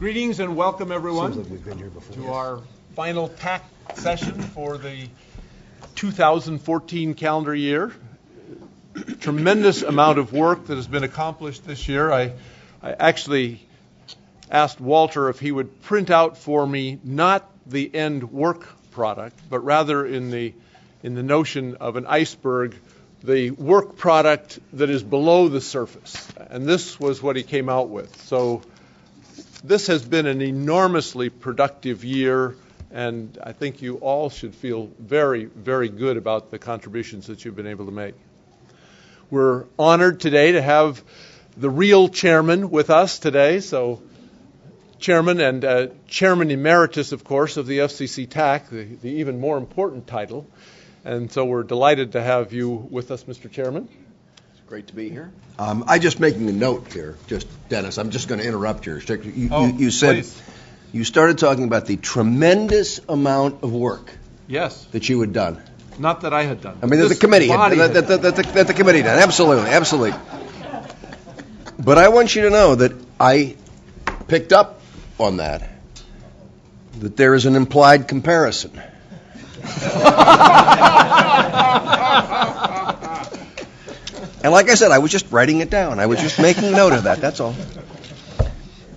Greetings and welcome, everyone, Seems like we've been here before. to our final TAC session for the 2014 calendar year. Tremendous amount of work that has been accomplished this year. I actually asked Walter if he would print out for me not the end work product, but rather in the notion of an iceberg, the work product that is below the surface. And this was what he came out with. So this has been an enormously productive year, and I think you all should feel very, very good about the contributions that you've been able to make. We're honored today to have the real chairman with us today. So chairman and chairman emeritus, of course, of the FCC TAC, the even more important title. And so we're delighted to have you with us, Mr. Chairman. It's great to be here. I'm just making a note here, Dennis. I'm just going to interrupt you. You said please. You started talking about the tremendous amount of work Yes, that you had done. not that I had done. I mean, that the committee had, that the committee done. Absolutely. But I want you to know that I picked up on that there is an implied comparison. And like I said, I was just writing it down. I was just making note of that. That's all.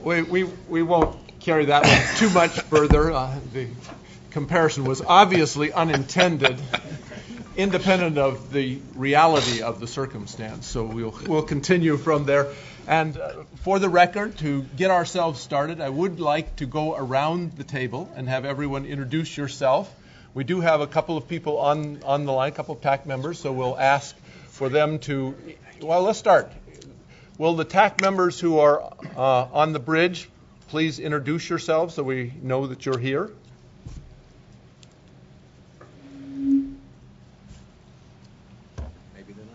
We won't carry that one too much further. The comparison was obviously unintended, independent of the reality of the circumstance. So we'll continue from there. And for the record, to get ourselves started, I would like to go around the table and have everyone introduce yourself. We do have a couple of people on the line, a couple of TAC members, so we'll ask for them to, well, let's start. Will the TAC members who are on the bridge please introduce yourselves so we know that you're here? Maybe they're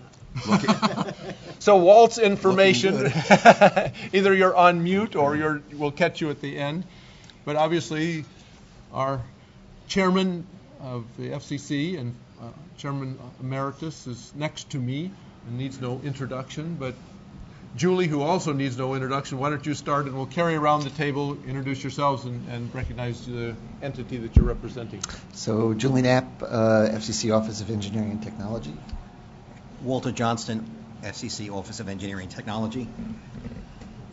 not. So Walt's information, either you're on mute or we'll catch you at the end. But obviously, our chairman of the FCC and chairman emeritus is next to me and needs no introduction. But Julie, who also needs no introduction, why don't you start and we'll carry around the table, introduce yourselves and recognize the entity that you're representing. So Julie Knapp, FCC Office of Engineering and Technology. Walter Johnston, FCC Office of Engineering and Technology.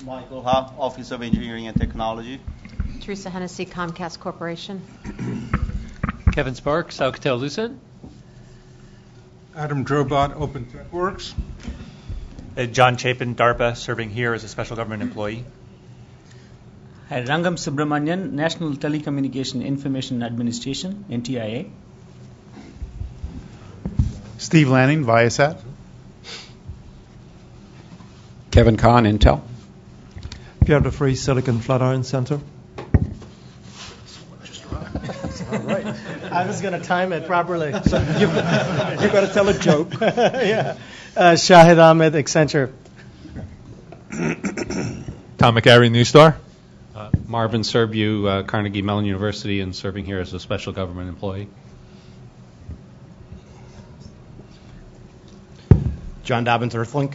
Michael Ha, Office of Engineering and Technology. Teresa Hennessy, Comcast Corporation. Kevin Sparks, Alcatel-Lucent. Adam Drobot, Open Networks. John Chapin, DARPA, serving here as a special government employee. Rangam Subramanian, National Telecommunication Information Administration, NTIA. Steve Lanning, Viasat. Kevin Kahn, Intel. Pierre DeFree, Silicon Flatiron Center. All right. I was going to time it properly. So you better tell a joke. Yeah. Shahid Ahmed, Accenture. Tom McGarry, News Star. Marvin Serbu, Carnegie Mellon University, and serving here as a special government employee. John Dobbins, Earthlink.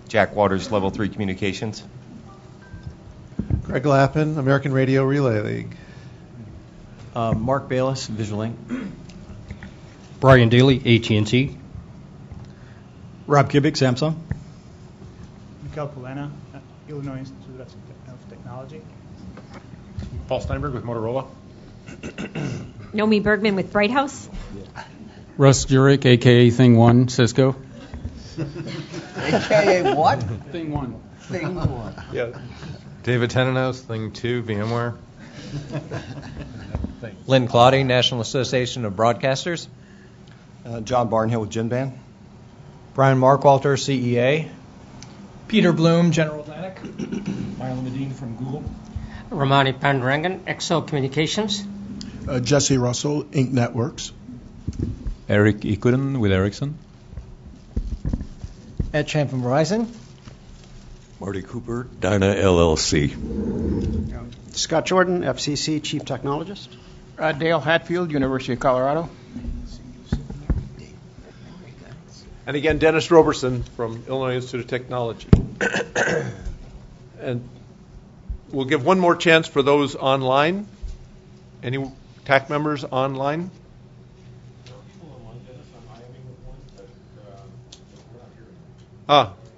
Jack Waters, Level 3 Communications. Greg Lappin, American Radio Relay League. Mark Bayless, VisualLink. Brian Daly, AT&T. Rob Kubik, Samsung. Mikael Polena, Illinois Institute of Technology. Paul Steinberg with Motorola. Nomi Bergman with Bright House. Russ Jurek, a.k.a. Thing One, Cisco. AKA what? Thing One. Thing One. Yeah. David Tenenhouse, Thing 2, VMware. Lynn Claudy, National Association of Broadcasters. John Barnhill with Genban. Brian Markwalter, CEA. Peter Bloom, General Atlantic. Marlon Medine from Google. Romani Pandurangan, XO Communications. Jesse Russell, Inc. Networks. Eric Ikuren with Ericsson. Ed Chan from Verizon. Marty Cooper, Dyna LLC. Scott Jordan, FCC Chief Technologist. Dale Hatfield, University of Colorado. And again, Dennis Roberson from Illinois Institute of Technology. And we'll give one more chance for those online. Any TAC members online?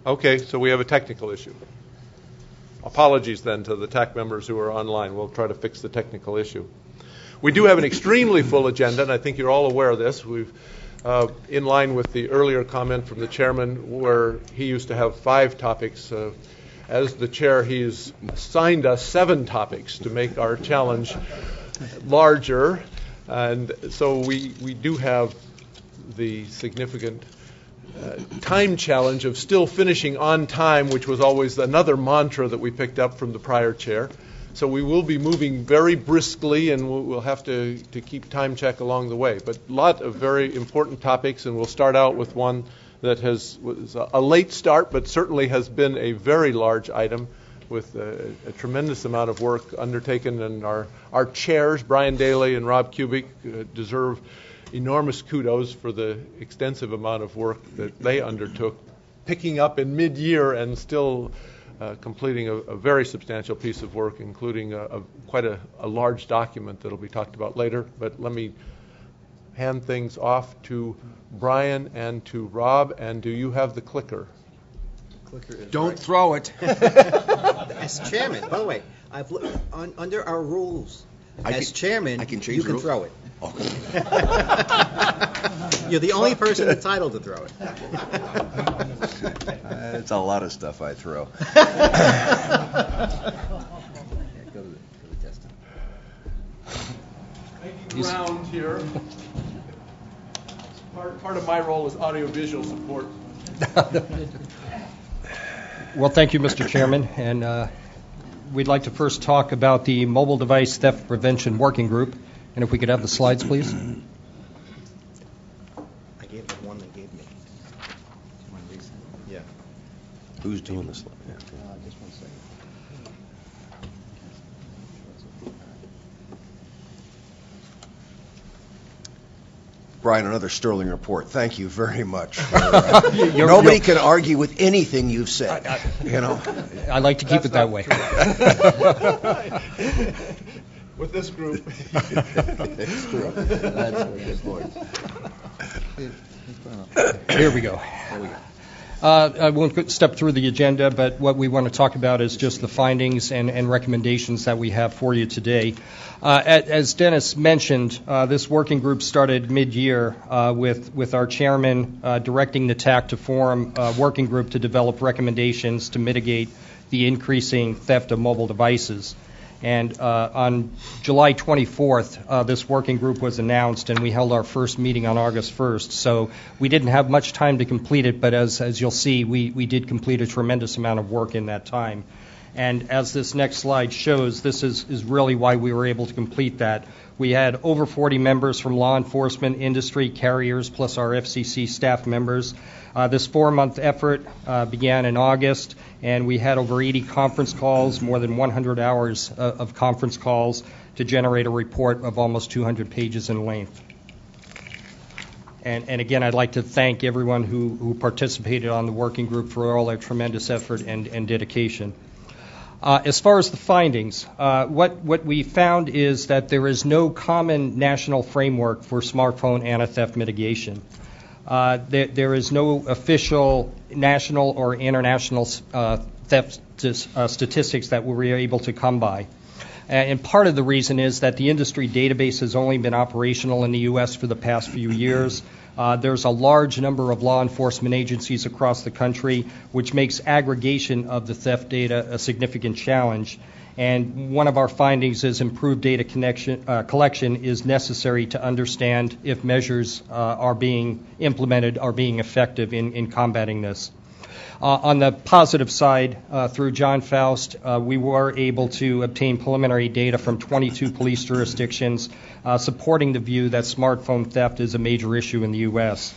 Okay, so we have a technical issue. Apologies then to the TAC members who are online. We'll try to fix the technical issue. We do have an extremely full agenda, and I think you're all aware of this. We've, in line with the earlier comment from the chairman, where he used to have 5 topics. As the chair, he's assigned us 7 topics to make our challenge larger, and so we do have the significant time challenge of still finishing on time, which was always another mantra that we picked up from the prior chair. So we will be moving very briskly, and we'll have to keep time check along the way. But a lot of very important topics, and we'll start out with one that was a late start, but certainly has been a very large item with a tremendous amount of work undertaken. And our chairs, Brian Daly and Rob Kubik, deserve enormous kudos for the extensive amount of work that they undertook, picking up in mid-year and still completing a very substantial piece of work, including quite a large document that will be talked about later. But let me hand things off to Brian and to Rob. And do you have the clicker? Don't throw it. As chairman, by the way, I've under our rules, chairman, I can change you the can rules? throw it. Oh. You're the only person entitled to throw it. It's a lot of stuff I throw. Round here. Part of my role is audiovisual support. Well, thank you, Mr. Chairman. And we'd like to first talk about the Mobile Device Theft Prevention Working Group. And if we could have the slides, please. I gave the one they gave me. Yeah. Who's doing this? Just one second. Brian, another sterling report. Thank you very much. Nobody can argue with anything you've said. I like to keep it that way. With this group. It's true. That's good, Lord. Here we go. I won't step through the agenda, but what we want to talk about is just the findings and recommendations that we have for you today. As Dennis mentioned, this working group started mid-year with our chairman directing the TAC to form a working group to develop recommendations to mitigate the increasing theft of mobile devices. And on July 24th, this working group was announced, and we held our first meeting on August 1st. So we didn't have much time to complete it, but as you'll see, we did complete a tremendous amount of work in that time. And as this next slide shows, this is really why we were able to complete that. We had over 40 members from law enforcement, industry, carriers, plus our FCC staff members. This 4-month effort began in August, and we had over 80 conference calls, more than 100 hours of conference calls to generate a report of almost 200 pages in length. And again, I'd like to thank everyone who participated on the working group for all their tremendous effort and dedication. As far as the findings, what we found is that there is no common national framework for smartphone anti-theft mitigation. There is no official national or international theft statistics that we were able to come by. And part of the reason is that the industry database has only been operational in the U.S. for the past few years. There's a large number of law enforcement agencies across the country, which makes aggregation of the theft data a significant challenge. And one of our findings is improved data collection is necessary to understand if measures are being implemented, are being effective in combating this. On the positive side, through John Faust, we were able to obtain preliminary data from 22 police jurisdictions supporting the view that smartphone theft is a major issue in the U.S.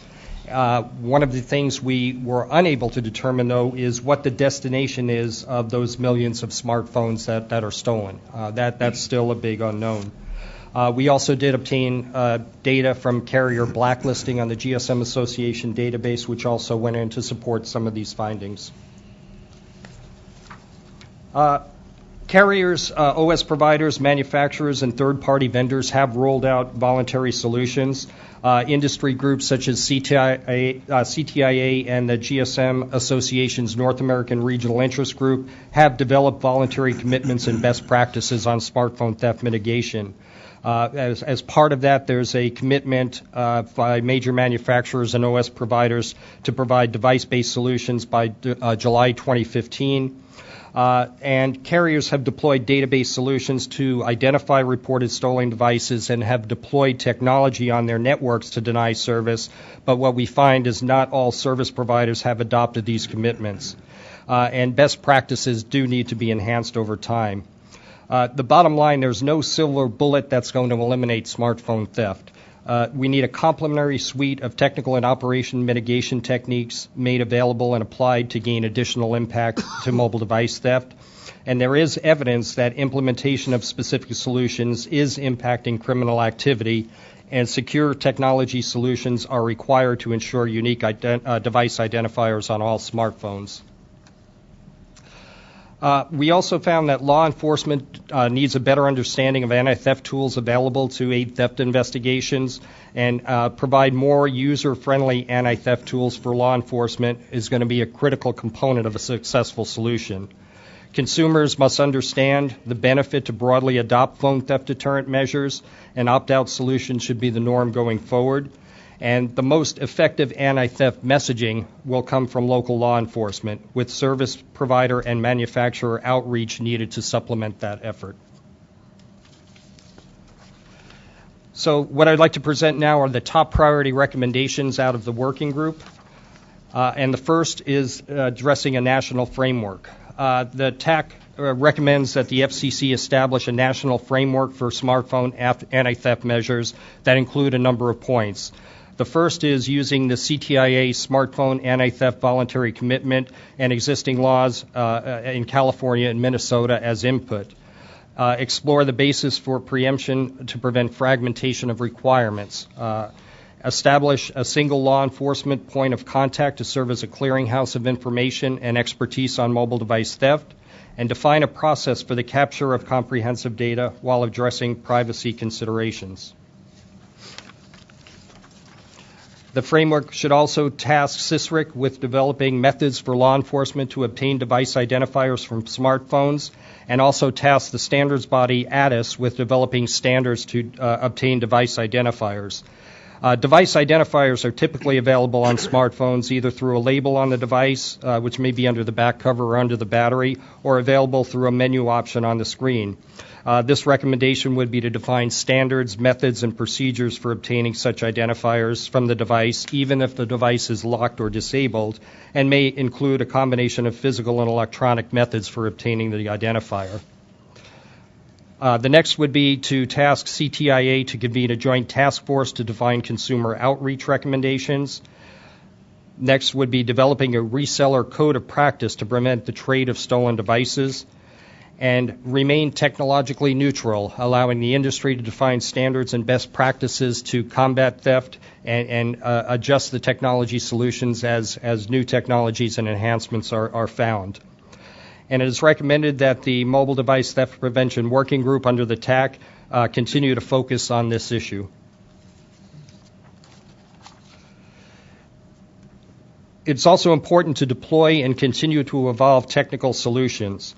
One of the things we were unable to determine, though, is what the destination is of those millions of smartphones that are stolen. That's still a big unknown. We also did obtain data from carrier blacklisting on the GSM Association database, which also went in to support some of these findings. Carriers, OS providers, manufacturers, and third-party vendors have rolled out voluntary solutions. Industry groups such as CTIA and the GSM Association's North American Regional Interest Group have developed voluntary commitments and best practices on smartphone theft mitigation. As part of that, there's a commitment by major manufacturers and OS providers to provide device-based solutions by July 2015. And carriers have deployed database solutions to identify reported stolen devices and have deployed technology on their networks to deny service. But what we find is not all service providers have adopted these commitments. And best practices do need to be enhanced over time. The bottom line, there's no silver bullet that's going to eliminate smartphone theft. We need a complementary suite of technical and operation mitigation techniques made available and applied to gain additional impact to mobile device theft. And there is evidence that implementation of specific solutions is impacting criminal activity, and secure technology solutions are required to ensure unique device identifiers on all smartphones. We also found that law enforcement needs a better understanding of anti-theft tools available to aid theft investigations, and provide more user-friendly anti-theft tools for law enforcement is going to be a critical component of a successful solution. Consumers must understand the benefit to broadly adopt phone theft deterrent measures, and opt-out solutions should be the norm going forward. And the most effective anti-theft messaging will come from local law enforcement, with service provider and manufacturer outreach needed to supplement that effort. So what I'd like to present now are the top priority recommendations out of the working group. And the first is addressing a national framework. The TAC recommends that the FCC establish a national framework for smartphone anti-theft measures that include a number of points. The first is using the CTIA smartphone anti-theft voluntary commitment and existing laws in California and Minnesota as input. Explore the basis for preemption to prevent fragmentation of requirements. Establish a single law enforcement point of contact to serve as a clearinghouse of information and expertise on mobile device theft, and define a process for the capture of comprehensive data while addressing privacy considerations. The framework should also task CISRIC with developing methods for law enforcement to obtain device identifiers from smartphones, and also task the standards body ATIS with developing standards to obtain device identifiers. Device identifiers are typically available on smartphones either through a label on the device, which may be under the back cover or under the battery, or available through a menu option on the screen. This recommendation would be to define standards, methods, and procedures for obtaining such identifiers from the device, even if the device is locked or disabled, and may include a combination of physical and electronic methods for obtaining the identifier. The next would be to task CTIA to convene a joint task force to define consumer outreach recommendations. Next would be developing a reseller code of practice to prevent the trade of stolen devices. And remain technologically neutral, allowing the industry to define standards and best practices to combat theft and adjust the technology solutions as new technologies and enhancements are found. And it is recommended that the Mobile Device Theft Prevention Working Group under the TAC continue to focus on this issue. It's also important to deploy and continue to evolve technical solutions.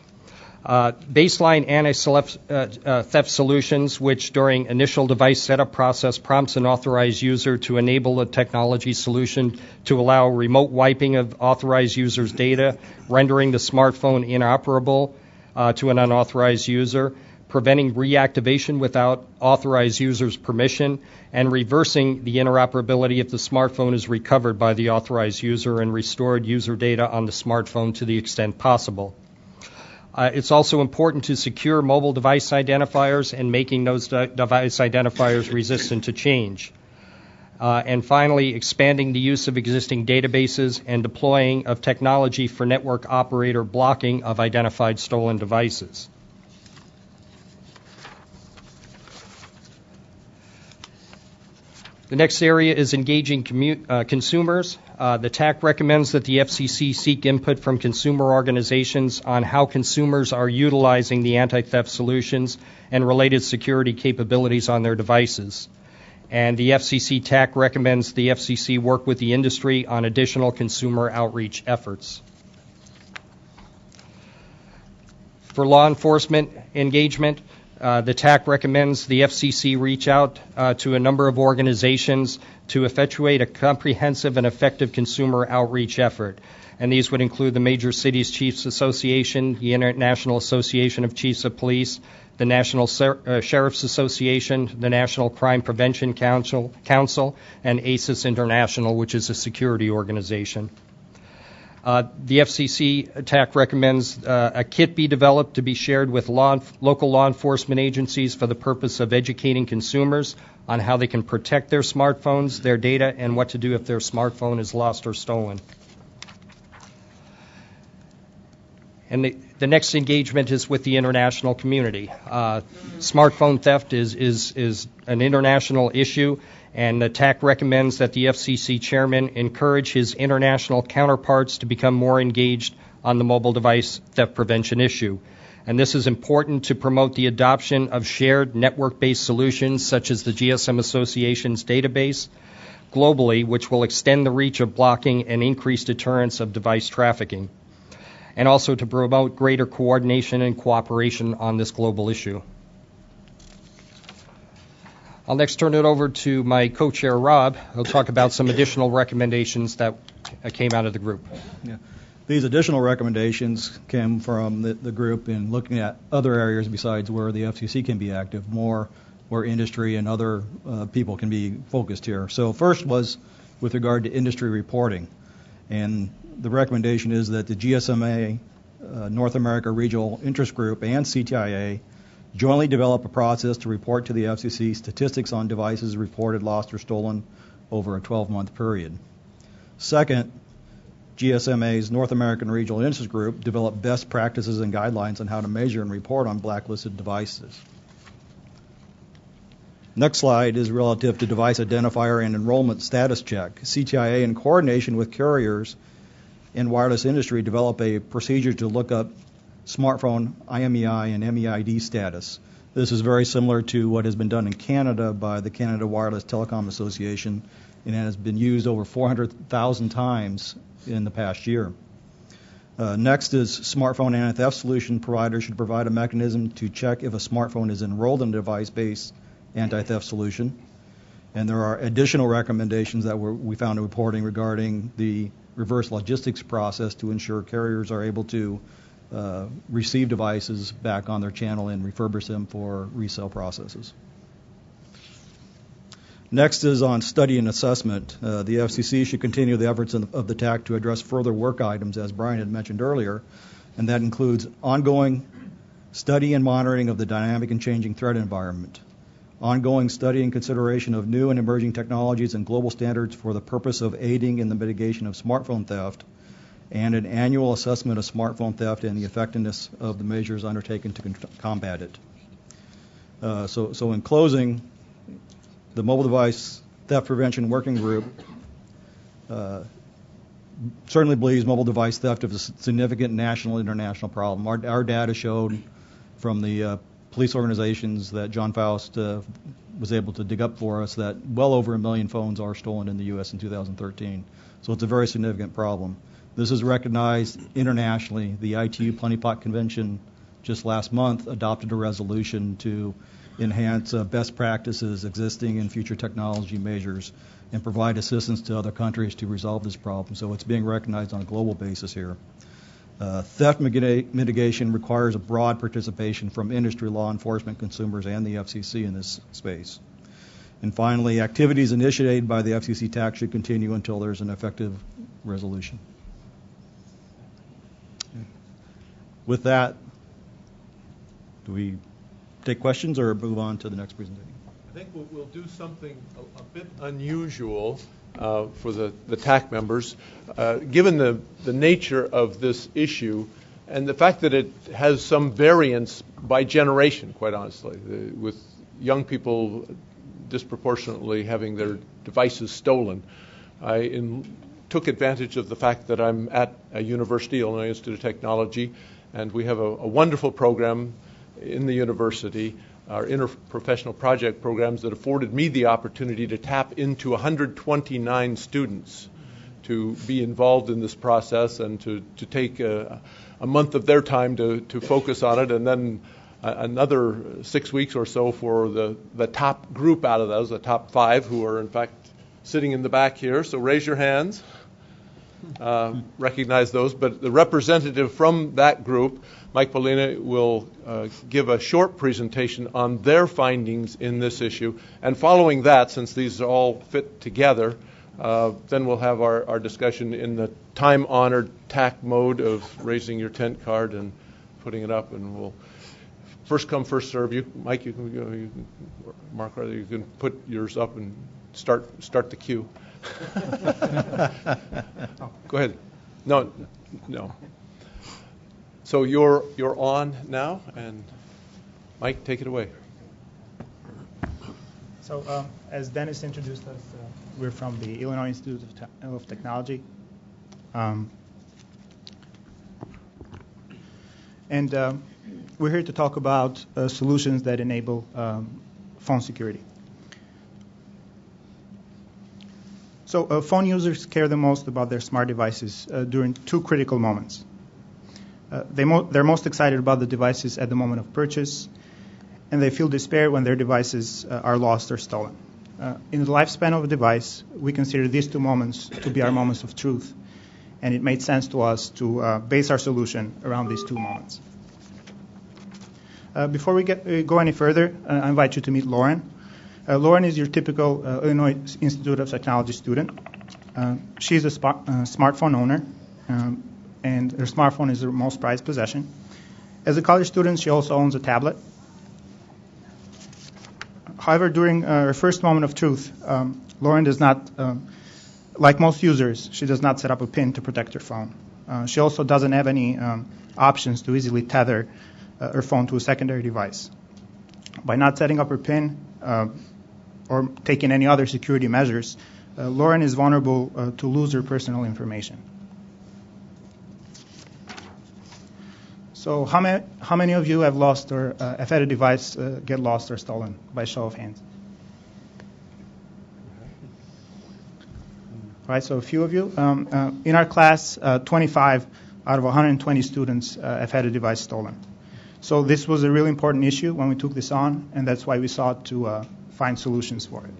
Baseline anti-theft solutions, which during initial device setup process prompts an authorized user to enable a technology solution to allow remote wiping of authorized users' data, rendering the smartphone inoperable to an unauthorized user, preventing reactivation without authorized users' permission, and reversing the interoperability if the smartphone is recovered by the authorized user and restored user data on the smartphone to the extent possible. It's also important to secure mobile device identifiers and making those device identifiers resistant to change. And finally, expanding the use of existing databases and deploying of technology for network operator blocking of identified stolen devices. The next area is engaging consumers. The TAC recommends that the FCC seek input from consumer organizations on how consumers are utilizing the anti-theft solutions and related security capabilities on their devices. And the FCC TAC recommends the FCC work with the industry on additional consumer outreach efforts. For law enforcement engagement, the TAC recommends the FCC reach out to a number of organizations to effectuate a comprehensive and effective consumer outreach effort. And these would include the Major Cities Chiefs Association, the International Association of Chiefs of Police, the National Sheriff's Association, the National Crime Prevention Council, and ACES International, which is a security organization. The FCC TAC recommends a kit be developed to be shared with local law enforcement agencies for the purpose of educating consumers on how they can protect their smartphones, their data, and what to do if their smartphone is lost or stolen. And the next engagement is with the international community. Smartphone theft is an international issue, and the TAC recommends that the FCC chairman encourage his international counterparts to become more engaged on the mobile device theft prevention issue. And this is important to promote the adoption of shared network-based solutions such as the GSM Association's database globally, which will extend the reach of blocking and increase deterrence of device trafficking, and also to promote greater coordination and cooperation on this global issue. I'll next turn it over to my co-chair, Rob, who'll talk about some additional recommendations that came out of the group. Yeah. These additional recommendations came from the group in looking at other areas besides where the FCC can be active, more where industry and other people can be focused here. So first was with regard to industry reporting. And the recommendation is that the GSMA, North America Regional Interest Group, and CTIA jointly develop a process to report to the FCC statistics on devices reported lost or stolen over a 12-month period. Second, GSMA's North American Regional Interest Group develop best practices and guidelines on how to measure and report on blacklisted devices. Next slide is relative to device identifier and enrollment status check. CTIA, in coordination with carriers and wireless industry, develop a procedure to look up smartphone IMEI and MEID status. This is very similar to what has been done in Canada by the Canada Wireless Telecom Association, and has been used over 400,000 times in the past year. Next is smartphone anti-theft solution providers should provide a mechanism to check if a smartphone is enrolled in a device-based anti-theft solution. And there are additional recommendations that we found in reporting regarding the reverse logistics process to ensure carriers are able to receive devices back on their channel and refurbish them for resale processes. Next is on study and assessment. The FCC should continue the efforts of the TAC to address further work items, as Brian had mentioned earlier, and that includes ongoing study and monitoring of the dynamic and changing threat environment, ongoing study and consideration of new and emerging technologies and global standards for the purpose of aiding in the mitigation of smartphone theft, and an annual assessment of smartphone theft and the effectiveness of the measures undertaken to combat it. So in closing, the Mobile Device Theft Prevention Working Group certainly believes mobile device theft is a significant national and international problem. Our data showed from the police organizations that John Faust was able to dig up for us that well over 1 million phones are stolen in the U.S. in 2013. So it's a very significant problem. This is recognized internationally. The ITU Plenipot Convention just last month adopted a resolution to enhance best practices, existing and future technology measures, and provide assistance to other countries to resolve this problem. So it's being recognized on a global basis here. Theft mitigation requires a broad participation from industry, law enforcement, consumers, and the FCC in this space. And finally, activities initiated by the FCC TAC should continue until there's an effective resolution. With that, do we take questions or move on to the next presentation? I think we'll do something a bit unusual for the TAC members, given the nature of this issue and the fact that it has some variance by generation, quite honestly, with young people disproportionately having their devices stolen. I took advantage of the fact that I'm at a university, Illinois Institute of Technology, and we have a wonderful program in the university, our interprofessional project programs, that afforded me the opportunity to tap into 129 students to be involved in this process and to take a month of their time to focus on it, and then another 6 weeks or so for the top group out of those, the top 5, who are in fact sitting in the back here. So raise your hands. Recognize those. But the representative from that group, Mike Polina, will give a short presentation on their findings in this issue. And following that, since these all fit together, then we'll have our discussion in the time-honored TAC mode of raising your tent card and putting it up, and we'll first come, first serve. You, Mike, you can Mark, rather, you can put yours up and start the queue. Go ahead. No. So you're on now, and Mike, take it away. So as Dennis introduced us, we're from the Illinois Institute of Technology. And we're here to talk about solutions that enable phone security. So phone users care the most about their smart devices during 2 critical moments. They're most excited about the devices at the moment of purchase, and they feel despair when their devices are lost or stolen. In the lifespan of a device, we consider these 2 moments to be our moments of truth, and it made sense to us to base our solution around these 2 moments. Before we go any further, I invite you to meet Lauren. Lauren is your typical Illinois Institute of Technology student. She's a smartphone owner, and her smartphone is her most prized possession. As a college student, she also owns a tablet. However, during her first moment of truth, Lauren does not, like most users, she does not set up a PIN to protect her phone. She also doesn't have any options to easily tether her phone to a secondary device. By not setting up her PIN or taking any other security measures, Lauren is vulnerable to lose her personal information. So how many of you have lost or have had a device get lost or stolen, by show of hands? All right, so a few of you. In our class, 25 out of 120 students have had a device stolen. So this was a really important issue when we took this on, and that's why we sought to find solutions for it.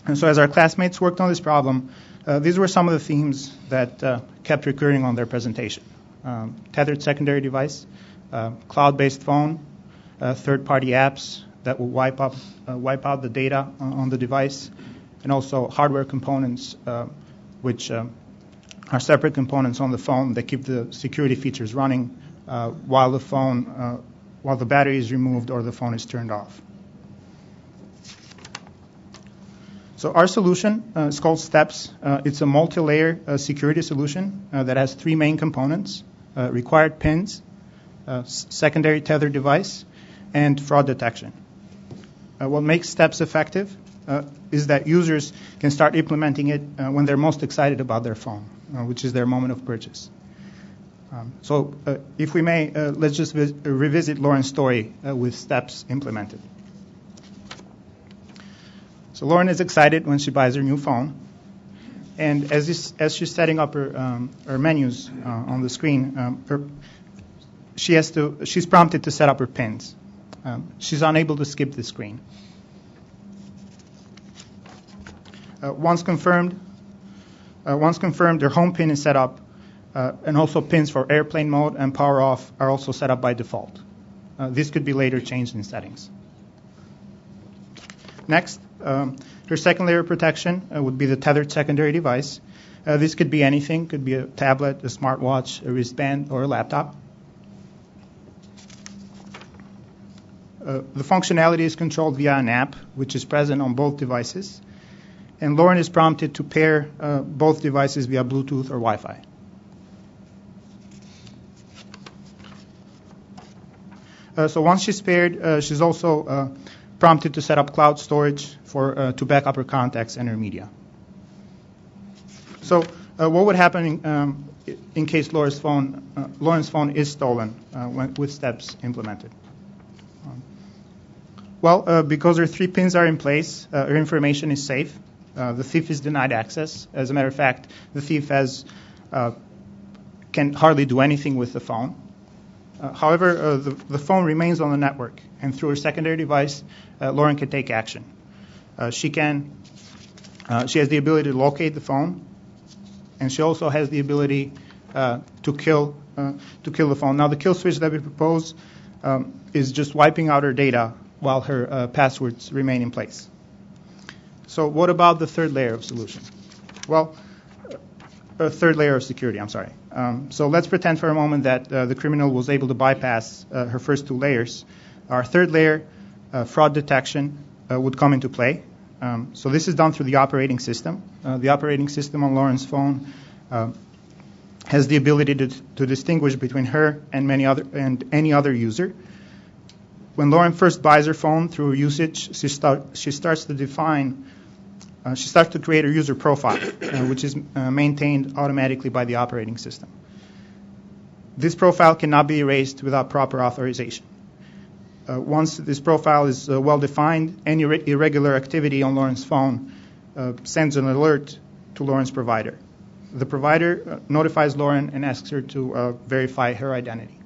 And so as our classmates worked on this problem, these were some of the themes that kept recurring on their presentation. Tethered secondary device, cloud-based phone, third-party apps that will wipe out the data on the device, and also hardware components, which are separate components on the phone that keep the security features running while the battery is removed or the phone is turned off. So our solution is called STEPS. It's a multi-layer security solution that has 3 main components: required PINs, secondary tethered device, and fraud detection. What makes STEPS effective is that users can start implementing it when they're most excited about their phone, which is their moment of purchase. So if we may, let's just revisit Lauren's story with STEPS implemented. So Lauren is excited when she buys her new phone, and as she's setting up her menus on the screen, she's prompted to set up her PINs. She's unable to skip the screen. Once confirmed, her home PIN is set up, and also PINs for airplane mode and power off are also set up by default. This could be later changed in settings. Next, her second layer of protection would be the tethered secondary device. This could be anything. Could be a tablet, a smartwatch, a wristband, or a laptop. The functionality is controlled via an app, which is present on both devices. And Lauren is prompted to pair both devices via Bluetooth or Wi-Fi. So once she's paired, she's also prompted to set up cloud storage to back up her contacts and her media. So what would happen in case Lauren's phone is stolen with steps implemented? Because her 3 pins are in place, her information is safe. The thief is denied access. As a matter of fact, the thief can hardly do anything with the phone. However, the phone remains on the network, and through her secondary device, Lauren can take action. She has the ability to locate the phone, and she also has the ability to kill the phone. Now, the kill switch that we propose is just wiping out her data while her passwords remain in place. So, what about the third layer of solution? Well, a third layer of security. I'm sorry. So let's pretend for a moment that the criminal was able to bypass her first 2 layers. Our third layer, fraud detection, would come into play. So this is done through the operating system. The operating system on Lauren's phone has the ability to distinguish between her and any other user. When Lauren first buys her phone through usage, she starts to create a user profile, which is maintained automatically by the operating system. This profile cannot be erased without proper authorization. Once this profile is well defined, any irregular activity on Lauren's phone sends an alert to Lauren's provider. The provider notifies Lauren and asks her to verify her identity.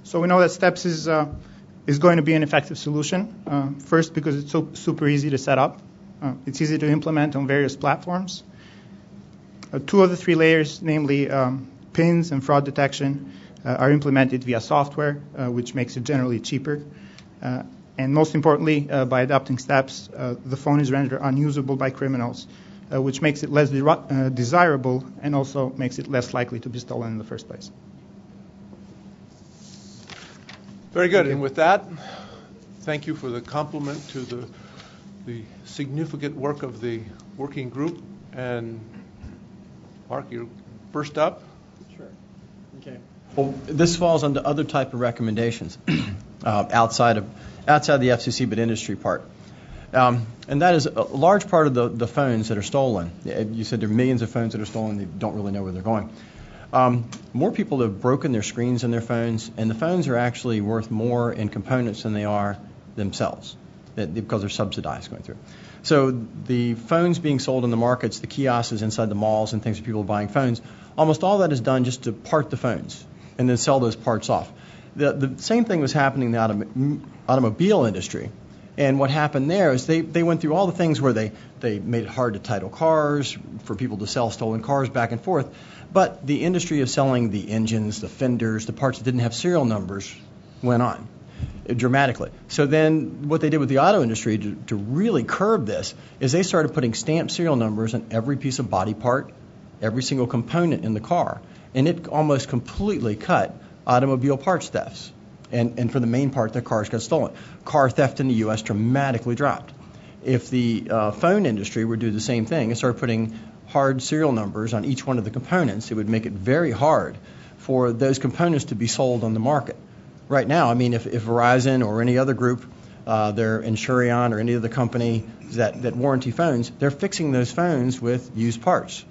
So we know that Steps is going to be an effective solution. First, because it's so super easy to set up. It's easy to implement on various platforms. 2 of the 3 layers, namely PINs and fraud detection, are implemented via software, which makes it generally cheaper. And most importantly, by adopting Steps, the phone is rendered unusable by criminals, which makes it less desirable and also makes it less likely to be stolen in the first place. Very good. And with that, thank you for the compliment to the significant work of the working group. And Mark, you're first up. Sure. Okay. Well, this falls under other type of recommendations outside of the FCC but industry part. And that is a large part of the phones that are stolen. You said there are millions of phones that are stolen. They don't really know where they're going. More people have broken their screens in their phones, and the phones are actually worth more in components than they are themselves, because they're subsidized going through. So the phones being sold in the markets, the kiosks inside the malls and things where people are buying phones, almost all that is done just to part the phones and then sell those parts off. The same thing was happening in the automobile industry. And what happened there is they went through all the things where they made it hard to title cars, for people to sell stolen cars back and forth. But the industry of selling the engines, the fenders, the parts that didn't have serial numbers went on dramatically. So then what they did with the auto industry to really curb this is they started putting stamped serial numbers on every piece of body part, every single component in the car. And it almost completely cut automobile parts thefts. And for the main part, their cars got stolen. Car theft in the U.S. dramatically dropped. If the phone industry would do the same thing and start putting hard serial numbers on each one of the components, it would make it very hard for those components to be sold on the market. Right now, I mean, if Verizon or any other group, they're Insureon or any other company that warranty phones, they're fixing those phones with used parts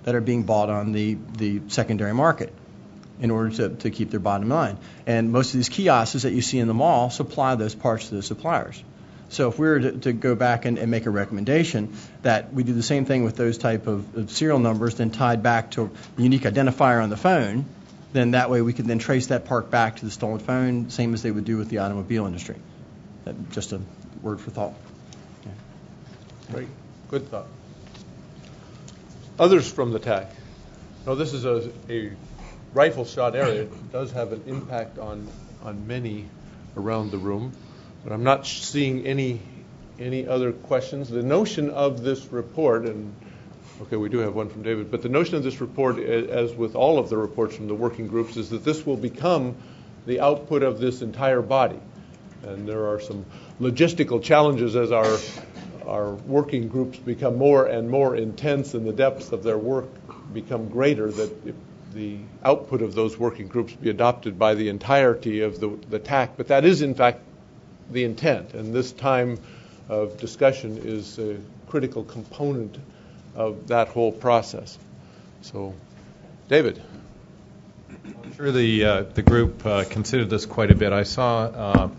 that are being bought on the secondary market in order to keep their bottom line. And most of these kiosks that you see in the mall supply those parts to the suppliers. So if we were to go back and make a recommendation that we do the same thing with those type of serial numbers, then tied back to the unique identifier on the phone, then that way we could then trace that part back to the stolen phone, same as they would do with the automobile industry. Just a word for thought. Okay. Great. Good thought. Others from the TAC? No, this is a rifle shot area. It does have an impact on many around the room. But I'm not seeing any other questions. The notion of this report, and okay, we do have one from David, but the notion of this report, as with all of the reports from the working groups, is that this will become the output of this entire body. And there are some logistical challenges as our working groups become more and more intense and the depths of their work become greater, that the output of those working groups be adopted by the entirety of the TAC, but that is in fact the intent, and this time of discussion is a critical component of that whole process. So, David. I'm sure the group considered this quite a bit. I saw,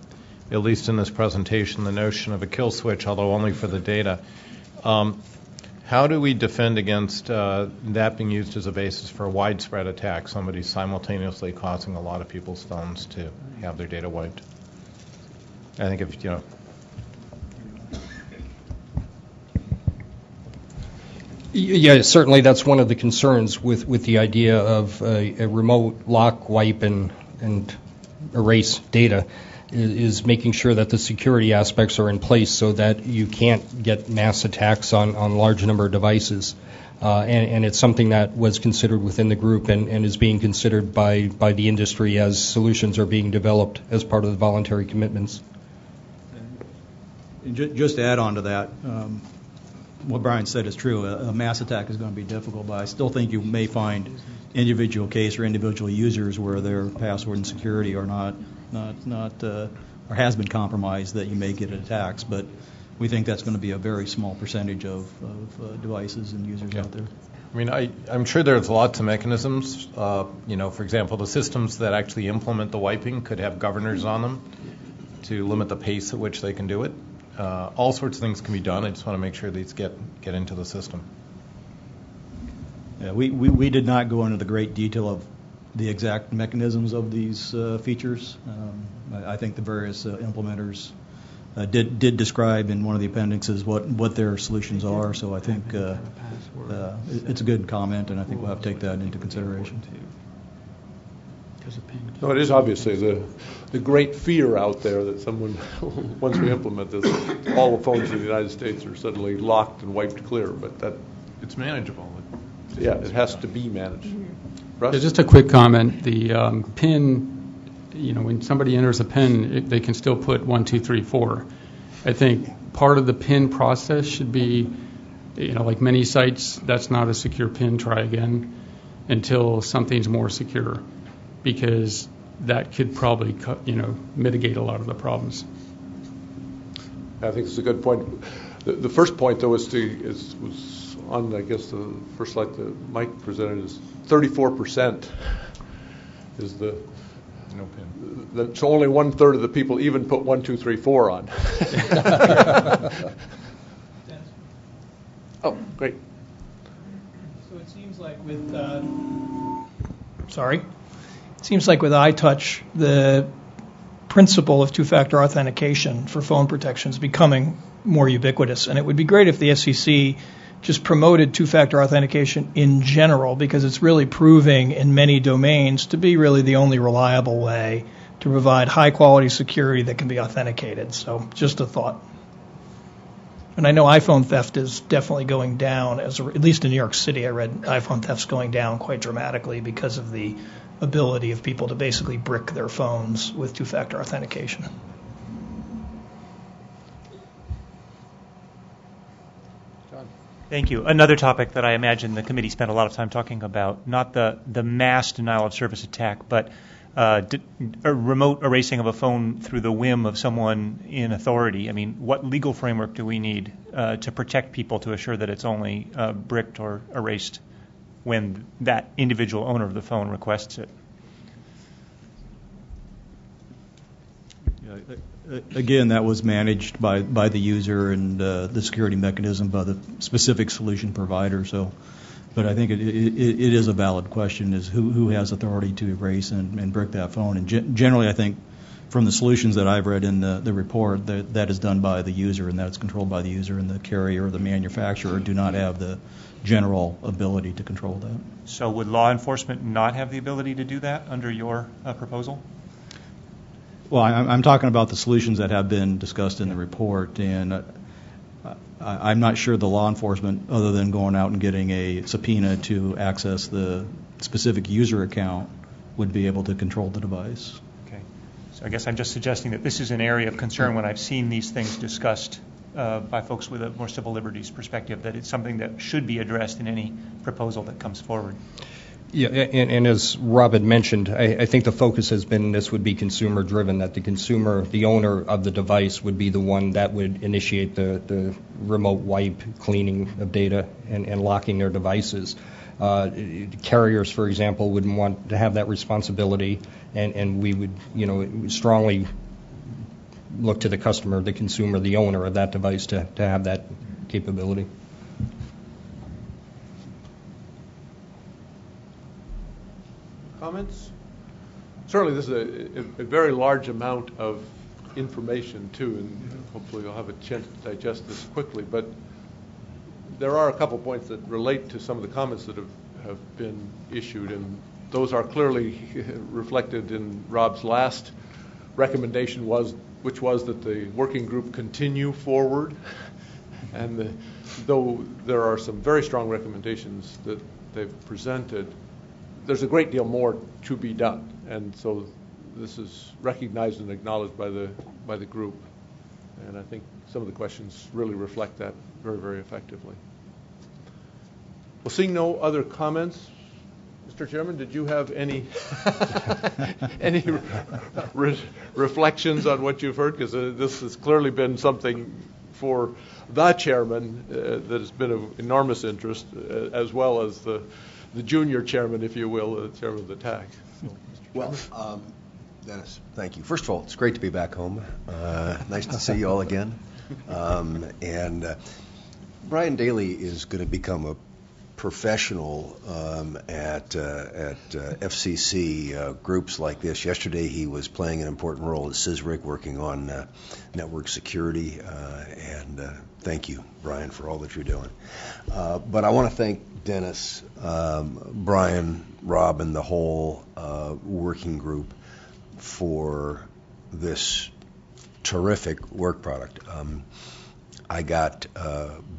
at least in this presentation, the notion of a kill switch, although only for the data. How do we defend against that being used as a basis for a widespread attack, somebody simultaneously causing a lot of people's phones to have their data wiped? I think if, Yeah, certainly that's one of the concerns with the idea of a remote lock, wipe, and erase data is making sure that the security aspects are in place so that you can't get mass attacks on large number of devices. And it's something that was considered within the group and is being considered by the industry as solutions are being developed as part of the voluntary commitments. And just to add on to that, what Brian said is true. A mass attack is going to be difficult, but I still think you may find individual case or individual users where their password and security are not or has been compromised that you may get attacks. But we think that's going to be a very small percentage of devices and users out there. I mean, I'm sure there's lots of mechanisms. For example, the systems that actually implement the wiping could have governors on them to limit the pace at which they can do it. All sorts of things can be done. I just want to make sure these get into the system. Yeah, we did not go into the great detail of the exact mechanisms of these features. I think the various implementers did describe in one of the appendixes what their solutions are. So I think it's a good comment, and I think we'll have to take that into consideration. No, it is obviously the great fear out there that someone, once we implement this, all the phones in the United States are suddenly locked and wiped clear. But that it's manageable. Yeah, it has to be managed. Russ? Yeah, just a quick comment. The PIN, when somebody enters a PIN, they can still put 1, 2, 3, 4. I think part of the PIN process should be, like many sites, that's not a secure PIN. Try again until something's more secure, because that could probably mitigate a lot of the problems. I think it's a good point. The first point, though, was on, I guess, the first slide that Mike presented is 34% is the no pin. So only 1/3 of the people even put 1, 2, 3, 4 on. Oh, great. So it seems like with seems like with iTouch, the principle of two-factor authentication for phone protection is becoming more ubiquitous, and it would be great if the FCC just promoted two-factor authentication in general, because it's really proving in many domains to be really the only reliable way to provide high-quality security that can be authenticated. So just a thought. And I know iPhone theft is definitely going down, at least in New York City. I read iPhone theft's going down quite dramatically because of the ability of people to basically brick their phones with two-factor authentication. Thank you. Another topic that I imagine the committee spent a lot of time talking about, not the mass denial of service attack, but a remote erasing of a phone through the whim of someone in authority. I mean, what legal framework do we need to protect people to assure that it's only bricked or erased when that individual owner of the phone requests it? Again, that was managed by the user and the security mechanism by the specific solution provider. So, but I think it is a valid question: is who has authority to erase and brick that phone? And generally, I think from the solutions that I've read in the report, that is done by the user, and that's controlled by the user, and the carrier or the manufacturer do not have the general ability to control that. So, would law enforcement not have the ability to do that under your proposal? Well, I'm talking about the solutions that have been discussed in the report, and I'm not sure the law enforcement, other than going out and getting a subpoena to access the specific user account, would be able to control the device. Okay. So I guess I'm just suggesting that this is an area of concern when I've seen these things discussed by folks with a more civil liberties perspective, that it's something that should be addressed in any proposal that comes forward. Yeah, and as Rob had mentioned, I think the focus has been this would be consumer driven, that the consumer, the owner of the device, would be the one that would initiate the remote wipe, cleaning of data, and locking their devices. Carriers, for example, wouldn't want to have that responsibility, and we would, strongly look to the customer, the consumer, the owner of that device to have that capability. Comments? Certainly, this is a very large amount of information, too, and hopefully you'll have a chance to digest this quickly. But there are a couple points that relate to some of the comments that have been issued, and those are clearly reflected in Rob's last recommendation, which was that the working group continue forward. And though there are some very strong recommendations that they've presented, there's a great deal more to be done, and so this is recognized and acknowledged by the group, and I think some of the questions really reflect that very, very effectively. Well, seeing no other comments, Mr. Chairman, did you have any reflections on what you've heard? Because this has clearly been something for the chairman that has been of enormous interest, as well as the junior chairman, if you will, the chairman of the TAC. Well, Dennis, thank you. First of all, it's great to be back home. Nice to see you all again. And Brian Daly is going to become a professional at FCC groups like this. Yesterday he was playing an important role at CISRIC, working on network security, and thank you, Brian, for all that you're doing. But I want to thank Dennis, Brian, Rob, and the whole working group for this terrific work product. I got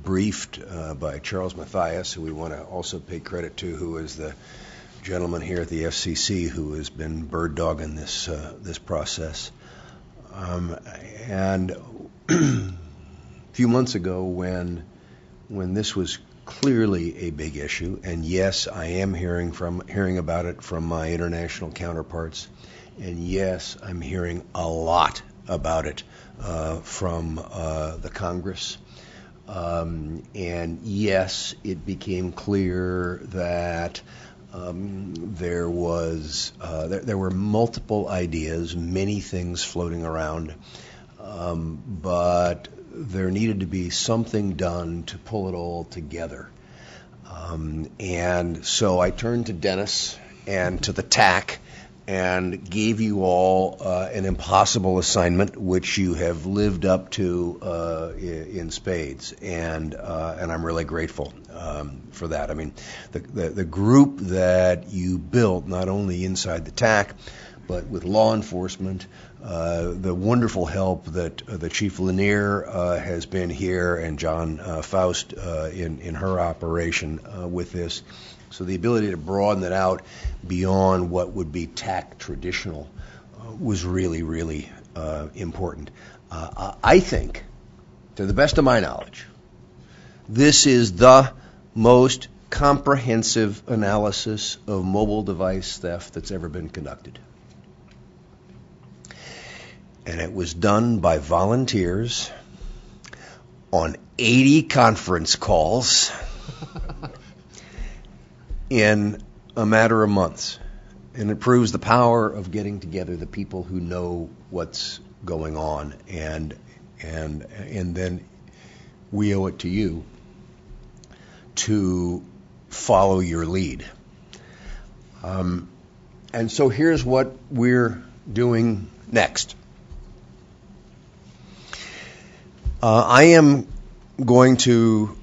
briefed by Charles Mathias, who we want to also pay credit to, who is the gentleman here at the FCC who has been bird dogging this process. And a few months ago, when this was clearly a big issue, and yes, I am hearing about it from my international counterparts, and yes, I'm hearing a lot about it from the Congress. And yes, it became clear that there were multiple ideas, many things floating around, but there needed to be something done to pull it all together. And so I turned to Dennis and to the TAC and gave you all an impossible assignment, which you have lived up to in spades, and I'm really grateful for that. I mean, the group that you built, not only inside the TAC, but with law enforcement, the wonderful help that the Chief Lanier has been here, and John Faust in her operation with this. So the ability to broaden it out beyond what would be TAC traditional was really, really important. I think, to the best of my knowledge, this is the most comprehensive analysis of mobile device theft that's ever been conducted. And it was done by volunteers on 80 conference calls in a matter of months. And it proves the power of getting together the people who know what's going on, and then we owe it to you to follow your lead. And so here's what we're doing next. I am going to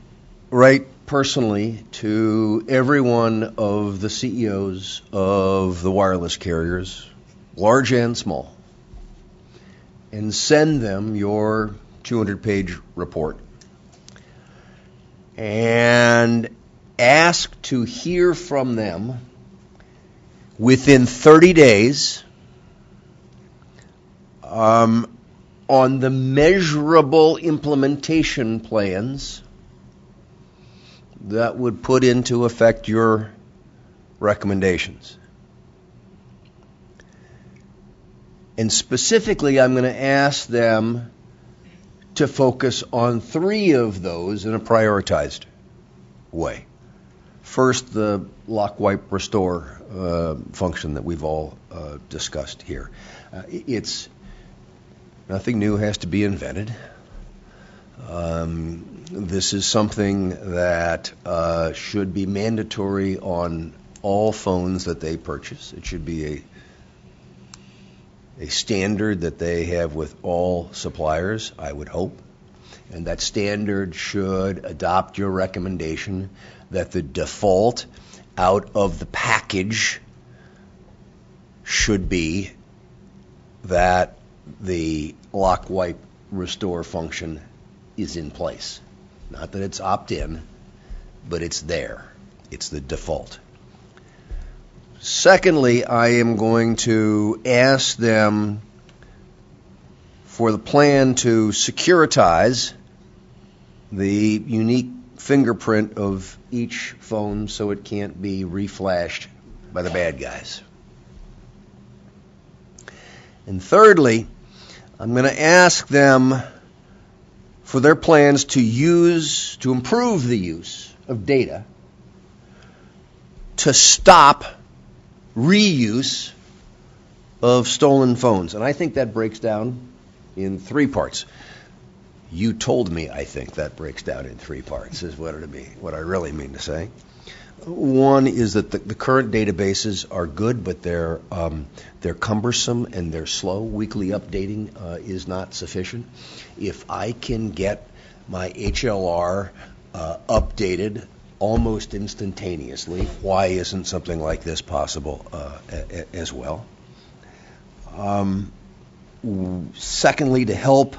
write personally to every one of the CEOs of the wireless carriers, large and small, and send them your 200-page report and ask to hear from them within 30 days on the measurable implementation plans that would put into effect your recommendations. And specifically, I'm going to ask them to focus on 3 of those in a prioritized way. First, the lock, wipe, restore function that we've all discussed here. It's nothing new has to be invented. This is something that should be mandatory on all phones that they purchase. It should be a standard that they have with all suppliers, I would hope. And that standard should adopt your recommendation that the default out of the package should be that the lock, wipe, restore function is in place. Not that it's opt-in, but it's there. It's the default. Secondly, I am going to ask them for the plan to securitize the unique fingerprint of each phone so it can't be reflashed by the bad guys. And thirdly, I'm going to ask them for their plans to improve the use of data to stop reuse of stolen phones. And I think that breaks down in 3 parts. You told me I think that breaks down in 3 parts, is what I really mean to say. One is that the current databases are good, but they're cumbersome and they're slow. Weekly updating is not sufficient. If I can get my HLR updated almost instantaneously, why isn't something like this possible as well? Secondly, to help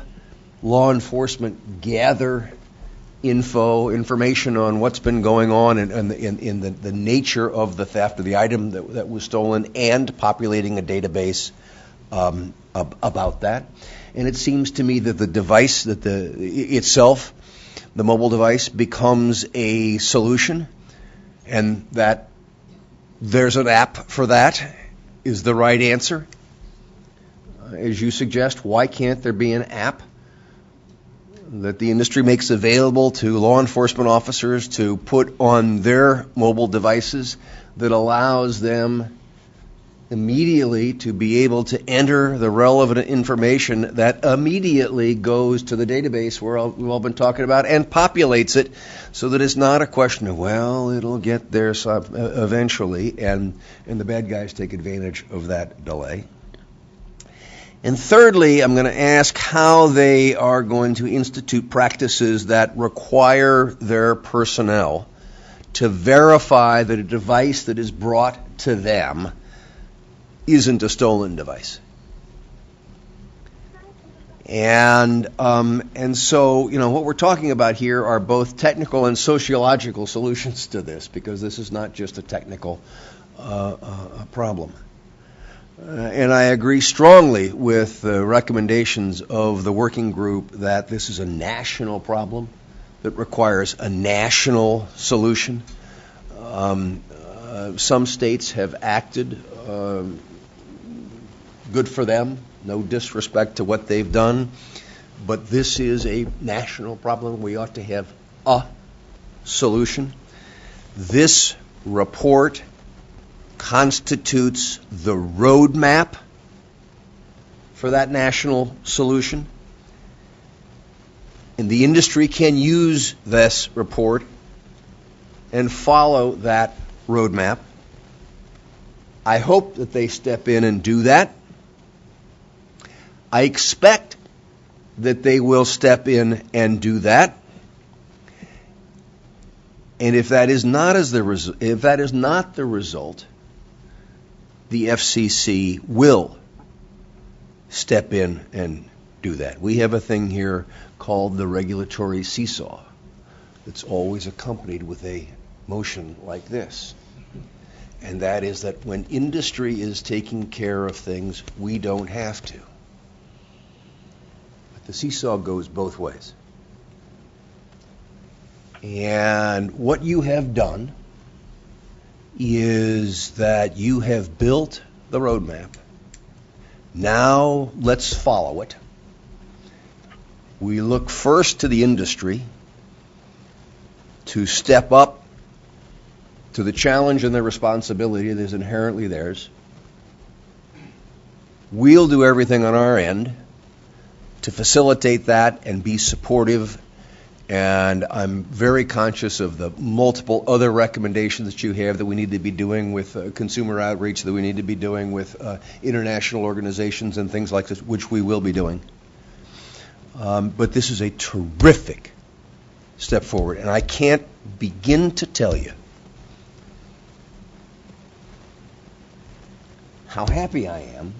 law enforcement gather information on what's been going on in the nature of the theft of the item that was stolen, and populating a database about that. And it seems to me that the device itself, the mobile device, becomes a solution, and that there's an app for that is the right answer. As you suggest, why can't there be an app that the industry makes available to law enforcement officers to put on their mobile devices that allows them immediately to be able to enter the relevant information that immediately goes to the database we've all been talking about and populates it, so that it's not a question of, well, it'll get there eventually, and the bad guys take advantage of that delay. And thirdly, I'm going to ask how they are going to institute practices that require their personnel to verify that a device that is brought to them isn't a stolen device. And so, what we're talking about here are both technical and sociological solutions to this, because this is not just a technical problem. And I agree strongly with the recommendations of the working group that this is a national problem that requires a national solution. Some states have acted, good for them, no disrespect to what they've done, but this is a national problem. We ought to have a solution. This report constitutes the roadmap for that national solution. And the industry can use this report and follow that roadmap. I hope that they step in and do that. I expect that they will step in and do that. And if that is not the result, the FCC will step in and do that. We have a thing here called the regulatory seesaw that's always accompanied with a motion like this. And that is that when industry is taking care of things, we don't have to. But the seesaw goes both ways. And what you have done is that you have built the roadmap. Now let's follow it. We look first to the industry to step up to the challenge and the responsibility that is inherently theirs. We'll do everything on our end to facilitate that and be supportive. And I'm very conscious of the multiple other recommendations that you have that we need to be doing with consumer outreach, that we need to be doing with international organizations and things like this, which we will be doing. But this is a terrific step forward. And I can't begin to tell you how happy I am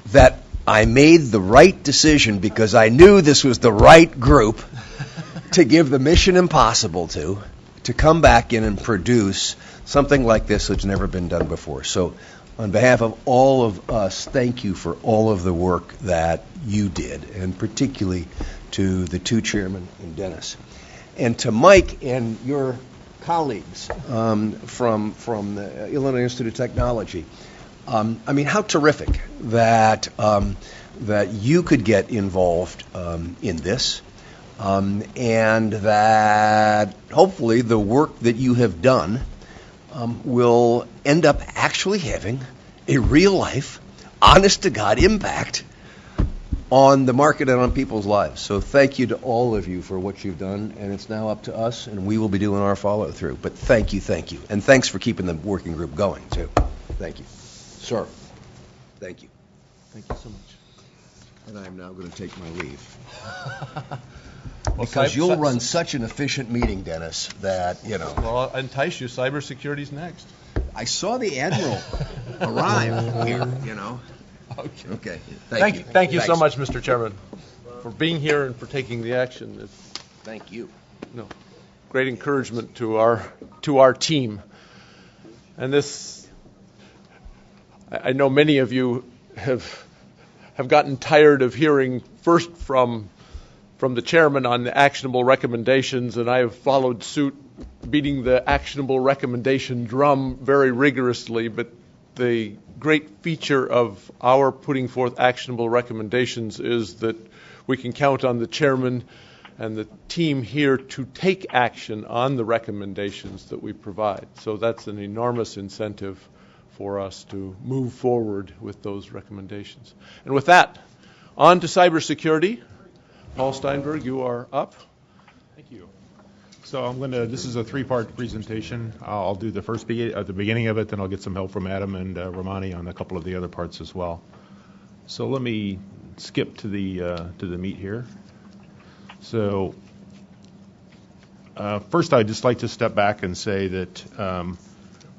that I made the right decision, because I knew this was the right group to give the mission impossible to come back in and produce something like this that's never been done before. So on behalf of all of us, thank you for all of the work that you did, and particularly to the two chairmen and Dennis. And to Mike and your colleagues from the Illinois Institute of Technology. I mean, how terrific that you could get involved in this, and that hopefully the work that you have done will end up actually having a real-life, honest-to-God impact on the market and on people's lives. So thank you to all of you for what you've done, and it's now up to us, and we will be doing our follow-through. But thank you, and thanks for keeping the working group going, too. Thank you. Sir, thank you. Thank you so much. And I am now going to take my leave. Because you'll run such an efficient meeting, Dennis, that, you know. Well, I'll entice you. Cybersecurity's next. I saw the Admiral arrive here, you know. Okay. Thank you. Thank you so much, Mr. Chairman, for being here and for taking the action. Thank you. No, great encouragement to our team. And this, I know many of you have gotten tired of hearing first from the chairman on the actionable recommendations, and I have followed suit, beating the actionable recommendation drum very rigorously. But the great feature of our putting forth actionable recommendations is that we can count on the chairman and the team here to take action on the recommendations that we provide. So that's an enormous incentive for us to move forward with those recommendations. And with that, on to cybersecurity. Paul Steinberg, you are up. Thank you. So this is a three-part presentation. I'll do the first at the beginning of it, then I'll get some help from Adam and Romani on a couple of the other parts as well. So let me skip to the meat here. So first, I'd just like to step back and say that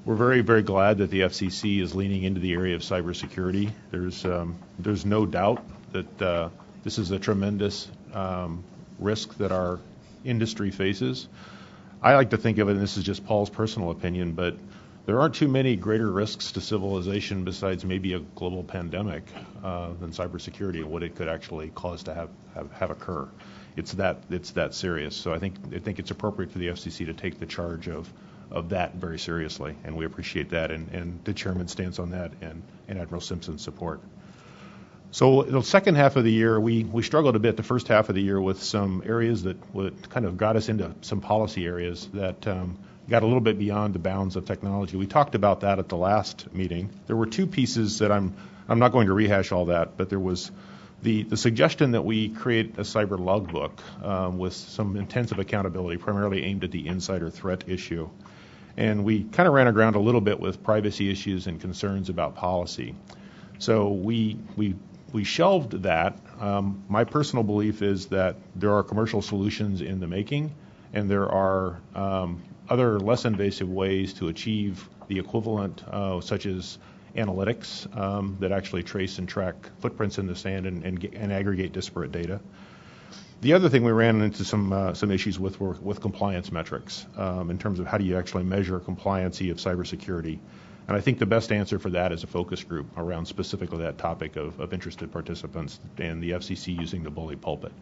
we're very, very glad that the FCC is leaning into the area of cybersecurity. There's no doubt that this is a tremendous risk that our industry faces. I like to think of it, and this is just Paul's personal opinion, but there aren't too many greater risks to civilization besides maybe a global pandemic than cybersecurity and what it could actually cause to have occur. It's that serious. So I think it's appropriate for the FCC to take the charge of that very seriously, and we appreciate that, and the chairman stands on that, and Admiral Simpson's support. So the second half of the year, we struggled a bit the first half of the year with some areas that kind of got us into some policy areas that got a little bit beyond the bounds of technology. We talked about that at the last meeting. There were two pieces that I'm not going to rehash all that, but there was the suggestion that we create a cyber logbook with some intensive accountability, primarily aimed at the insider threat issue. And we kind of ran aground a little bit with privacy issues and concerns about policy. So we shelved that. My personal belief is that there are commercial solutions in the making, and there are other less invasive ways to achieve the equivalent, such as analytics that actually trace and track footprints in the sand and aggregate disparate data. The other thing we ran into some issues with were with compliance metrics in terms of how do you actually measure compliancy of cybersecurity. And I think the best answer for that is a focus group around specifically that topic of interested participants and the FCC using the bully pulpit.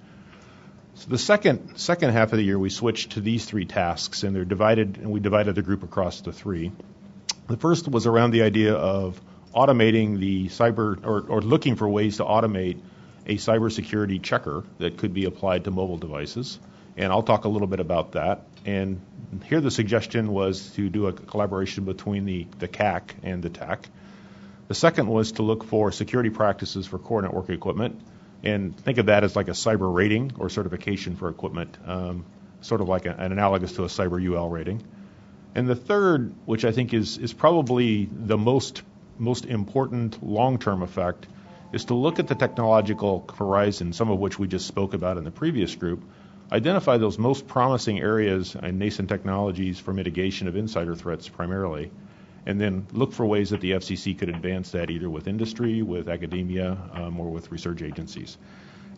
So the second half of the year, we switched to these three tasks, and they're divided, and we divided the group across the three. The first was around the idea of automating the cyber, or looking for ways to automate a cybersecurity checker that could be applied to mobile devices. And I'll talk a little bit about that. And here the suggestion was to do a collaboration between the CAC and the TAC. The second was to look for security practices for core network equipment, and think of that as like a cyber rating or certification for equipment, sort of like an analogous to a cyber UL rating. And the third, which I think is probably the most important long-term effect, is to look at the technological horizon, some of which we just spoke about in the previous group, identify those most promising areas and nascent technologies for mitigation of insider threats primarily, and then look for ways that the FCC could advance that either with industry, with academia, or with research agencies.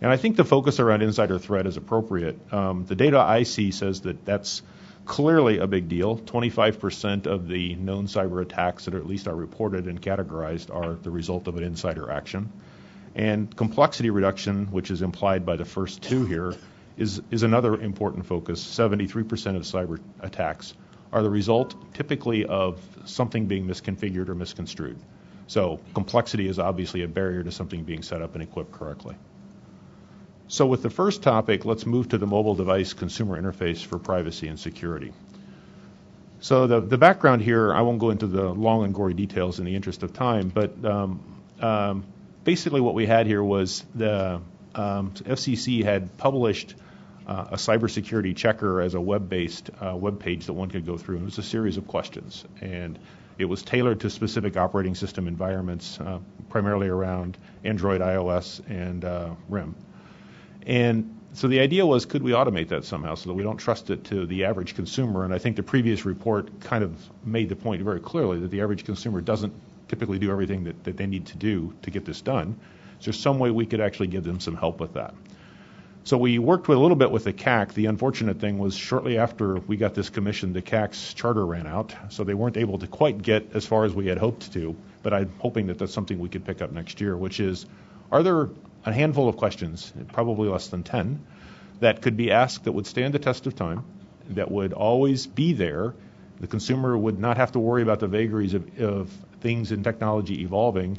And I think the focus around insider threat is appropriate. The data I see says that that's clearly a big deal. 25% of the known cyber attacks that at least are reported and categorized are the result of an insider action. And complexity reduction, which is implied by the first two here, is another important focus. 73% of cyber attacks are the result typically of something being misconfigured or misconstrued. So complexity is obviously a barrier to something being set up and equipped correctly. So with the first topic, let's move to the mobile device consumer interface for privacy and security. So the background here, I won't go into the long and gory details in the interest of time, but basically what we had here was the FCC had published a cybersecurity checker as a web-based web page that one could go through. And it was a series of questions, and it was tailored to specific operating system environments, primarily around Android, iOS, and RIM. And so the idea was, could we automate that somehow so that we don't trust it to the average consumer? And I think the previous report kind of made the point very clearly that the average consumer doesn't typically do everything that they need to do to get this done. Is there some way we could actually give them some help with that? So we worked with a little bit with the CAC. The unfortunate thing was shortly after we got this commission, the CAC's charter ran out, so they weren't able to quite get as far as we had hoped to, but I'm hoping that that's something we could pick up next year, which is, are there a handful of questions, probably less than 10, that could be asked that would stand the test of time, that would always be there? The consumer would not have to worry about the vagaries of things in technology evolving,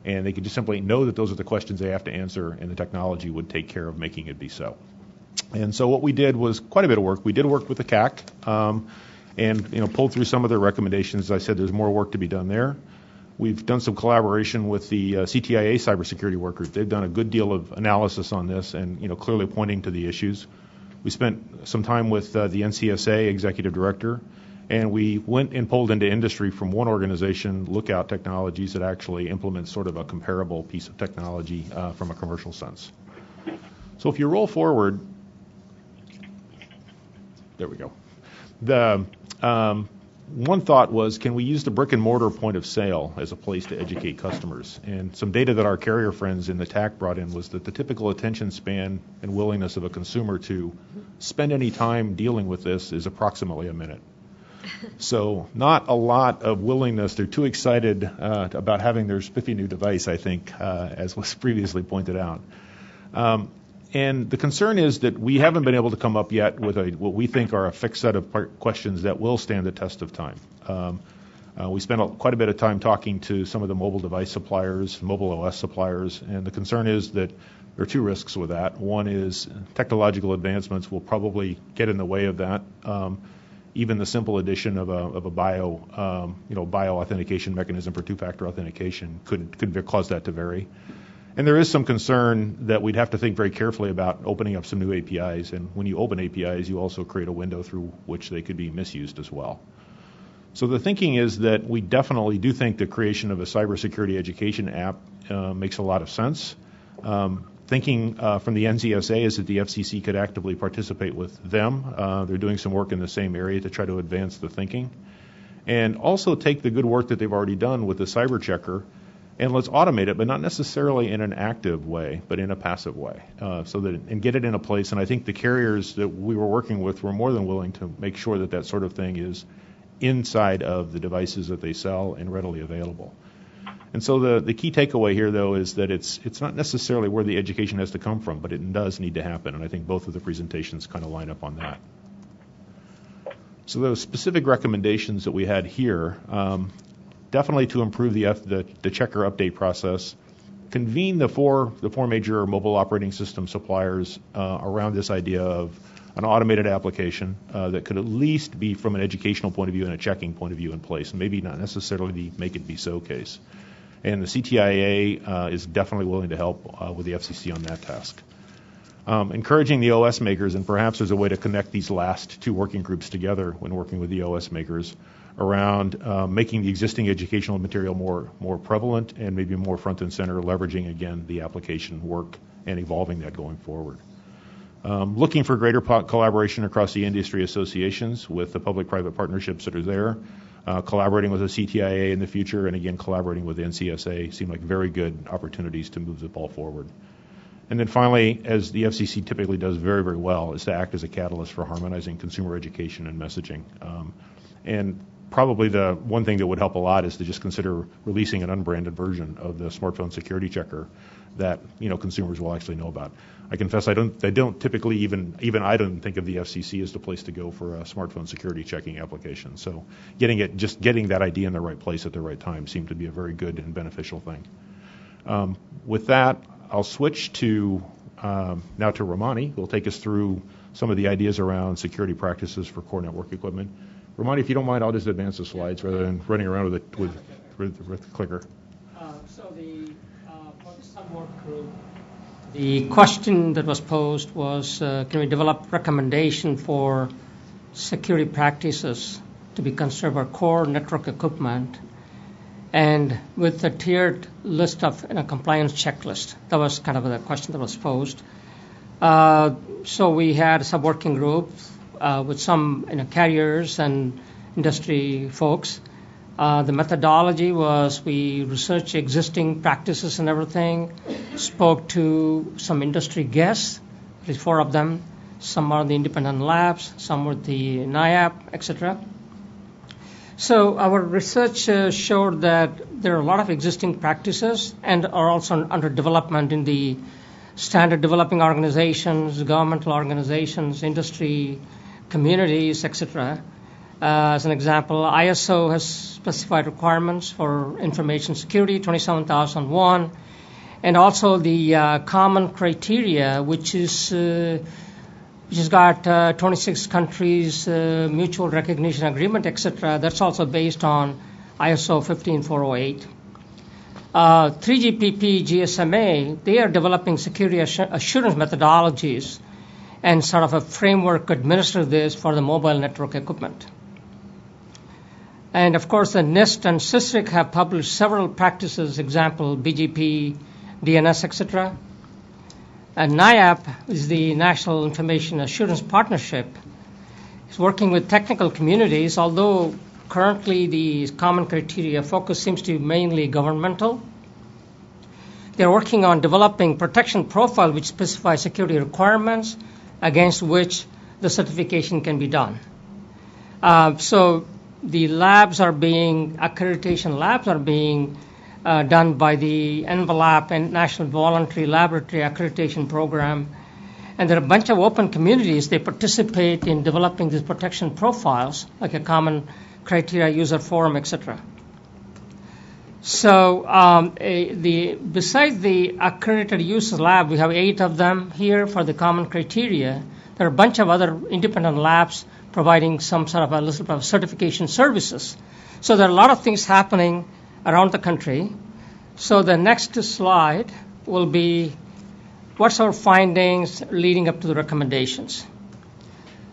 and they could just simply know that those are the questions they have to answer, and the technology would take care of making it be so. And so what we did was quite a bit of work. We did work with the CAC, and pulled through some of their recommendations. As I said, there's more work to be done there. We've done some collaboration with the CTIA cybersecurity work group. They've done a good deal of analysis on this, and clearly pointing to the issues. We spent some time with the NCSA executive director, and we went and pulled into industry from one organization, Lookout Technologies, that actually implements sort of a comparable piece of technology from a commercial sense. So if you roll forward, there we go. The one thought was, can we use the brick and mortar point of sale as a place to educate customers? And some data that our carrier friends in the TAC brought in was that the typical attention span and willingness of a consumer to spend any time dealing with this is approximately a minute. So not a lot of willingness. They're too excited about having their spiffy new device, I think, as was previously pointed out. And the concern is that we haven't been able to come up yet with what we think are a fixed set of questions that will stand the test of time. We spent quite a bit of time talking to some of the mobile device suppliers, mobile OS suppliers, and the concern is that there are two risks with that. One is technological advancements will probably get in the way of that. Even the simple addition of a bio authentication mechanism for two-factor authentication could cause that to vary. And there is some concern that we'd have to think very carefully about opening up some new APIs. And when you open APIs, you also create a window through which they could be misused as well. So the thinking is that we definitely do think the creation of a cybersecurity education app makes a lot of sense. Thinking from the NCSA is that the FCC could actively participate with them. They're doing some work in the same area to try to advance the thinking. And also take the good work that they've already done with the cyber checker, and let's automate it, but not necessarily in an active way, but in a passive way, and get it in a place. And I think the carriers that we were working with were more than willing to make sure that that sort of thing is inside of the devices that they sell and readily available. And so the key takeaway here, though, is that it's not necessarily where the education has to come from, but it does need to happen. And I think both of the presentations kind of line up on that. So those specific recommendations that we had here, definitely to improve the checker update process, convene the four major mobile operating system suppliers around this idea of an automated application that could at least be, from an educational point of view and a checking point of view, in place, and maybe not necessarily make it be so case. And the CTIA is definitely willing to help with the FCC on that task. Encouraging the OS makers, and perhaps there's a way to connect these last two working groups together when working with the OS makers, around making the existing educational material more prevalent and maybe more front and center, leveraging, again, the application work and evolving that going forward. Looking for greater collaboration across the industry associations with the public-private partnerships that are there, collaborating with the CTIA in the future, and again, collaborating with NCSA seem like very good opportunities to move the ball forward. And then finally, as the FCC typically does very, very well, is to act as a catalyst for harmonizing consumer education and messaging. And probably the one thing that would help a lot is to just consider releasing an unbranded version of the smartphone security checker that consumers will actually know about. I confess I don't typically even I don't think of the FCC as the place to go for a smartphone security checking application. So getting that idea in the right place at the right time seemed to be a very good and beneficial thing. With that, I'll switch to now to Ramani, who will take us through some of the ideas around security practices for core network equipment. Ramani, if you don't mind, I'll just advance the slides rather than running around with the clicker. So for the sub-work group, the question that was posed was, can we develop recommendation for security practices to be considered for core network equipment, and with a tiered list of compliance checklist? That was kind of the question that was posed. So we had a sub-working group with some carriers and industry folks. The methodology was we researched existing practices and everything, spoke to some industry guests, there's 4 of them. Some are the independent labs, some were the NIAP, etc. So our research showed that there are a lot of existing practices and are also under development in the standard developing organizations, governmental organizations, industry communities, etc. As an example, ISO has specified requirements for information security, 27001, and also the common criteria, which has got 26 countries, mutual recognition agreement, etc. That's also based on ISO 15408. 3GPP GSMA, they are developing security assurance methodologies and sort of a framework to administer this for the mobile network equipment. And of course, the NIST and CISRIC have published several practices, example, BGP, DNS, etc. And NIAP is the National Information Assurance Partnership. It's working with technical communities, although currently the common criteria focus seems to be mainly governmental. They're working on developing protection profile which specifies security requirements against which the certification can be done. So the accreditation labs are being done by the NVLAP and National Voluntary Laboratory Accreditation Program. And there are a bunch of open communities. They participate in developing these protection profiles, like a common criteria user forum, etc. So besides the accredited users lab, we have 8 of them here for the common criteria. There are a bunch of other independent labs providing some sort of a list of certification services. So there are a lot of things happening around the country. So the next slide will be what's our findings leading up to the recommendations.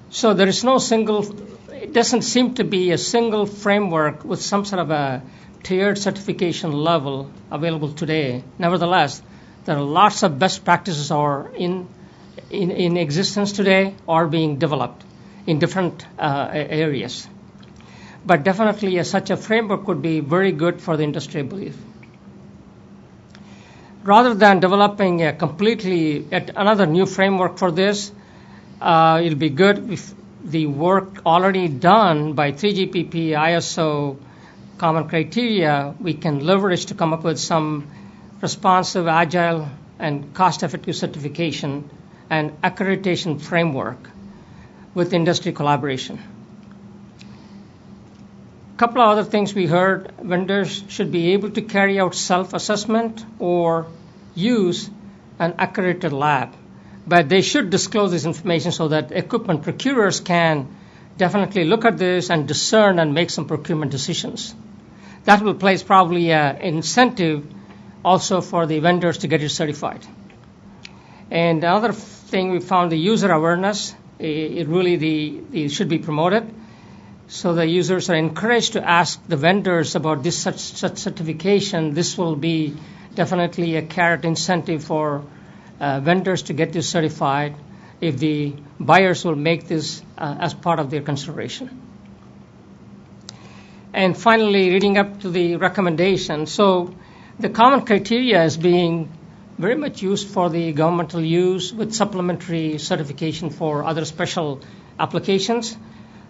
So there is it doesn't seem to be a single framework with some sort of a tiered certification level available today. Nevertheless, there are lots of best practices are in existence today or being developed in different areas. But definitely such a framework would be very good for the industry, I believe. Rather than developing another new framework for this, it'll be good if the work already done by 3GPP, ISO common criteria we can leverage to come up with some responsive, agile, and cost-effective certification and accreditation framework with industry collaboration. A couple of other things we heard: vendors should be able to carry out self-assessment or use an accredited lab, but they should disclose this information so that equipment procurers can definitely look at this and discern and make some procurement decisions. That will place probably an incentive also for the vendors to get it certified. And another thing we found, the user awareness, it should be promoted. So the users are encouraged to ask the vendors about this such certification. This will be definitely a carrot incentive for vendors to get this certified if the buyers will make this as part of their consideration. And finally, reading up to the recommendation. So the common criteria is being very much used for the governmental use with supplementary certification for other special applications.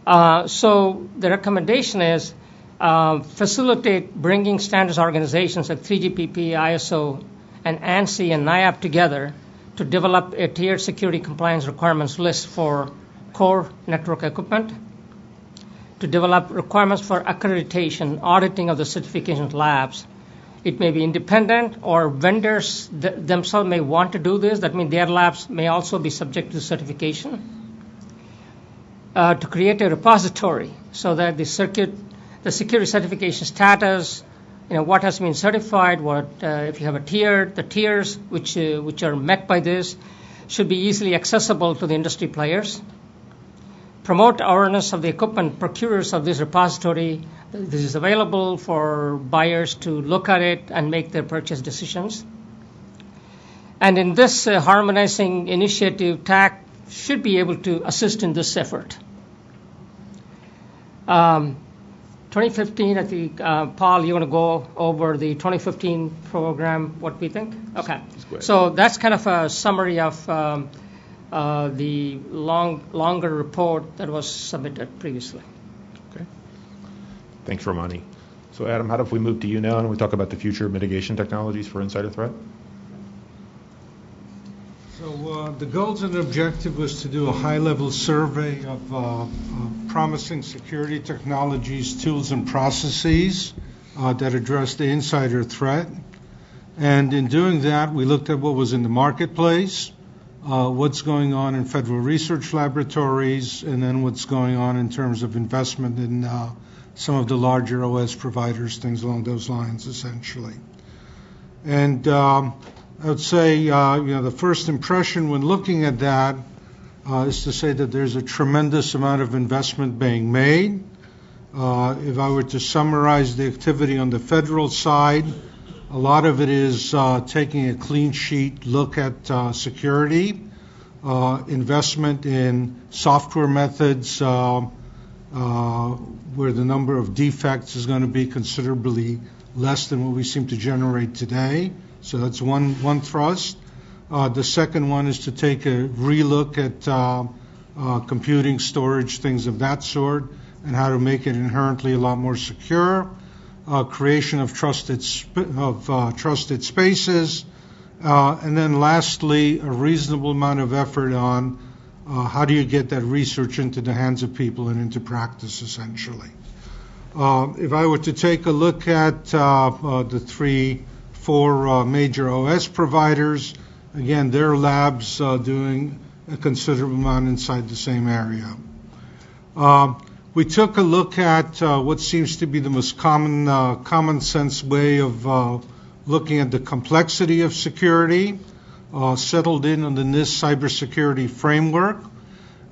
So the recommendation is facilitate bringing standards organizations like 3GPP, ISO, and ANSI and NIAP together to develop a tiered security compliance requirements list for core network equipment, to develop requirements for accreditation, auditing of the certification labs. It may be independent, or vendors themselves may want to do this. That means their labs may also be subject to certification. To create a repository so that the security certification status, what has been certified, if you have the tiers which are met by this, should be easily accessible to the industry players. Promote awareness of the equipment procurers of this repository. This is available for buyers to look at it and make their purchase decisions. And in this harmonizing initiative, TAC should be able to assist in this effort. 2015, I think, Paul, you want to go over the 2015 program, what we think? Okay. So that's kind of a summary of the longer report that was submitted previously. Okay. Thanks, Romani. So, Adam, how if we move to you now and we talk about the future mitigation technologies for insider threat? So the goals and objective was to do a high-level survey of promising security technologies, tools, and processes that address the insider threat. And in doing that, we looked at what was in the marketplace, what's going on in federal research laboratories, and then what's going on in terms of investment in some of the larger OS providers, things along those lines, essentially. And I would say, the first impression when looking at that is to say that there's a tremendous amount of investment being made. If I were to summarize the activity on the federal side, a lot of it is taking a clean sheet look at security, investment in software methods where the number of defects is going to be considerably less than what we seem to generate today. So that's one thrust. The second one is to take a relook at computing, storage, things of that sort, and how to make it inherently a lot more secure. Creation of trusted spaces, and then lastly, a reasonable amount of effort on how do you get that research into the hands of people and into practice, essentially. If I were to take a look at the 4 major OS providers, again, their labs doing a considerable amount inside the same area. We took a look at what seems to be the most common sense way of looking at the complexity of security, settled in on the NIST cybersecurity framework.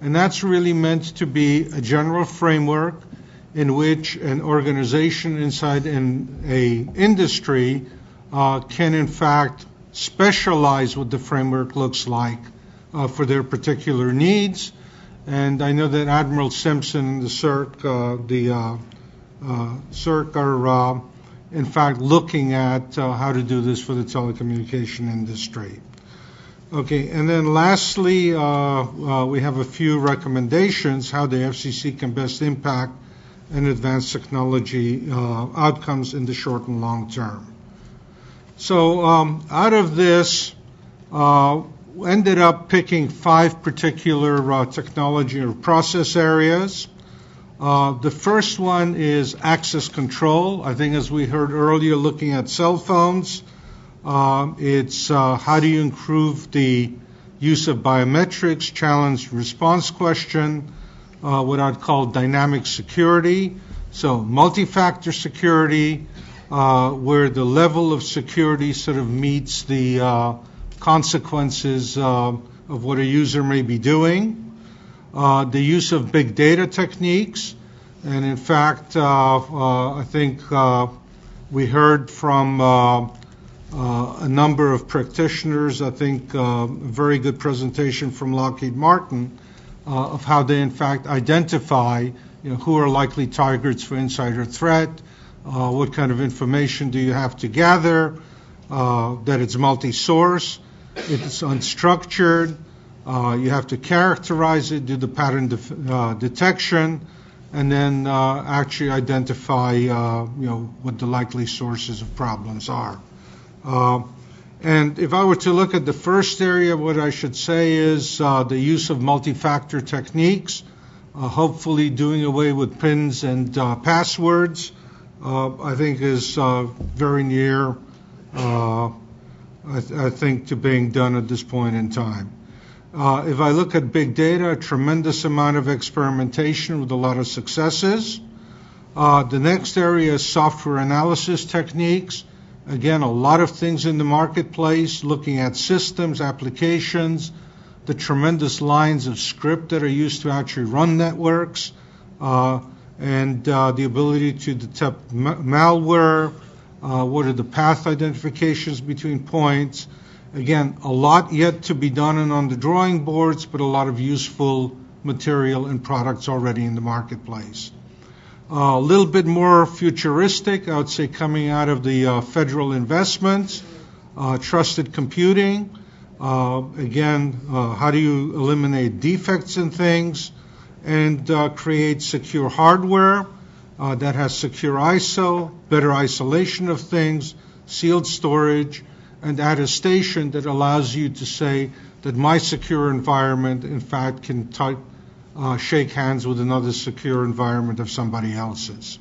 And that's really meant to be a general framework in which an organization inside an industry can in fact specialize what the framework looks like for their particular needs. And I know that Admiral Simpson and the CERC are in fact looking at how to do this for the telecommunication industry. Okay, and then lastly, we have a few recommendations how the FCC can best impact and advanced technology outcomes in the short and long term. So out of this, ended up picking 5 particular technology or process areas. The first one is access control. I think as we heard earlier, looking at cell phones, it's how do you improve the use of biometrics, challenge response question, what I'd call dynamic security. So multi-factor security, where the level of security sort of meets the consequences of what a user may be doing. The use of big data techniques. And in fact, I think we heard from a number of practitioners, I think a very good presentation from Lockheed Martin of how they in fact identify who are likely targets for insider threat, what kind of information do you have to gather, that it's multi-source, it's unstructured, you have to characterize it, do the pattern detection, and then actually identify what the likely sources of problems are. And if I were to look at the first area, what I should say is the use of multi-factor techniques, hopefully doing away with PINs and passwords, I think is very near, I think, to being done at this point in time. If I look at big data, a tremendous amount of experimentation with a lot of successes. The next area is software analysis techniques. Again, a lot of things in the marketplace, looking at systems, applications, the tremendous lines of script that are used to actually run networks, and the ability to detect malware, what are the path identifications between points. Again, a lot yet to be done and on the drawing boards, but a lot of useful material and products already in the marketplace. A little bit more futuristic, I would say, coming out of the federal investments, trusted computing. Again, how do you eliminate defects in things and create secure hardware that has secure ISO, better isolation of things, sealed storage, and attestation that allows you to say that my secure environment, in fact, can shake hands with another secure environment of somebody else's.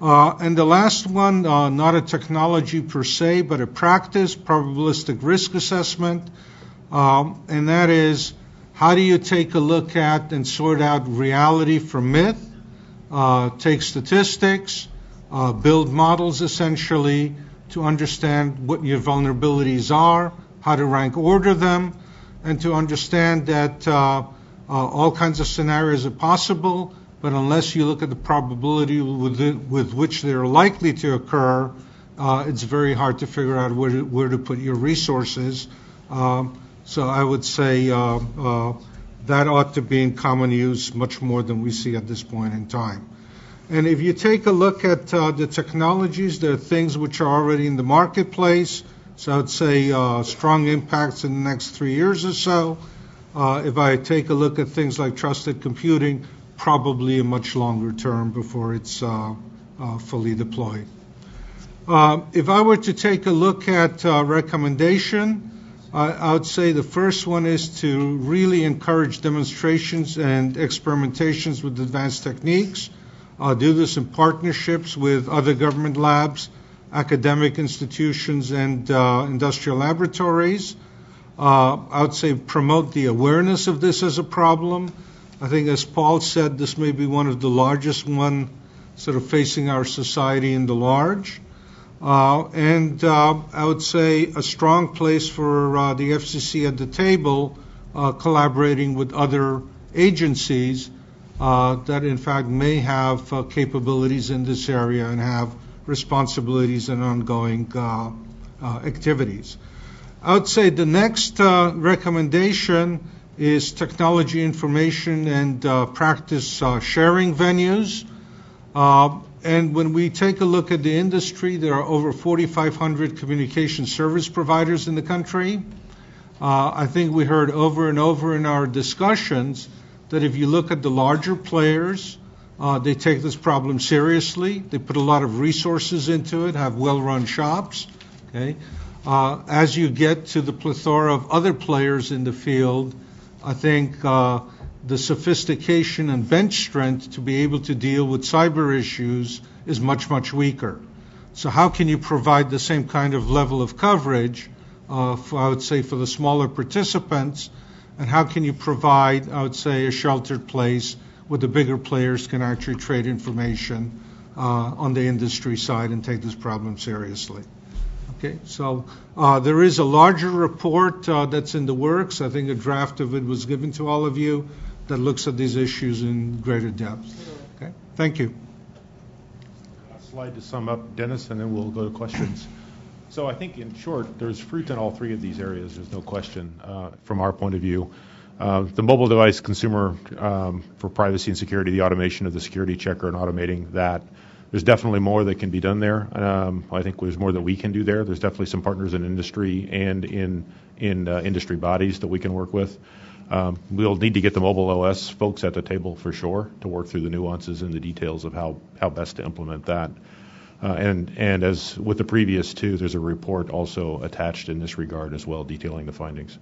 And the last one, not a technology per se, but a practice, probabilistic risk assessment, and that is how do you take a look at and sort out reality from myth, take statistics, build models essentially to understand what your vulnerabilities are, how to rank order them, and to understand that all kinds of scenarios are possible, but unless you look at the probability with which they're likely to occur, it's very hard to figure out where to put your resources. So I would say that ought to be in common use much more than we see at this point in time. And if you take a look at the technologies, there are things which are already in the marketplace. So I would say strong impacts in the next 3 years or so. If I take a look at things like trusted computing, probably a much longer term before it's fully deployed. If I were to take a look at recommendation, I would say the first one is to really encourage demonstrations and experimentations with advanced techniques. Do this in partnerships with other government labs, academic institutions, and industrial laboratories. I would say promote the awareness of this as a problem. I think, as Paul said, this may be one of the largest one sort of facing our society in the large. And I would say a strong place for the FCC at the table, collaborating with other agencies that in fact may have capabilities in this area and have responsibilities and ongoing activities. I would say the next recommendation is technology information and practice sharing venues. And when we take a look at the industry, there are over 4,500 communication service providers in the country. I think we heard over and over in our discussions that if you look at the larger players, They take this problem seriously. They put a lot of resources into it, have well-run shops. Okay. As you get to the plethora of other players in the field, I think the sophistication and bench strength to be able to deal with cyber issues is much, much weaker. So how can you provide the same kind of level of coverage, I would say, for the smaller participants, and how can you provide, I would say, a sheltered place where the bigger players can actually trade information on the industry side and take this problem seriously? Okay, so there is a larger report that's in the works. I think a draft of it was given to all of you that looks at these issues in greater depth. Okay, thank you. Slide to sum up, Dennis, and then we'll go to questions. So I think, in short, there's fruit in all three of these areas. There's no question from our point of view. The mobile device consumer for privacy and security, the automation of the security checker and automating that. There's definitely more that can be done there. I think there's more that we can do there. There's definitely some partners in industry and in industry bodies that we can work with. We'll need to get the mobile OS folks at the table for sure to work through the nuances and the details of how best to implement that. And as with the previous two, there's a report also attached in this regard as well, detailing the findings.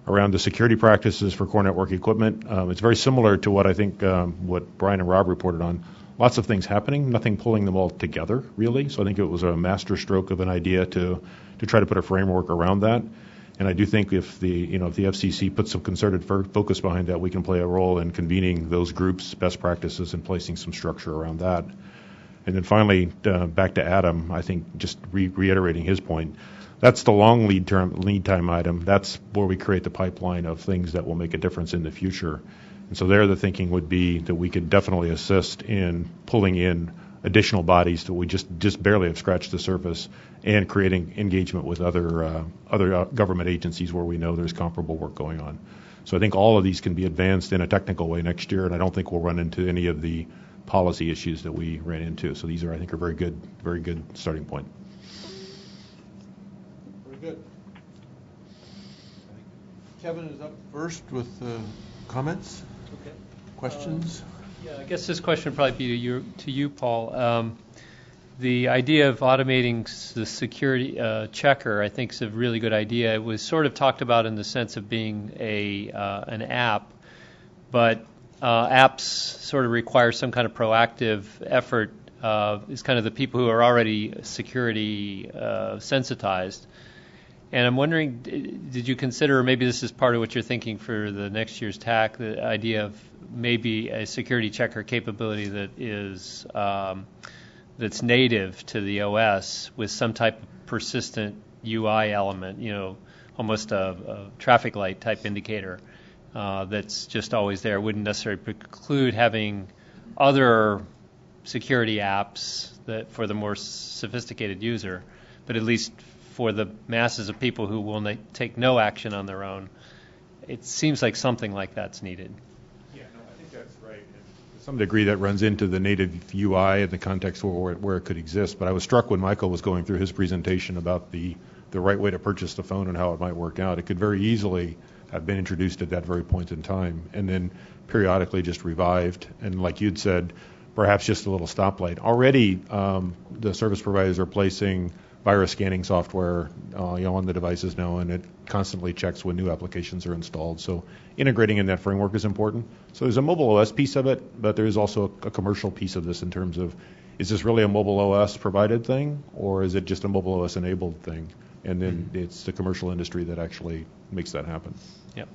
Around the security practices for core network equipment, it's very similar to what I think what Brian and Rob reported on. Lots of things happening, nothing pulling them all together, really. So I think it was a master stroke of an idea to try to put a framework around that. And I do think if the FCC puts some concerted focus behind that, we can play a role in convening those groups' best practices and placing some structure around that. And then finally, back to Adam, I think just reiterating his point, that's the long lead time item. That's where we create the pipeline of things that will make a difference in the future. And so there the thinking would be that we could definitely assist in pulling in additional bodies that we just barely have scratched the surface, and creating engagement with other government agencies where we know there's comparable work going on. So I think all of these can be advanced in a technical way next year, and I don't think we'll run into any of the policy issues that we ran into. So these are, I think, a very good starting point. Very good. Kevin is up first with comments. Okay. Questions? Yeah, I guess this question would probably be to you, Paul. The idea of automating the security checker, I think, is a really good idea. It was sort of talked about in the sense of being an app, but apps sort of require some kind of proactive effort. It's kind of the people who are already security sensitized. And I'm wondering, did you consider, or maybe this is part of what you're thinking for the next year's TAC, the idea of maybe a security checker capability that is that's native to the OS with some type of persistent UI element, almost a traffic light type indicator that's just always there. Wouldn't necessarily preclude having other security apps that for the more sophisticated user, but at least for the masses of people who will take no action on their own, it seems like something like that's needed. Yeah, no, I think that's right. And to some degree, that runs into the native UI in the context where it could exist. But I was struck when Michael was going through his presentation about the right way to purchase the phone and how it might work out. It could very easily have been introduced at that very point in time, and then periodically just revived. And like you'd said, perhaps just a little stoplight. Already, the service providers are placing virus scanning software on the devices now, and it constantly checks when new applications are installed. So integrating in that framework is important. So there's a mobile OS piece of it, but there is also a commercial piece of this in terms of, is this really a mobile OS provided thing, or is it just a mobile OS enabled thing? And then it's the commercial industry that actually makes that happen. Yep.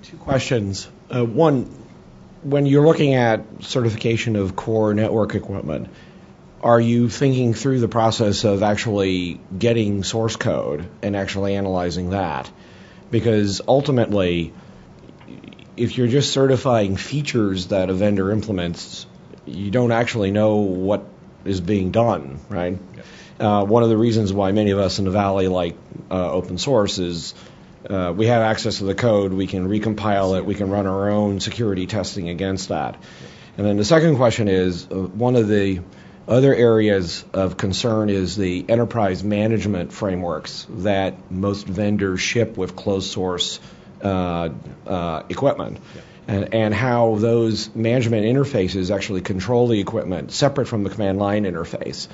Two questions. One, when you're looking at certification of core network equipment, are you thinking through the process of actually getting source code and actually analyzing that? Because ultimately, if you're just certifying features that a vendor implements, you don't actually know what is being done, right? Yeah. One of the reasons why many of us in the Valley like open source is we have access to the code, we can recompile it, we can run our own security testing against that. And then the second question is, one of the other areas of concern is the enterprise management frameworks that most vendors ship with closed source equipment. And how those management interfaces actually control the equipment separate from the command line interface.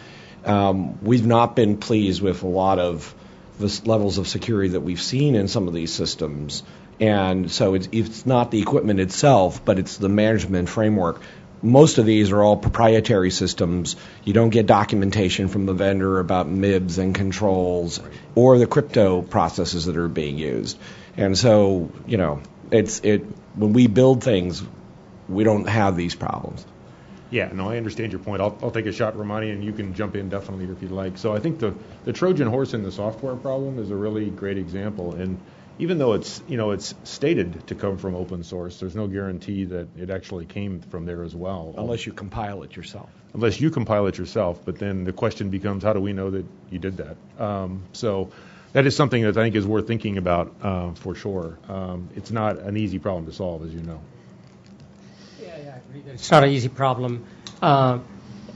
We've not been pleased with a lot of the levels of security that we've seen in some of these systems. And so it's not the equipment itself, but it's the management framework. Most of these are all proprietary systems. You don't get documentation from the vendor about MIBs and controls or the crypto processes that are being used. And so, when we build things, we don't have these problems. Yeah, no, I understand your point. I'll take a shot, Romani, and you can jump in definitely if you'd like. So I think the Trojan horse in the software problem is a really great example. And even though it's stated to come from open source, there's no guarantee that it actually came from there as well. Unless you compile it yourself. But then the question becomes, how do we know that you did that? So that is something that I think is worth thinking about for sure. It's not an easy problem to solve, as you know. Yeah, I agree that it's not an easy problem.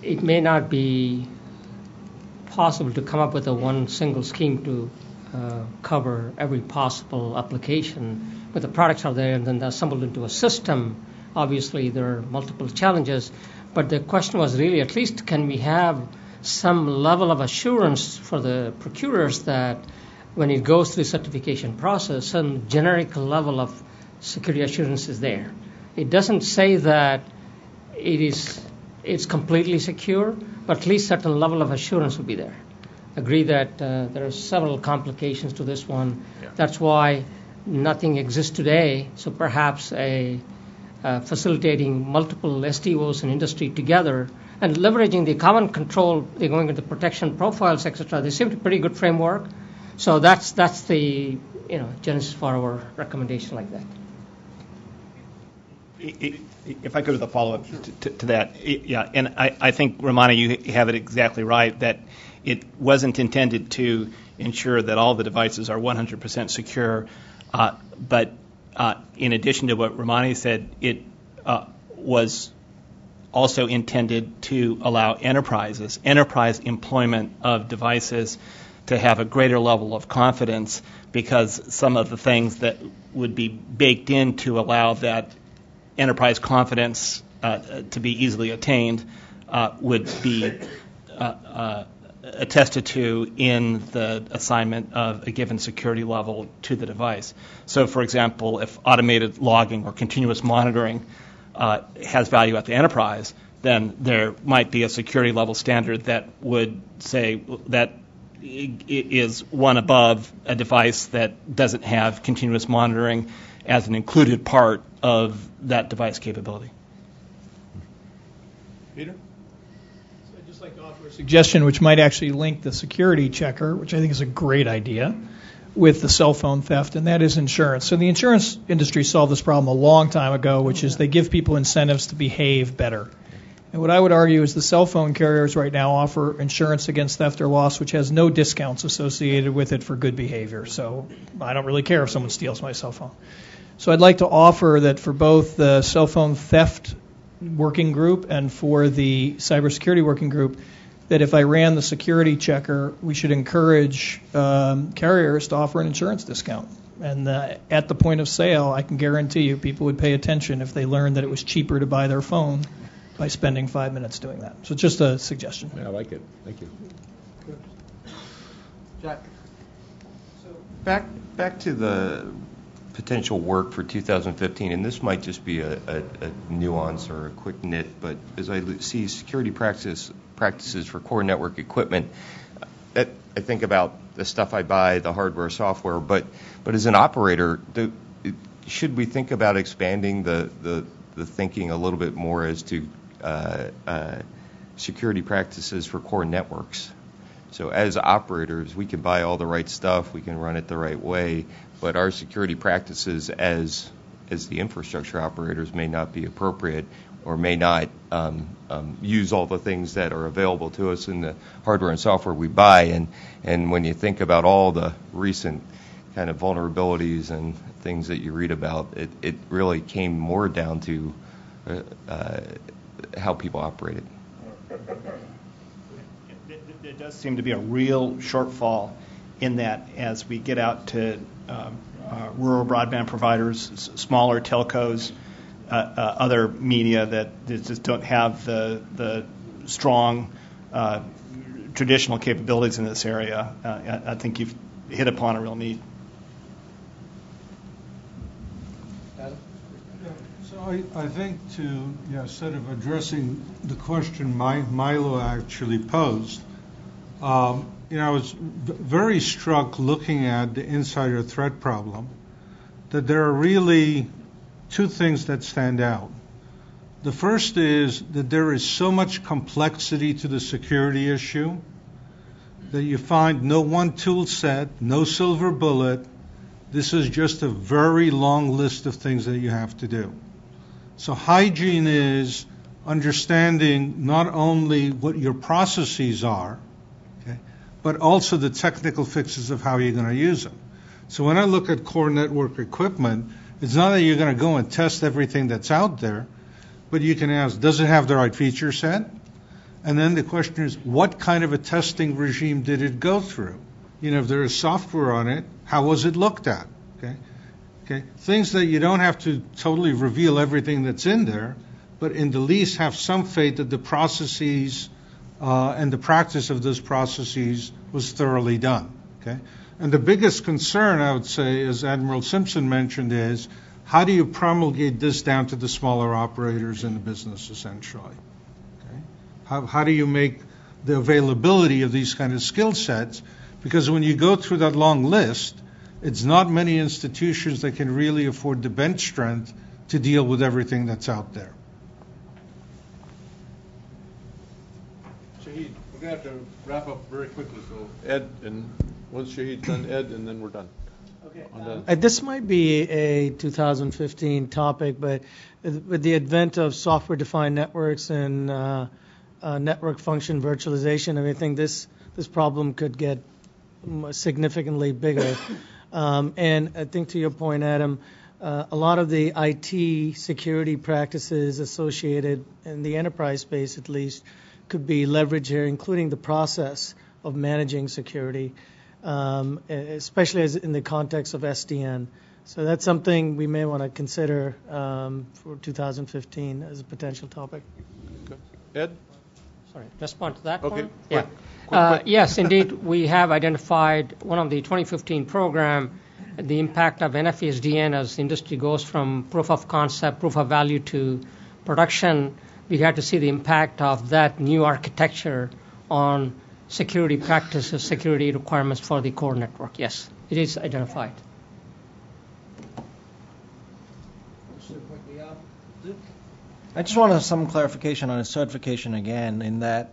It may not be possible to come up with a one single scheme to cover every possible application, but the products are there and then they're assembled into a system. Obviously, there are multiple challenges, but the question was really, at least can we have some level of assurance for the procurers that when it goes through the certification process, some generic level of security assurance is there. It doesn't say that it's completely secure, but at least certain level of assurance will be there. Agree that there are several complications to this one. Yeah. That's why nothing exists today. So perhaps facilitating multiple STOs in industry together and leveraging the common control, they're going into protection profiles, etc. They seem to be pretty good framework. So that's the genesis for our recommendation like that. If I go to the follow-up to that, yeah, and I think, Romani, you have it exactly right, that it wasn't intended to ensure that all the devices are 100% secure, but in addition to what Romani said, it was also intended to allow enterprise employment of devices to have a greater level of confidence, because some of the things that would be baked in to allow that enterprise confidence to be easily attained would be attested to in the assignment of a given security level to the device. So, for example, if automated logging or continuous monitoring has value at the enterprise, then there might be a security level standard that would say that it is one above a device that doesn't have continuous monitoring as an included part of that device capability. Peter? So I'd just like to offer a suggestion which might actually link the security checker, which I think is a great idea, with the cell phone theft, and that is insurance. So the insurance industry solved this problem a long time ago, which is they give people incentives to behave better. And what I would argue is the cell phone carriers right now offer insurance against theft or loss, which has no discounts associated with it for good behavior. So I don't really care if someone steals my cell phone. So I'd like to offer that for both the cell phone theft working group and for the cybersecurity working group, that if I ran the security checker, we should encourage carriers to offer an insurance discount. And at the point of sale, I can guarantee you people would pay attention if they learned that it was cheaper to buy their phone by spending 5 minutes doing that. So just a suggestion. Yeah, I like it. Thank you. Good. Jack. So back to the potential work for 2015, and this might just be a nuance or a quick nit, but as I see security practices for core network equipment, I think about the stuff I buy, the hardware, software, but as an operator, should we think about expanding the thinking a little bit more as to security practices for core networks? So as operators, we can buy all the right stuff, we can run it the right way, but our security practices as the infrastructure operators may not be appropriate or may not use all the things that are available to us in the hardware and software we buy. And when you think about all the recent kind of vulnerabilities and things that you read about, it really came more down to how people operated. There does seem to be a real shortfall in that as we get out to rural broadband providers, smaller telcos, other media that just don't have the strong traditional capabilities in this area. I think you've hit upon a real need. So I think to sort of addressing the question Milo actually posed, I was very struck looking at the insider threat problem that there are really two things that stand out. The first is that there is so much complexity to the security issue that you find no one tool set, no silver bullet. This is just a very long list of things that you have to do. So hygiene is understanding not only what your processes are, okay, but also the technical fixes of how you're going to use them. So when I look at core network equipment, it's not that you're going to go and test everything that's out there, but you can ask, does it have the right feature set? And then the question is, what kind of a testing regime did it go through? If there is software on it, how was it looked at? Okay. Things that you don't have to totally reveal everything that's in there, but in the least have some faith that the processes and the practice of those processes was thoroughly done. Okay. And the biggest concern, I would say, as Admiral Simpson mentioned, is how do you promulgate this down to the smaller operators in the business, essentially? Okay. How do you make the availability of these kind of skill sets? Because when you go through that long list, it's not many institutions that can really afford the bench strength to deal with everything that's out there. Shahid, we're going to have to wrap up very quickly. So Ed, and once Shahid's done, Ed, and then we're done. Okay. This might be a 2015 topic, but with the advent of software-defined networks and network function virtualization, I think this problem could get significantly bigger. And I think to your point, Adam, a lot of the IT security practices associated in the enterprise space, at least, could be leveraged here, including the process of managing security, especially as in the context of SDN. So that's something we may want to consider for 2015 as a potential topic. Okay. Ed? Sorry, respond to that okay. one? Yeah. Yes, indeed, we have identified one of the 2015 program, the impact of NFSDN as the industry goes from proof of concept, proof of value to production. We had to see the impact of that new architecture on security practices, security requirements for the core network. Yes, it is identified. I just want some clarification on the certification again, in that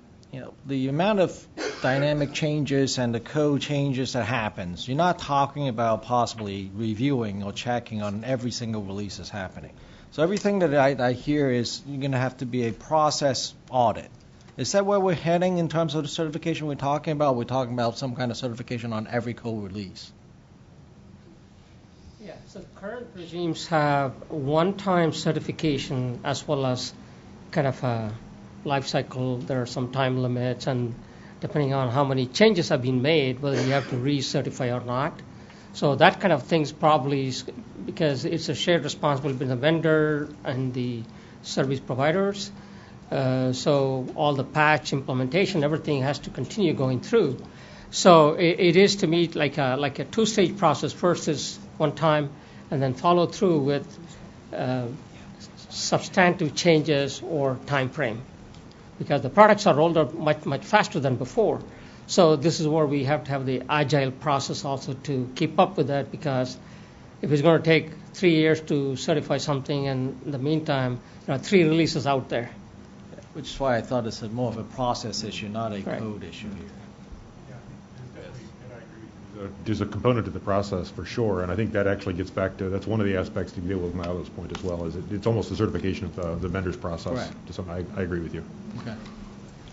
the amount of dynamic changes and the code changes that happens, you're not talking about possibly reviewing or checking on every single release that's happening. So everything that I hear is you're going to have to be a process audit. Is that where we're heading in terms of the certification we're talking about? We're talking about some kind of certification on every code release. Yeah, so current regimes have one-time certification as well as kind of a life cycle. There are some time limits, and depending on how many changes have been made, whether you have to recertify or not. So that kind of thing's probably because it's a shared responsibility between the vendor and the service providers. So all the patch implementation, everything has to continue going through. So it is to me like a two-stage process. First is one time, and then follow through with substantive changes or time frame, because the products are rolled out much faster than before. So this is where we have to have the agile process also to keep up with that, because if it's going to take 3 years to certify something, and in the meantime, 3 releases out there. Which is why I thought it's more of a process issue, not a code issue here. There's a component to the process for sure, and I think that actually gets back to, that's one of the aspects to deal with Milo's point as well, is it's almost a certification of the vendor's process. Right. To some, I agree with you. Okay.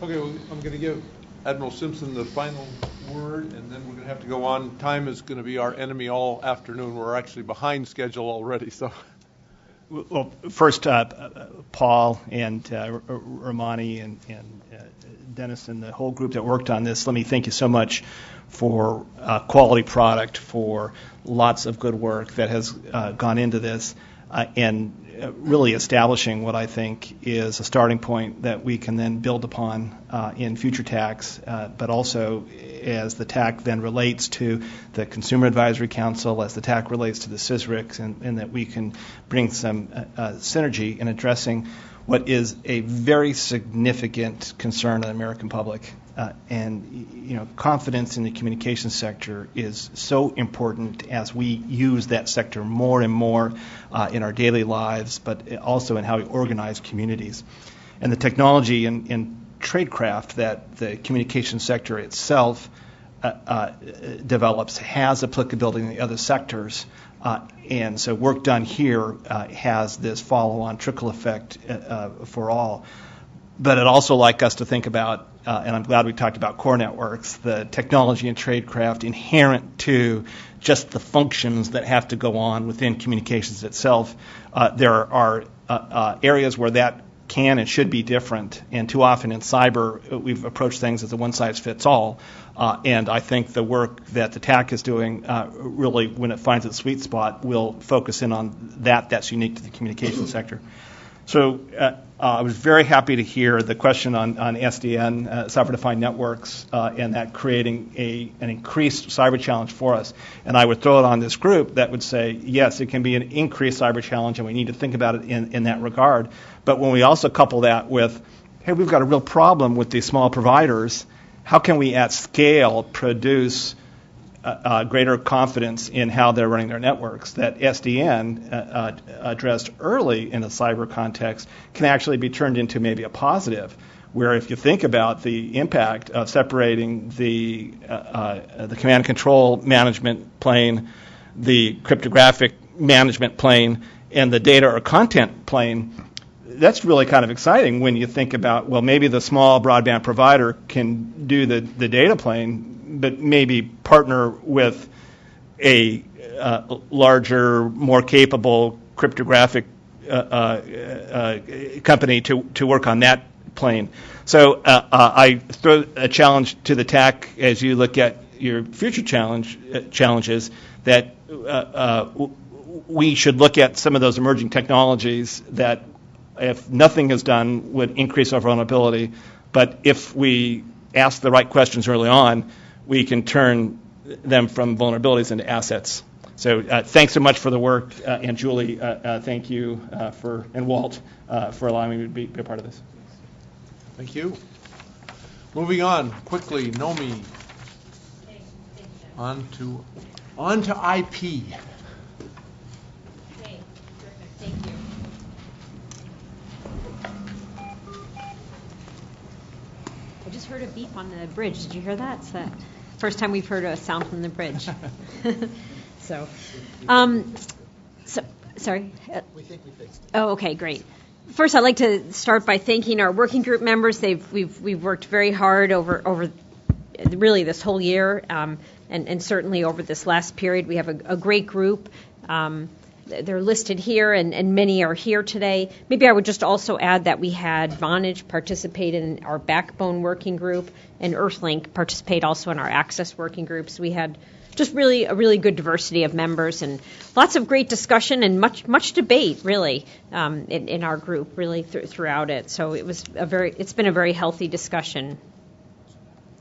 Okay, well, I'm going to give Admiral Simpson the final word, and then we're going to have to go on. Time is going to be our enemy all afternoon. We're actually behind schedule already, so. Well, first, Paul and Romani and Dennis and the whole group that worked on this, let me thank you so much for quality product, for lots of good work that has gone into this, and really establishing what I think is a starting point that we can then build upon in future TACs, but also as the TAC then relates to the Consumer Advisory Council, as the TAC relates to the CISRICs, and that we can bring some synergy in addressing what is a very significant concern of the American public. And confidence in the communications sector is so important as we use that sector more and more in our daily lives, but also in how we organize communities. And the technology and tradecraft that the communications sector itself develops has applicability in the other sectors. And so work done here has this follow-on trickle effect for all. But I'd also like us to think about, and I'm glad we talked about core networks, the technology and tradecraft inherent to just the functions that have to go on within communications itself. There are areas where that can and should be different, and too often in cyber we've approached things as a one-size-fits-all, and I think the work that the TAC is doing really, when it finds its sweet spot, will focus in on that's unique to the communications sector. So I was very happy to hear the question on SDN, software-defined networks, and that creating an increased cyber challenge for us. And I would throw it on this group that would say, yes, it can be an increased cyber challenge, and we need to think about it in that regard. But when we also couple that with, hey, we've got a real problem with these small providers, how can we at scale produce greater confidence in how they're running their networks, that SDN addressed early in a cyber context can actually be turned into maybe a positive, where if you think about the impact of separating the command and control management plane, the cryptographic management plane, and the data or content plane, that's really kind of exciting when you think about, well, maybe the small broadband provider can do the data plane, but maybe partner with a larger, more capable cryptographic company to work on that plane. So I throw a challenge to the TAC as you look at your future challenges that we should look at some of those emerging technologies that, if nothing is done, would increase our vulnerability. But if we ask the right questions early on, we can turn them from vulnerabilities into assets. So thanks so much for the work, and Julie, thank you and Walt for allowing me to be a part of this. Thank you. Moving on quickly, Nomi. On to IP. Okay, terrific. Thank you. I just heard a beep on the bridge. Did you hear that? It's the first time we've heard a sound from the bridge. Sorry. We think we fixed it. Oh, okay, great. First, I'd like to start by thanking our working group members. We've worked very hard over really this whole year, and certainly over this last period. We have a great group. They're listed here, and many are here today. Maybe I would just also add that we had Vonage participate in our Backbone working group, and Earthlink participate also in our Access working groups. We had just really a really good diversity of members and lots of great discussion and much debate, really, in our group, really throughout it. So it's been a very healthy discussion.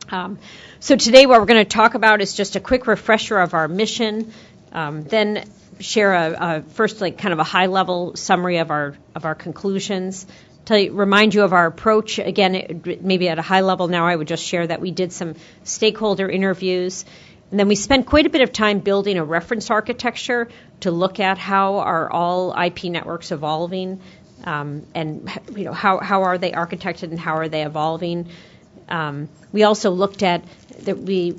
So today what we're going to talk about is just a quick refresher of our mission, then share a first kind of a high-level summary of our conclusions. Remind you of our approach. Again, maybe at a high level now, I would just share that we did some stakeholder interviews, and then we spent quite a bit of time building a reference architecture to look at how are all IP networks evolving, and how are they architected and how are they evolving. We also looked at that we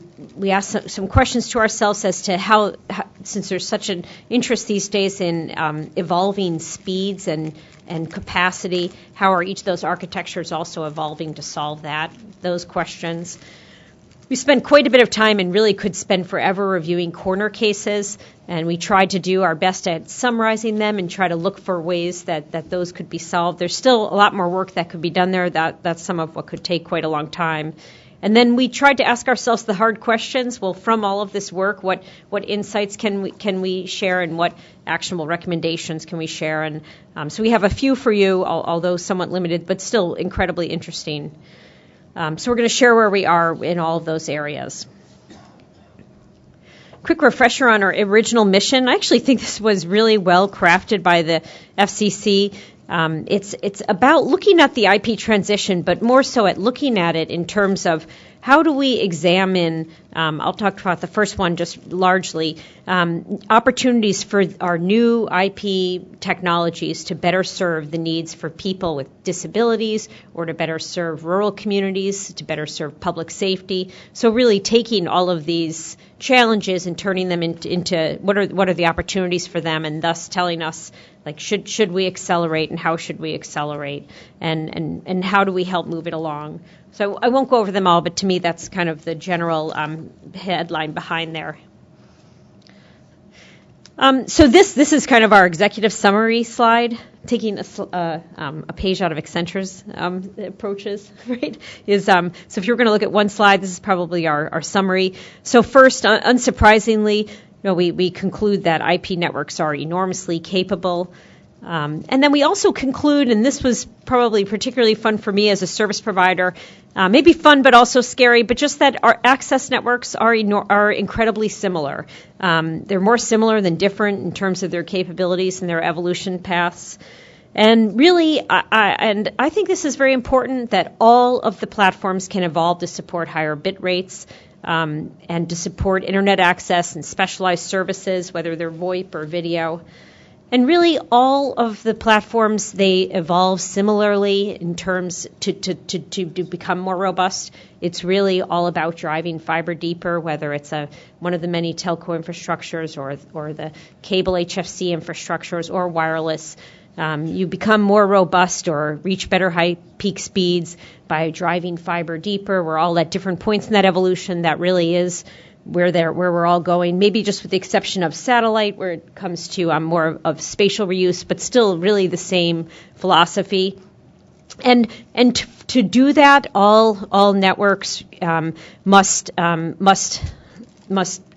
asked some questions to ourselves as to how since there's such an interest these days in evolving speeds and capacity, how are each of those architectures also evolving to solve those questions. We spent quite a bit of time and really could spend forever reviewing corner cases, and we tried to do our best at summarizing them and try to look for ways that those could be solved. There's still a lot more work that could be done there. That's some of what could take quite a long time. And then we tried to ask ourselves the hard questions. Well, from all of this work, what insights can we share, and what actionable recommendations can we share? And so we have a few for you, although somewhat limited, but still incredibly interesting. So we're going to share where we are in all of those areas. Quick refresher on our original mission. I actually think this was really well crafted by the FCC. It's about looking at the IP transition, but more so at looking at it in terms of how do we examine, I'll talk about the first one just largely, opportunities for our new IP technologies to better serve the needs for people with disabilities, or to better serve rural communities, to better serve public safety. So really taking all of these challenges and turning them into what are the opportunities for them, and thus telling us, like, should we accelerate, and how should we accelerate, and how do we help move it along. So I won't go over them all, but to me that's kind of the general headline behind there. So this is kind of our executive summary slide, taking a page out of Accenture's approaches, right? So if you're going to look at one slide, this is probably our summary. So first, unsurprisingly, we conclude that IP networks are enormously capable. And then we also conclude, and this was probably particularly fun for me as a service provider, maybe fun but also scary, but just that our access networks are incredibly similar. They're more similar than different in terms of their capabilities and their evolution paths. And really, I think this is very important, that all of the platforms can evolve to support higher bit rates, and to support internet access and specialized services, whether they're VoIP or video. And really, all of the platforms, they evolve similarly in terms to become more robust. It's really all about driving fiber deeper, whether it's one of the many telco infrastructures or the cable HFC infrastructures or wireless. You become more robust or reach better high peak speeds by driving fiber deeper. We're all at different points in that evolution. That really is where we're all going, maybe just with the exception of satellite, where it comes to more of spatial reuse, but still really the same philosophy. And to do that, all networks must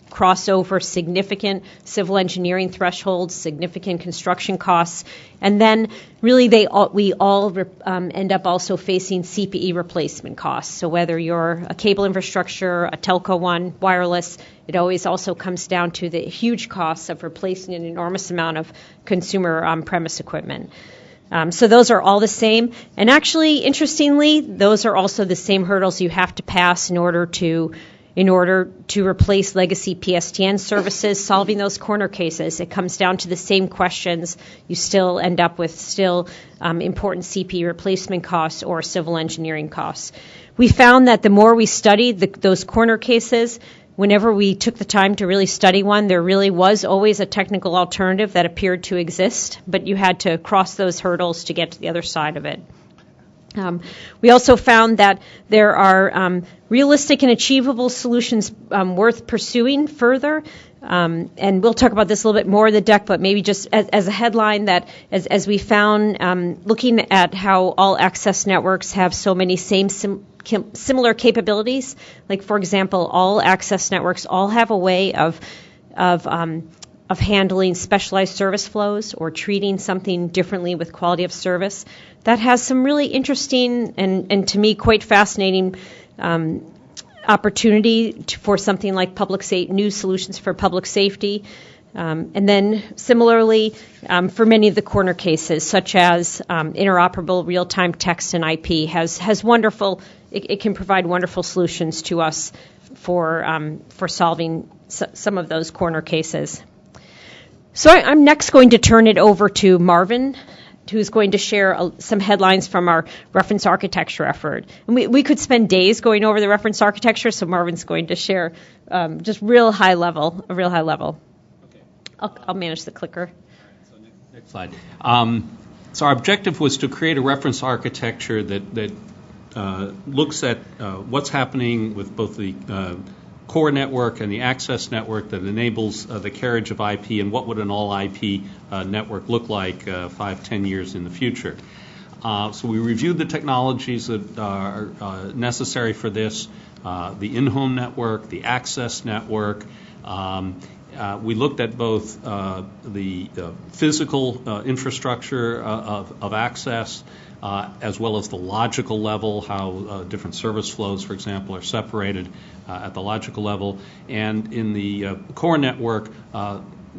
cross over significant civil engineering thresholds, significant construction costs, and then really we all end up also facing CPE replacement costs. So whether you're a cable infrastructure, a telco one, wireless, it always also comes down to the huge costs of replacing an enormous amount of consumer premise equipment. So those are all the same. And actually, interestingly, those are also the same hurdles you have to pass in order to replace legacy PSTN services, solving those corner cases. It comes down to the same questions. You still end up with important CPE replacement costs or civil engineering costs. We found that the more we studied those corner cases, whenever we took the time to really study one, there really was always a technical alternative that appeared to exist, but you had to cross those hurdles to get to the other side of it. We also found that there are realistic and achievable solutions worth pursuing further. And we'll talk about this a little bit more in the deck, but maybe just as a headline, that as we found, looking at how all access networks have so many similar capabilities, like, for example, all access networks all have a way of handling specialized service flows or treating something differently with quality of service. That has some really interesting and to me quite fascinating opportunity for something like new solutions for public safety. And then similarly, for many of the corner cases, such as interoperable real-time text and IP, has wonderful. It can provide wonderful solutions to us for solving some of those corner cases. So I'm next going to turn it over to Marvin, who's going to share some headlines from our reference architecture effort. And we could spend days going over the reference architecture, so Marvin's going to share just a real high level. Okay. I'll manage the clicker. So next slide. So our objective was to create a reference architecture that looks at what's happening with both the core network and the access network that enables the carriage of IP, and what would an all-IP network look like 5-10 years in the future. So we reviewed the technologies that are necessary for this, the in-home network, the access network. We looked at both the physical infrastructure of access as well as the logical level, how different service flows, for example, are separated at the logical level. And in the core network,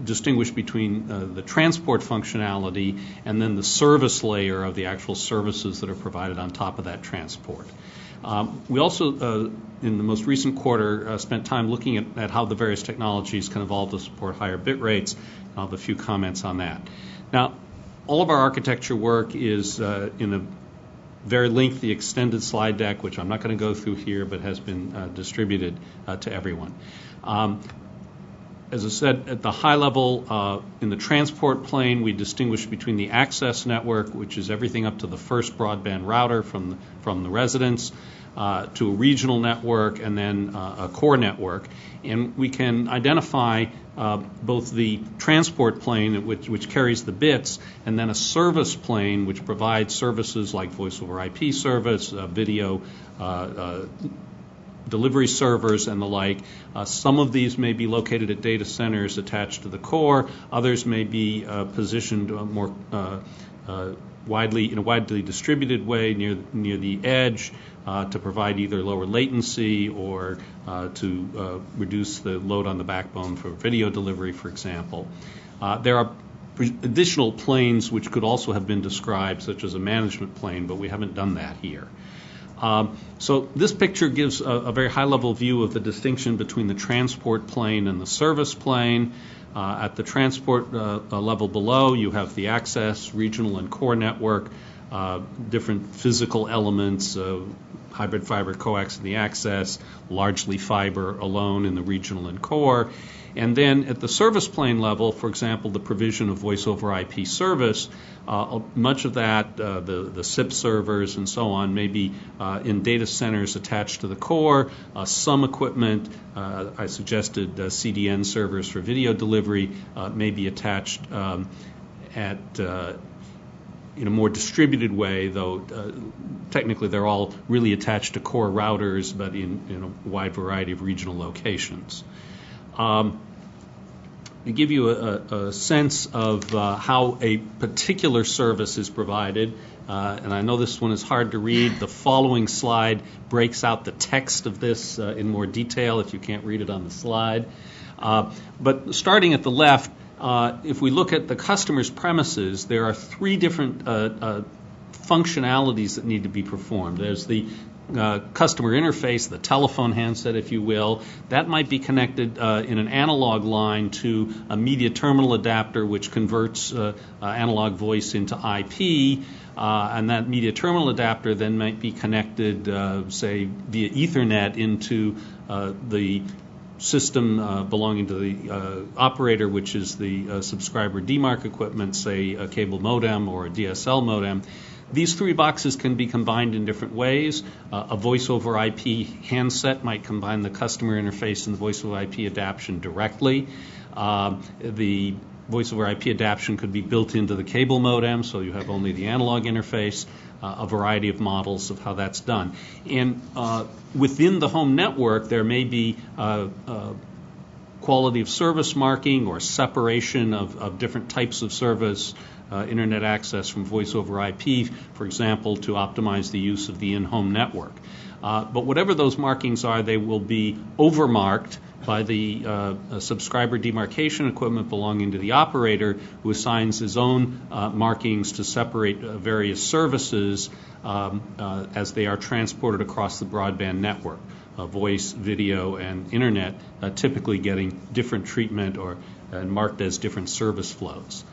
distinguish between the transport functionality and then the service layer of the actual services that are provided on top of that transport. We also, in the most recent quarter, spent time looking at how the various technologies can evolve to support higher bit rates. I'll have a few comments on that. Now, all of our architecture work is in a very lengthy extended slide deck, which I'm not going to go through here, but has been distributed to everyone. As I said, at the high level, in the transport plane, we distinguish between the access network, which is everything up to the first broadband router from the residence, to a regional network, and then a core network. And we can identify both the transport plane, which carries the bits, and then a service plane, which provides services like voice over IP service, video delivery servers, and the like. Some of these may be located at data centers attached to the core. Others may be positioned more widely in a widely distributed way near the edge to provide either lower latency or to reduce the load on the backbone for video delivery, for example. There are additional planes which could also have been described, such as a management plane, but we haven't done that here. So this picture gives a very high-level view of the distinction between the transport plane and the service plane. At the transport level below, you have the access, regional, and core network, different physical elements, hybrid fiber coax in the access, largely fiber alone in the regional and core. And then at the service plane level, for example, the provision of voice over IP service, much of that, the SIP servers and so on, may be in data centers attached to the core. Some equipment, I suggested CDN servers for video delivery, may be attached in a more distributed way, though technically they're all really attached to core routers, but in a wide variety of regional locations. To give you a sense of how a particular service is provided, and I know this one is hard to read, the following slide breaks out the text of this in more detail if you can't read it on the slide. But starting at the left, if we look at the customer's premises, there are three different functionalities that need to be performed. There's the customer interface, the telephone handset, if you will. That might be connected in an analog line to a media terminal adapter, which converts analog voice into IP. And that media terminal adapter then might be connected, say, via Ethernet into the system belonging to the operator, which is the subscriber demarc equipment, say a cable modem or a DSL modem. These three boxes can be combined in different ways. A voice over IP handset might combine the customer interface and the voice over IP adaptation directly. The voice over IP adaptation could be built into the cable modem, so you have only the analog interface. A variety of models of how that's done. And within the home network, there may be quality of service marking or separation of different types of service, internet access from voice over IP, for example, to optimize the use of the in-home network. But whatever those markings are, they will be overmarked by the subscriber demarcation equipment belonging to the operator, who assigns his own markings to separate various services as they are transported across the broadband network. Voice, video, and internet typically getting different treatment and marked as different service flows.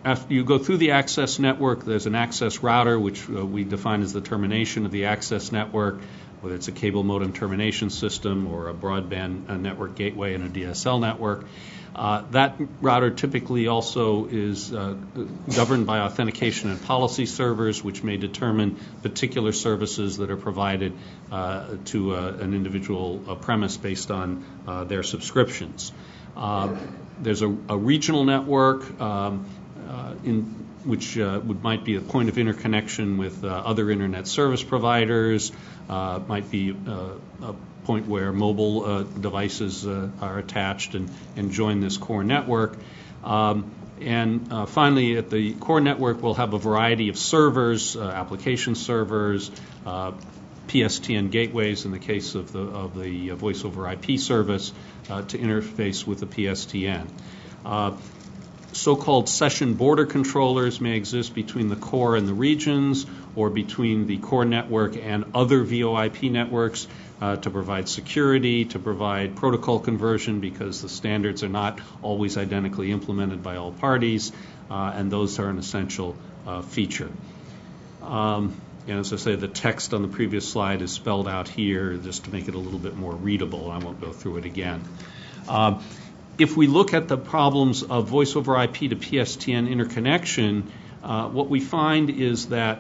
after you go through the access network, there's an access router, which we define as the termination of the access network, whether it's a cable modem termination system or a broadband network gateway and a DSL network. That router typically also is governed by authentication and policy servers, which may determine particular services that are provided to an individual premise based on their subscriptions. There's a regional network which might be a point of interconnection with other internet service providers, might be a point where mobile devices are attached and join this core network. And finally, at the core network, we'll have a variety of servers, application servers, PSTN gateways in the case of the voice over IP service to interface with the PSTN. So-called session border controllers may exist between the core and the regions, or between the core network and other VoIP networks to provide security, to provide protocol conversion, because the standards are not always identically implemented by all parties, and those are an essential feature. And as I say, the text on the previous slide is spelled out here just to make it a little bit more readable. I won't go through it again. If we look at the problems of voice over IP to PSTN interconnection, what we find is that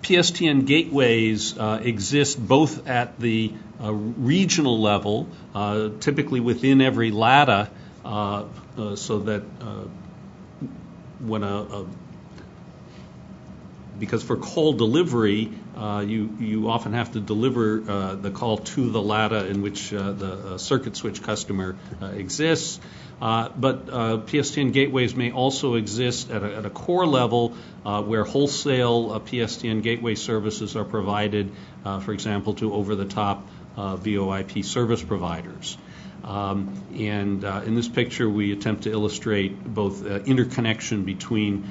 PSTN gateways exist both at the regional level, typically within every LATA, so that when because for call delivery, you often have to deliver the call to the LATA in which the circuit switch customer exists. But PSTN gateways may also exist at a core level where wholesale PSTN gateway services are provided, for example, to over-the-top VoIP service providers. And in this picture, we attempt to illustrate both interconnection between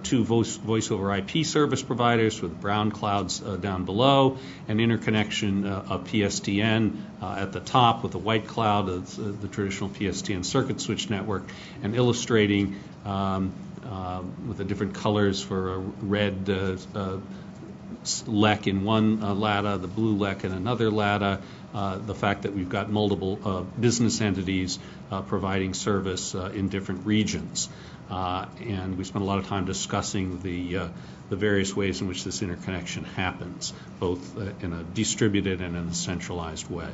two voice over IP service providers with brown clouds down below, and interconnection of PSTN at the top with a white cloud, the traditional PSTN circuit switch network, and illustrating with the different colors for a red LEC in one LATA, the blue LEC in another LATA, the fact that we've got multiple business entities providing service in different regions. And we spent a lot of time discussing the various ways in which this interconnection happens, both in a distributed and in a centralized way.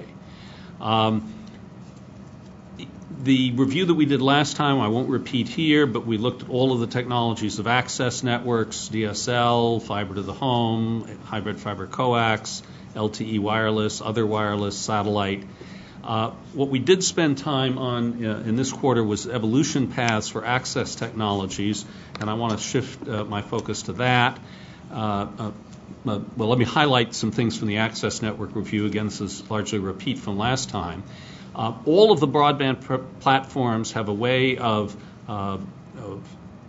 The review that we did last time, I won't repeat here, but we looked at all of the technologies of access networks, DSL, fiber to the home, hybrid fiber coax, LTE wireless, other wireless, satellite. What we did spend time on in this quarter was evolution paths for access technologies, and I want to shift my focus to that. Well, let me highlight some things from the access network review. Again, this is largely a repeat from last time. All of the broadband platforms have a way of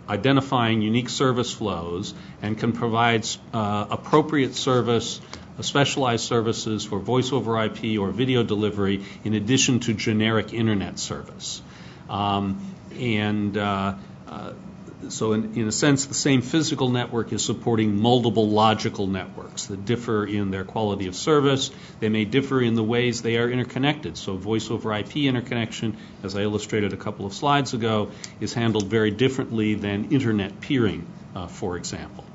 identifying unique service flows and can provide appropriate service, specialized services for voice over IP or video delivery in addition to generic internet service. So in a sense, the same physical network is supporting multiple logical networks that differ in their quality of service. They may differ in the ways they are interconnected. So voice over IP interconnection, as I illustrated a couple of slides ago, is handled very differently than internet peering, for example.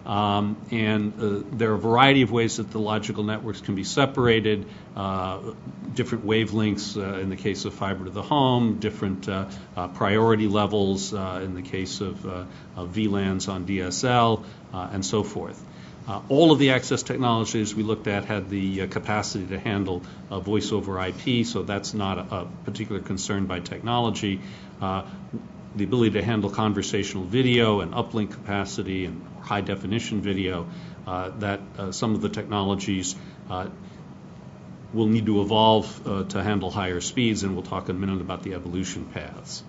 There are a variety of ways that the logical networks can be separated, different wavelengths in the case of fiber to the home, different priority levels in the case of VLANs on DSL, and so forth. All of the access technologies we looked at had the capacity to handle voice over IP, so that's not a particular concern by technology. The ability to handle conversational video and uplink capacity and high definition video, that some of the technologies will need to evolve to handle higher speeds, and we'll talk in a minute about the evolution paths.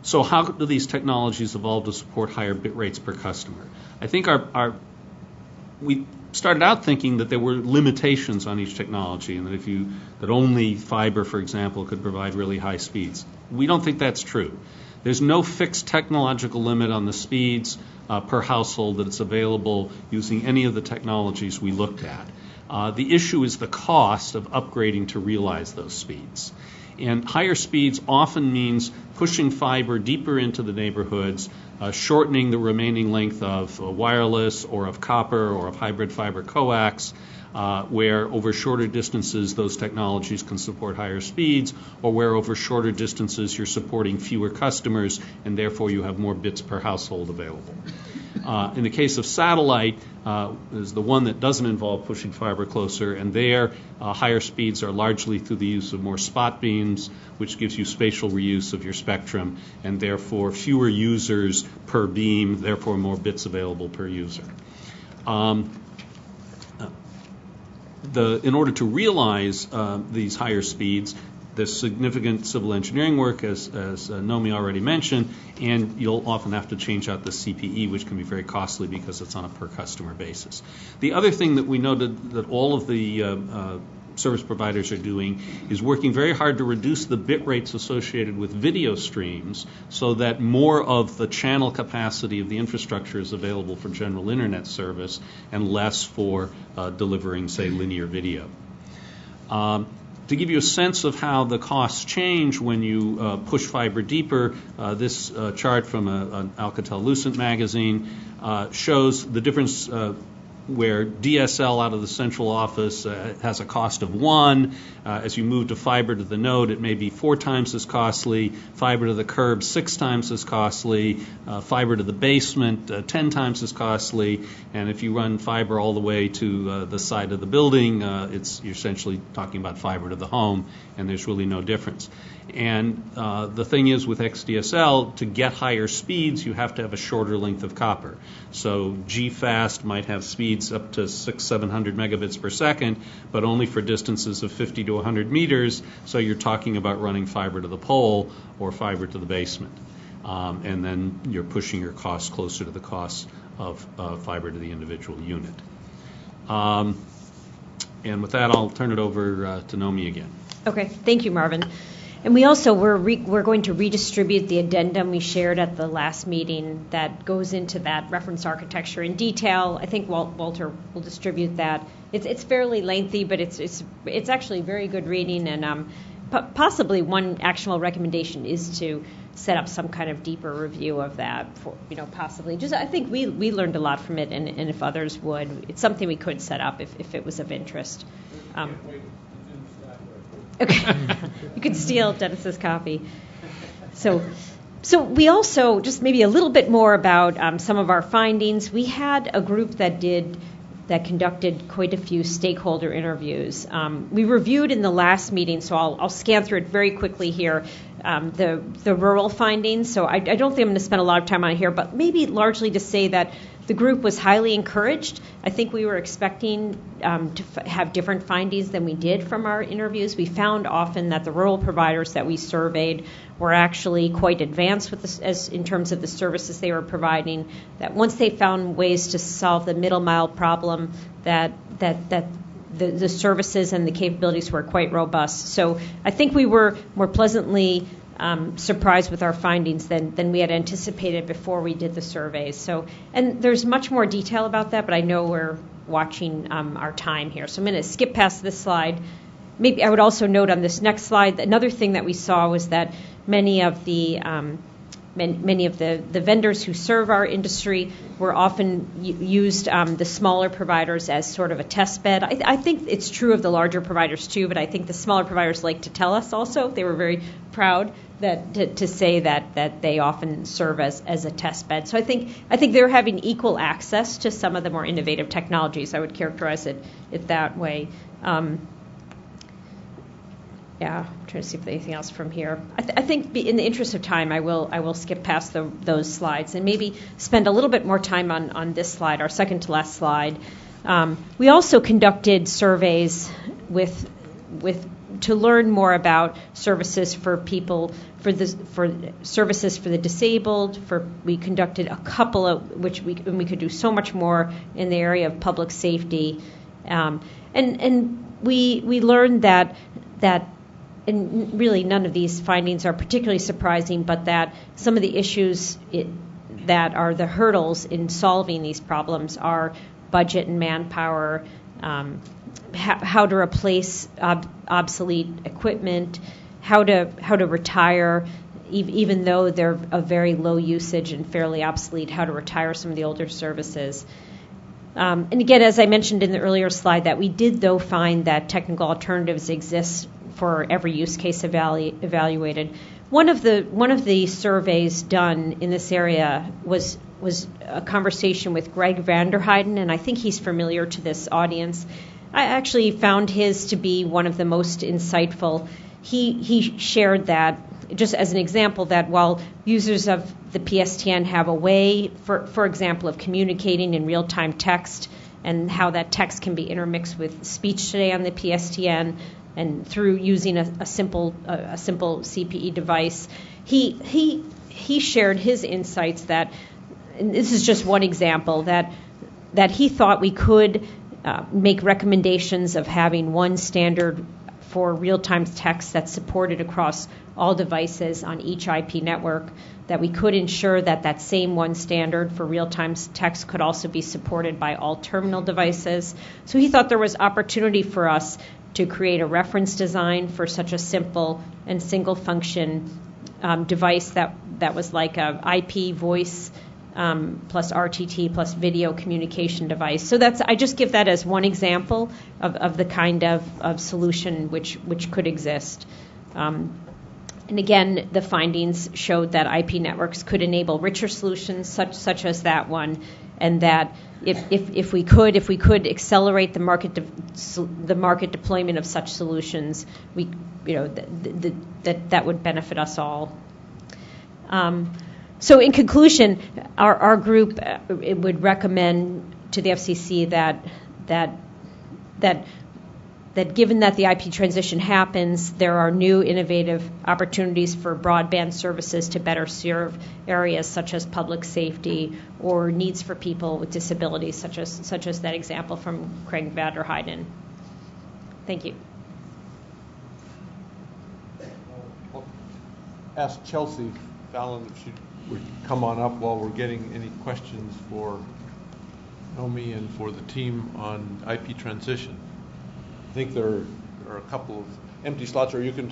So how do these technologies evolve to support higher bit rates per customer? I think our we started out thinking that there were limitations on each technology, and that only fiber, for example, could provide really high speeds. We don't think that's true. There's no fixed technological limit on the speeds per household that is available using any of the technologies we looked at. The issue is the cost of upgrading to realize those speeds. And higher speeds often means pushing fiber deeper into the neighborhoods, shortening the remaining length of wireless or of copper or of hybrid fiber coax, where over shorter distances those technologies can support higher speeds, or where over shorter distances you're supporting fewer customers and therefore you have more bits per household available. In the case of satellite, is the one that doesn't involve pushing fiber closer, and there higher speeds are largely through the use of more spot beams, which gives you spatial reuse of your spectrum, and therefore fewer users per beam, therefore more bits available per user. In order to realize these higher speeds, there's significant civil engineering work, as Nomi already mentioned, and you'll often have to change out the CPE, which can be very costly because it's on a per-customer basis. The other thing that we noted that all of the service providers are doing is working very hard to reduce the bit rates associated with video streams so that more of the channel capacity of the infrastructure is available for general internet service and less for delivering, say, linear video. To give you a sense of how the costs change when you push fiber deeper, this chart from an Alcatel-Lucent magazine shows the difference where DSL out of the central office has a cost of 1. As you move to fiber to the node, it may be 4 times as costly. Fiber to the curb, 6 times as costly. Fiber to the basement, 10 times as costly. And if you run fiber all the way to the side of the building, you're essentially talking about fiber to the home, and there's really no difference. And the thing is, with XDSL, to get higher speeds, you have to have a shorter length of copper. So GFast might have speeds up to 600-700 megabits per second, but only for distances of 50 to 100 meters. So you're talking about running fiber to the pole or fiber to the basement. And then you're pushing your costs closer to the costs of fiber to the individual unit. And with that, I'll turn it over to Nomi again. Okay, thank you, Marvin. And we also, we're going to redistribute the addendum we shared at the last meeting that goes into that reference architecture in detail. I think Walter will distribute that. It's fairly lengthy, but it's actually very good reading, and possibly one actionable recommendation is to set up some kind of deeper review of that for, possibly. I think we learned a lot from it, and if others would, it's something we could set up if it was of interest. Okay, you could steal Dennis's copy. So we also, just maybe a little bit more about some of our findings. We had a group that conducted quite a few stakeholder interviews. We reviewed in the last meeting, so I'll scan through it very quickly here, the rural findings. So I don't think I'm going to spend a lot of time on it here, but maybe largely to say that the group was highly encouraged. I think we were expecting to have different findings than we did from our interviews. We found often that the rural providers that we surveyed were actually quite advanced with this, as in terms of the services they were providing. That once they found ways to solve the middle mile problem, that the services and the capabilities were quite robust. So I think we were more pleasantly surprised with our findings than we had anticipated before we did the surveys. So, and there's much more detail about that, but I know we're watching our time here. So I'm going to skip past this slide. Maybe I would also note on this next slide, another thing that we saw was that many of the vendors who serve our industry were often used the smaller providers as sort of a test bed. I think it's true of the larger providers too, but I think the smaller providers like to tell us also. They were very proud to say that they often serve as a test bed. So I think they're having equal access to some of the more innovative technologies. I would characterize it that way. Yeah, I'm trying to see if there's anything else from here. I think in the interest of time, I will skip past those slides and maybe spend a little bit more time on this slide, our second to last slide. We also conducted surveys with to learn more about services for people, for services for the disabled. We conducted a couple of and we could do so much more in the area of public safety, and we learned that and really none of these findings are particularly surprising, but that some of the issues that are the hurdles in solving these problems are budget and manpower, how to replace obsolete equipment, how to retire, even though they're of very low usage and fairly obsolete, how to retire some of the older services. And again, as I mentioned in the earlier slide, that we did, though, find that technical alternatives exist for every use case evaluated. One of the surveys done in this area was a conversation with Greg Vanderheiden, and I think he's familiar to this audience. I actually found his to be one of the most insightful. He shared that, just as an example, that while users of the PSTN have a way, for example, of communicating in real-time text and how that text can be intermixed with speech today on the PSTN and through using a simple CPE device, he shared his insights that, and this is just one example, that he thought we could make recommendations of having one standard for real-time text that's supported across all devices on each IP network, that we could ensure that same one standard for real-time text could also be supported by all terminal devices. So he thought there was opportunity for us to create a reference design for such a simple and single function device that was like a IP voice plus RTT plus video communication device. So I just give that as one example of the kind of solution which could exist. And again, the findings showed that IP networks could enable richer solutions such as that one, and that if we could accelerate the market deployment of such solutions, that would benefit us all. So in conclusion, our group would recommend to the FCC that given that the IP transition happens, there are new innovative opportunities for broadband services to better serve areas such as public safety or needs for people with disabilities, such as that example from Craig Vanderheiden. Thank you. I'll ask Chelsea Fallon if she would come on up while we're getting any questions for Nomi and for the team on IP transition. I think there are a couple of empty slots, or you can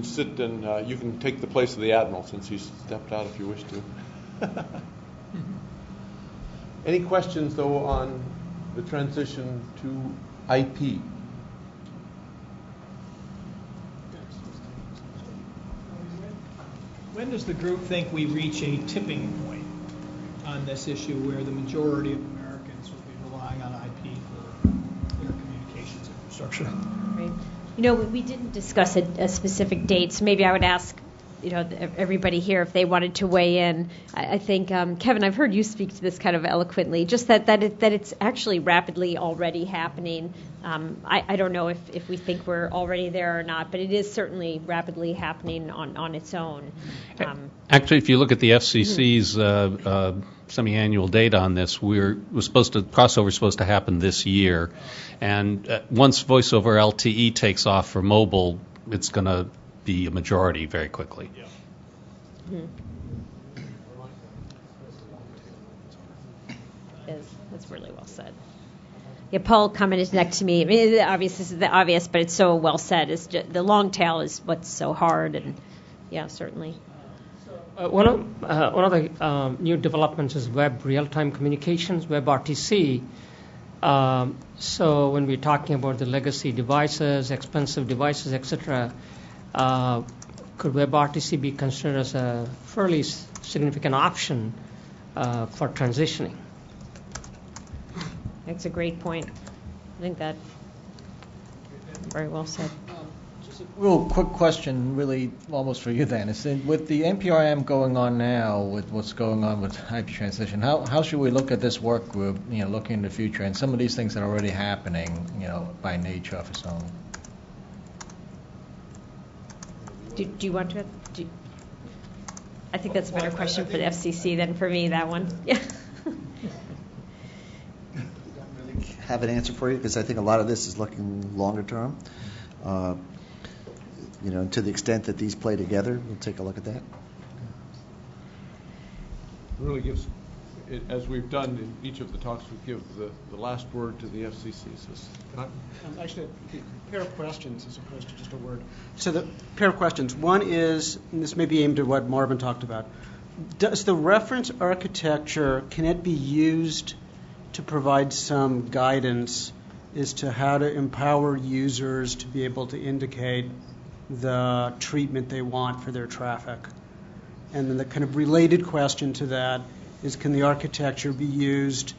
sit and you can take the place of the Admiral since he's stepped out if you wish to. Any questions, though, on the transition to IP? When does the group think we reach a tipping point on this issue where the majority of Americans will be relying on IP for their communications infrastructure? Right. We didn't discuss a specific date, so maybe I would ask, everybody here if they wanted to weigh in. I think, Kevin, I've heard you speak to this kind of eloquently, just that it's actually rapidly already happening. I don't know if we think we're already there or not, but it is certainly rapidly happening on its own. Actually, if you look at the FCC's semi-annual data on this, crossover is supposed to happen this year, and once voice over LTE takes off for mobile, it's going to be a majority very quickly. Yeah. Mm-hmm. That's really well said. Yeah, Paul commented next to me. I mean, this is the obvious, but it's so well said. It's just, the long tail is what's so hard, and yeah, certainly. One of the new developments is web real-time communications, WebRTC. So when we're talking about the legacy devices, expensive devices, etc., could WebRTC be considered as a fairly significant option for transitioning? That's a great point. I think that very well said. Just a real quick question, really almost for you then. Is with the NPRM going on now, with what's going on with IP transition, how should we look at this work group, looking in the future, and some of these things that are already happening, by nature of its own? Do you want to? I think that's a better question for the FCC than for me, that one. Yeah. Have an answer for you because I think a lot of this is looking longer term. To the extent that these play together, we'll take a look at that. It really gives, as we've done in each of the talks, we give the last word to the FCC. Actually, a pair of questions as opposed to just a word. So the pair of questions. One is, and this may be aimed at what Marvin talked about, does the reference architecture, can it be used to provide some guidance as to how to empower users to be able to indicate the treatment they want for their traffic? And then the kind of related question to that is, can the architecture be used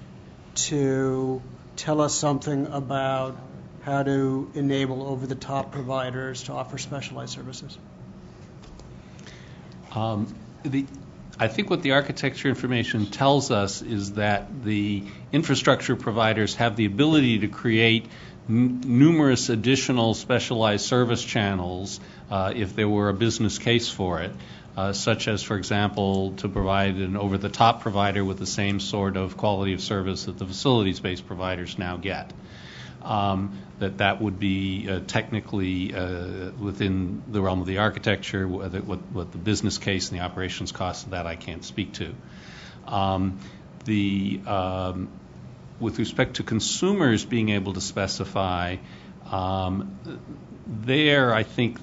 to tell us something about how to enable over-the-top providers to offer specialized services? I think what the architecture information tells us is that the infrastructure providers have the ability to create numerous additional specialized service channels if there were a business case for it, such as, for example, to provide an over-the-top provider with the same sort of quality of service that the facilities-based providers now get. That would be technically within the realm of the architecture. What the business case and the operations cost of that I can't speak to. With respect to consumers being able to specify, there I think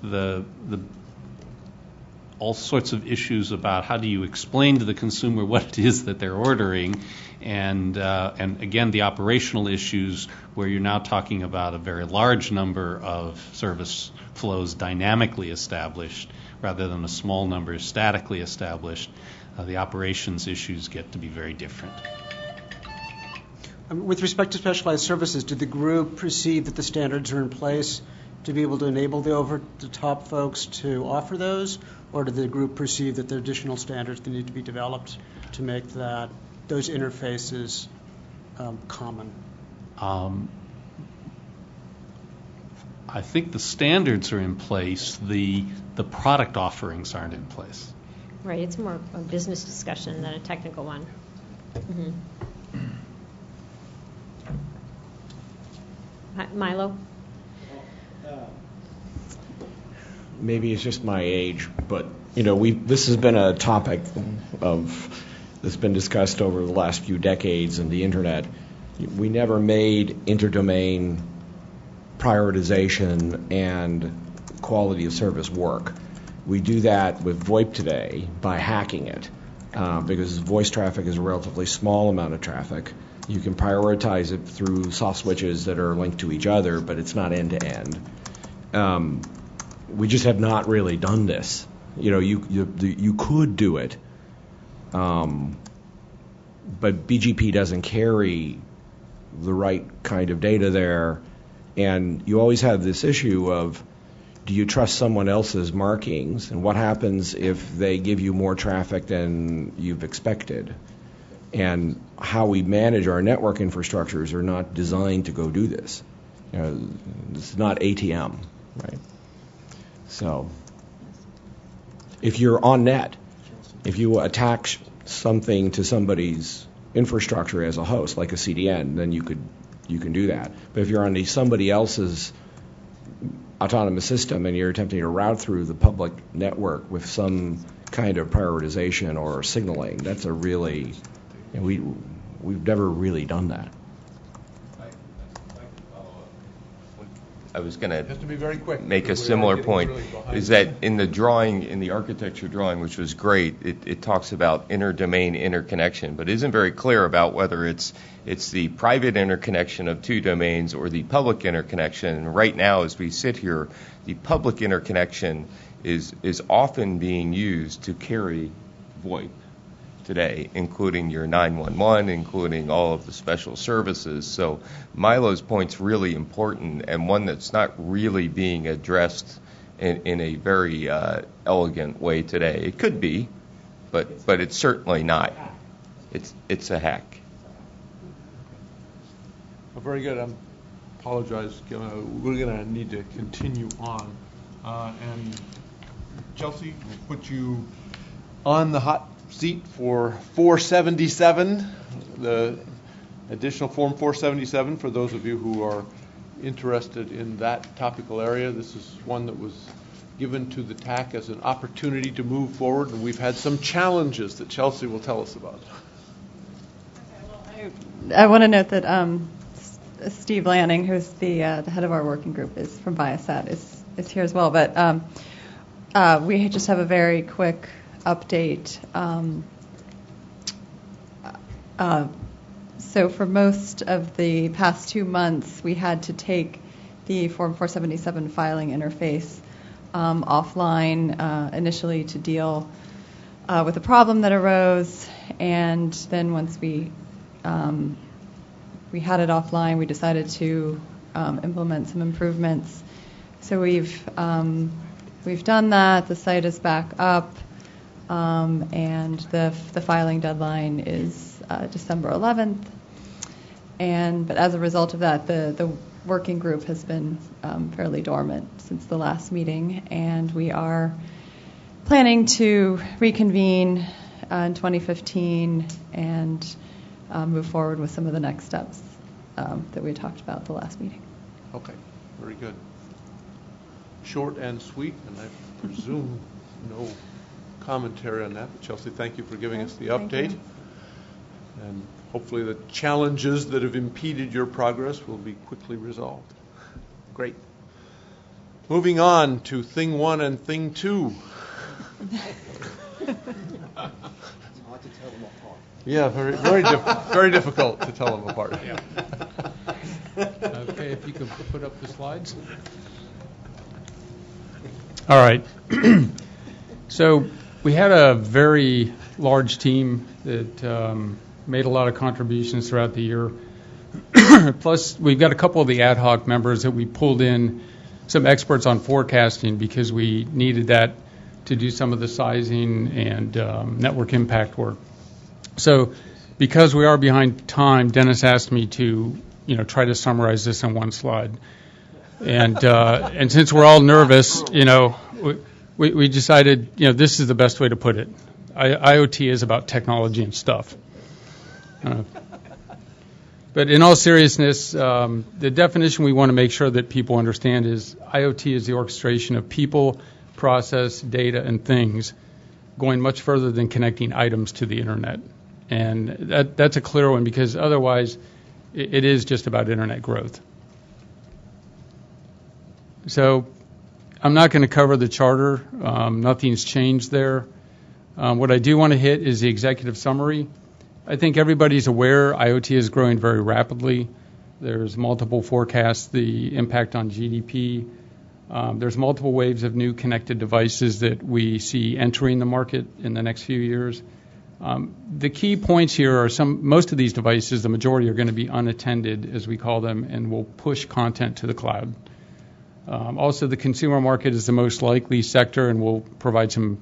all sorts of issues about how do you explain to the consumer what it is that they're ordering, and again the operational issues where you're now talking about a very large number of service flows dynamically established rather than a small number statically established. The operations issues get to be very different. With respect to specialized services, did the group perceive that the standards are in place to be able to enable the over-the-top folks to offer those, or did the group perceive that there are additional standards that need to be developed to make those interfaces common? I think the standards are in place. The product offerings aren't in place. Right. It's more a business discussion than a technical one. Mm-hmm. Milo? Maybe it's just my age, but this has been a topic that's been discussed over the last few decades in the internet. We never made interdomain prioritization and quality of service work. We do that with VoIP today by hacking it, because voice traffic is a relatively small amount of traffic. You can prioritize it through soft switches that are linked to each other, but it's not end-to-end. We just have not really done this. You could do it, but BGP doesn't carry the right kind of data there, and you always have this issue of, do you trust someone else's markings, and what happens if they give you more traffic than you've expected? And how we manage our network infrastructures are not designed to go do this. It's not ATM, right? So if you're on net, if you attach something to somebody's infrastructure as a host, like a CDN, then you can do that. But if you're on somebody else's autonomous system and you're attempting to route through the public network with some kind of prioritization or signaling, that's a really, we've never really done that. I was going to make a similar point, is that in the drawing, in the architecture drawing, which was great, it talks about interdomain interconnection, but isn't very clear about whether it's the private interconnection of two domains or the public interconnection. And right now, as we sit here, the public interconnection is often being used to carry VoIP today, including your 911, including all of the special services. So Milo's point's really important, and one that's not really being addressed in a very elegant way today. It could be, but it's certainly not. It's a hack. Well, very good. I apologize. We're going to need to continue on. And Chelsea, we'll put you on the hot seat for 477, the additional Form 477 for those of you who are interested in that topical area. This is one that was given to the TAC as an opportunity to move forward, and we've had some challenges that Chelsea will tell us about. I want to note that Steve Lanning, who's the head of our working group, is from Viasat, is here as well. But we just have a very quick update. So for most of the past 2 months, we had to take the Form 477 filing interface offline initially to deal with a problem that arose, and then once we had it offline, we decided to implement some improvements. So we've done that. The site is back up, and the filing deadline is December 11th. But as a result of that, the working group has been fairly dormant since the last meeting, and we are planning to reconvene in 2015 and move forward with some of the next steps that we talked about at the last meeting. Okay, very good. Short and sweet, and I presume no commentary on that. But Chelsea, thank you for giving us the update. And hopefully the challenges that have impeded your progress will be quickly resolved. Great. Moving on to Thing 1 and Thing 2. Yeah, very difficult to tell them apart. Yeah. Okay, if you could put up the slides. All right. So we had a very large team that made a lot of contributions throughout the year. Plus, we've got a couple of the ad hoc members that we pulled in, some experts on forecasting, because we needed that to do some of the sizing and network impact work. So because we are behind time, Dennis asked me to, try to summarize this in one slide. And since we're all nervous, we decided, this is the best way to put it. IoT is about technology and stuff. But in all seriousness, the definition we want to make sure that people understand is IoT is the orchestration of people, process, data, and things, going much further than connecting items to the internet. And that's a clear one, because otherwise it is just about internet growth. So I'm not going to cover the charter. Nothing's changed there. What I do want to hit is the executive summary. I think everybody's aware IoT is growing very rapidly. There's multiple forecasts, the impact on GDP. There's multiple waves of new connected devices that we see entering the market in the next few years. The key points here are most of these devices, the majority, are going to be unattended, as we call them, and will push content to the cloud. Also, the consumer market is the most likely sector, and we'll provide some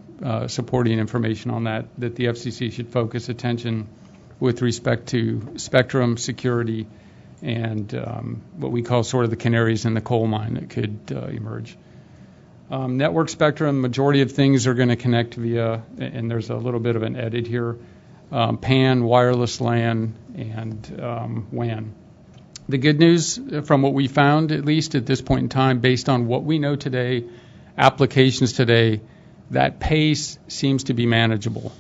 supporting information on that the FCC should focus attention with respect to spectrum, security, and what we call sort of the canaries in the coal mine that could emerge. Network spectrum, majority of things are going to connect via, and there's a little bit of an edit here, PAN, wireless LAN, and WAN. The good news from what we found, at least at this point in time, based on what we know today, applications today, that pace seems to be manageable.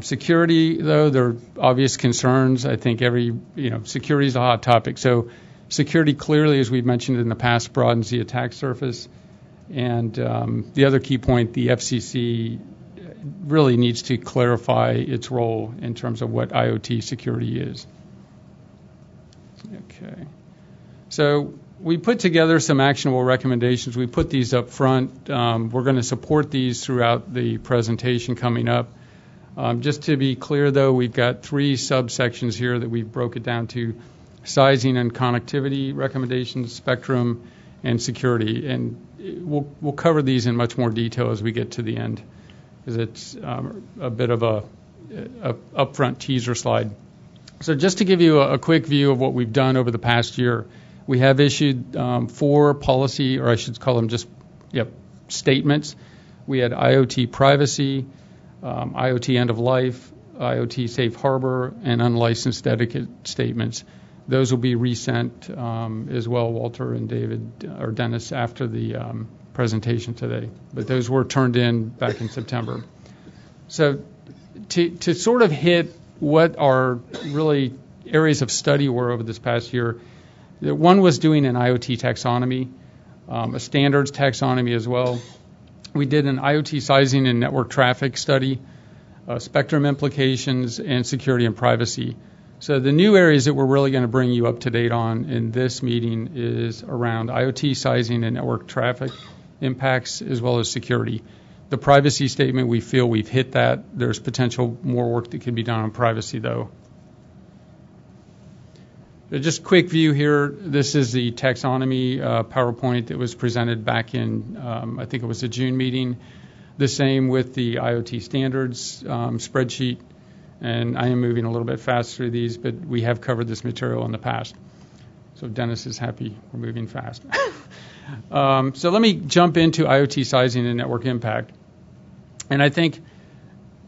Security, though, there are obvious concerns. I think security is a hot topic. So security clearly, as we've mentioned in the past, broadens the attack surface. And the other key point, the FCC really needs to clarify its role in terms of what IoT security is. Okay. So we put together some actionable recommendations. We put these up front. We're going to support these throughout the presentation coming up. Just to be clear, though, we've got 3 subsections here that we've broke it down to: sizing and connectivity recommendations, spectrum, and security. And we'll cover these in much more detail as we get to the end, because it's a bit of a upfront teaser slide. So just to give you a quick view of what we've done over the past year, we have issued 4 policy, or I should call them just statements. We had IoT privacy, IoT end of life, IoT safe harbor, and unlicensed etiquette statements. Those will be resent as well, Walter and David or Dennis, after the presentation today. But those were turned in back in September. So to sort of hit what our really areas of study were over this past year, one was doing an IoT taxonomy, a standards taxonomy as well. We did an IoT sizing and network traffic study, spectrum implications, and security and privacy. So the new areas that we're really going to bring you up to date on in this meeting is around IoT sizing and network traffic impacts, as well as security. The privacy statement, we feel we've hit that. There's potential more work that can be done on privacy, though. Just a quick view here. This is the taxonomy PowerPoint that was presented back in, I think it was the June meeting. The same with the IoT standards spreadsheet. And I am moving a little bit fast through these, but we have covered this material in the past. So Dennis is happy we're moving fast. So let me jump into IoT sizing and network impact. And I think,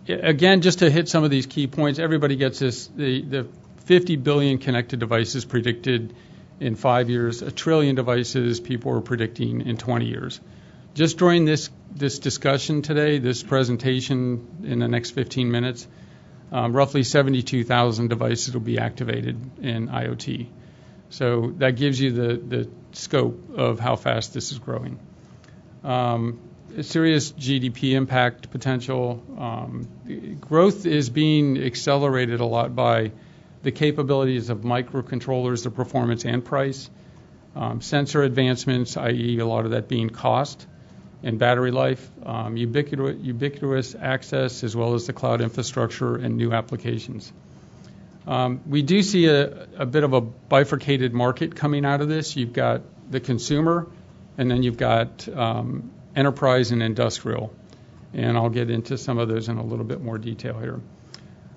again, just to hit some of these key points, everybody gets this, the 50 billion connected devices predicted in 5 years, 1 trillion devices people are predicting in 20 years. Just during this discussion today, this presentation in the next 15 minutes, roughly 72,000 devices will be activated in IoT. So that gives you the scope of how fast this is growing. Serious GDP impact potential. Growth is being accelerated a lot by the capabilities of microcontrollers, the performance and price, sensor advancements, i.e. a lot of that being cost, and battery life, ubiquitous access, as well as the cloud infrastructure and new applications. We do see a bit of a bifurcated market coming out of this. You've got the consumer, and then you've got enterprise and industrial. And I'll get into some of those in a little bit more detail here.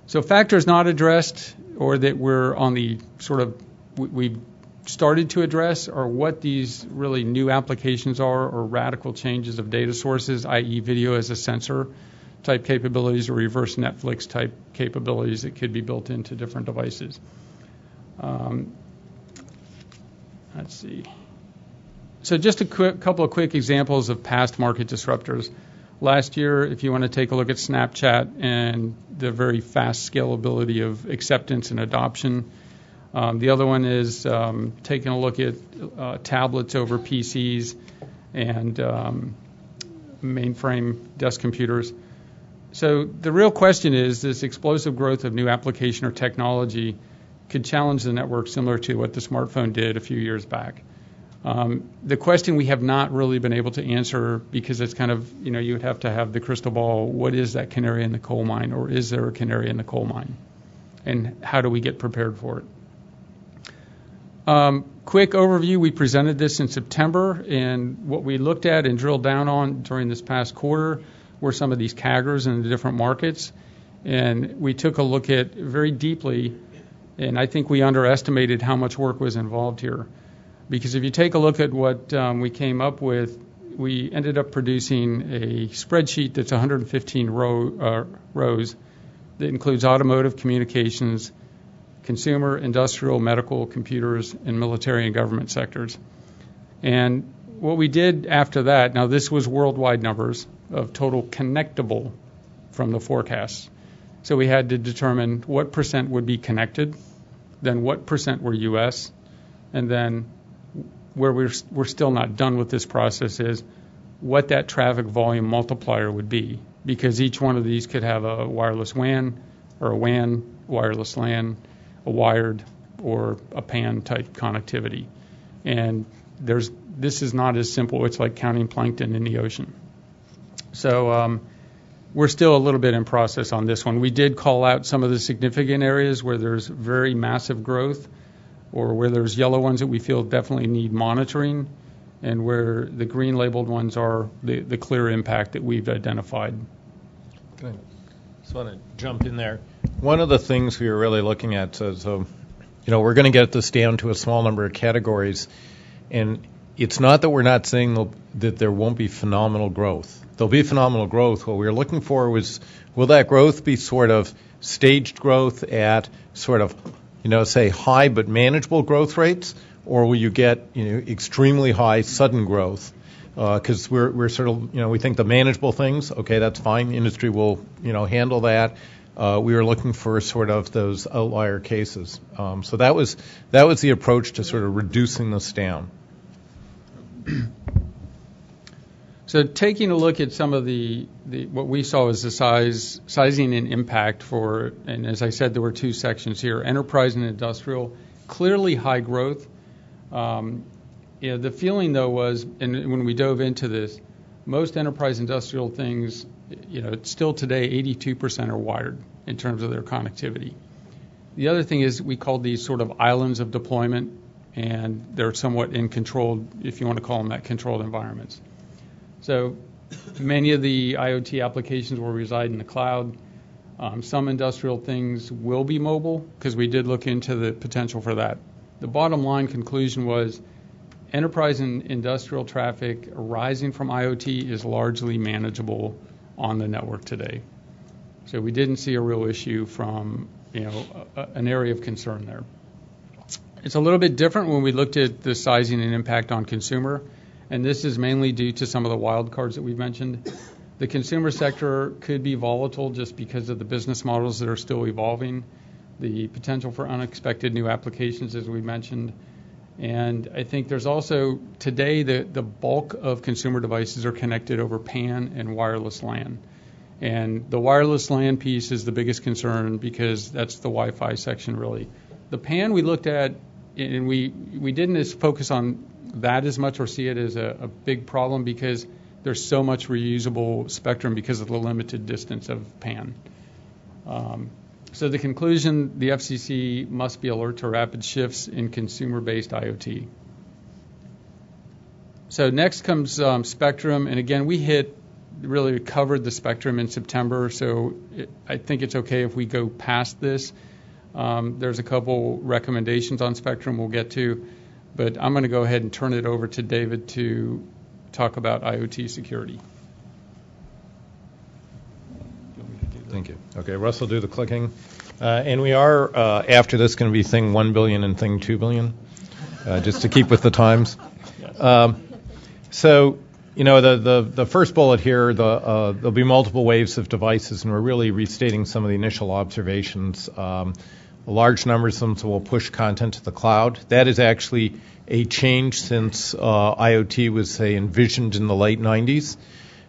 So factors not addressed, or that we're on the sort of, we've started to address, are what these really new applications are, or radical changes of data sources, i.e. video as a sensor type capabilities, or reverse Netflix type capabilities that could be built into different devices. Let's see. So just a couple of quick examples of past market disruptors. Last year, if you want to take a look at Snapchat and the very fast scalability of acceptance and adoption. The other one is taking a look at tablets over PCs and mainframe desk computers. So the real question is, this explosive growth of new application or technology could challenge the network similar to what the smartphone did a few years back. The question we have not really been able to answer, because it's kind of, you would have to have the crystal ball. What is that canary in the coal mine, or is there a canary in the coal mine? And how do we get prepared for it? Quick overview, we presented this in September, and what we looked at and drilled down on during this past quarter were some of these CAGRs in the different markets. And we took a look at very deeply, and I think we underestimated how much work was involved here. Because if you take a look at what we came up with, we ended up producing a spreadsheet that's 115 rows that includes automotive, communications, consumer, industrial, medical, computers, and military and government sectors. And what we did after that, now this was worldwide numbers of total connectable from the forecasts. So we had to determine what percent would be connected, then what percent were U.S., and then where we're still not done with this process is what that traffic volume multiplier would be, because each one of these could have a wireless WAN, or a WAN, wireless LAN, a wired, or a PAN type connectivity. And this is not as simple. It's like counting plankton in the ocean. So we're still a little bit in process on this one. We did call out some of the significant areas where there's very massive growth, or where there's yellow ones that we feel definitely need monitoring, and where the green labeled ones are the clear impact that we've identified. Okay. Just want to jump in there. One of the things we were really looking at, so we're going to get this down to a small number of categories, and it's not that we're not saying that there won't be phenomenal growth. There'll be phenomenal growth. What we were looking for was, will that growth be sort of staged growth at sort of, say high but manageable growth rates, or will you get, extremely high sudden growth? Because we're sort of, we think the manageable things, okay, that's fine. The industry will, handle that. We were looking for sort of those outlier cases. So that was the approach to sort of reducing this down. So taking a look at some of the what we saw as the sizing and impact for, and as I said, there were two sections here, enterprise and industrial, clearly high growth. The feeling, though, was, and when we dove into this, most enterprise industrial things, still today 82% are wired in terms of their connectivity. The other thing is we call these sort of islands of deployment, and they're somewhat in controlled, if you want to call them that, controlled environments. So many of the IoT applications will reside in the cloud. Some industrial things will be mobile, because we did look into the potential for that. The bottom line conclusion was enterprise and industrial traffic arising from IoT is largely manageable on the network today. So we didn't see a real issue from an area of concern there. It's a little bit different when we looked at the sizing and impact on consumer, and this is mainly due to some of the wild cards that we've mentioned. The consumer sector could be volatile just because of the business models that are still evolving, the potential for unexpected new applications, as we mentioned. And I think there's also, today, the bulk of consumer devices are connected over PAN and wireless LAN. And the wireless LAN piece is the biggest concern because that's the Wi-Fi section, really. The PAN we looked at, and we didn't focus on that as much or see it as a big problem because there's so much reusable spectrum because of the limited distance of PAN. So the conclusion, the FCC must be alert to rapid shifts in consumer-based IoT. So next comes spectrum, and again, we really covered the spectrum in September, so I think it's okay if we go past this. There's a couple recommendations on spectrum we'll get to, but I'm going to go ahead and turn it over to David to talk about IoT security. Thank you. Okay, Russ will do the clicking. And we are, after this, going to be thing 1 billion and thing 2 billion, just to keep with the times. So, the first bullet here, there'll be multiple waves of devices, and we're really restating some of the initial observations. Large numbers of them will push content to the cloud. That is actually a change since IoT was, say, envisioned in the late 90s.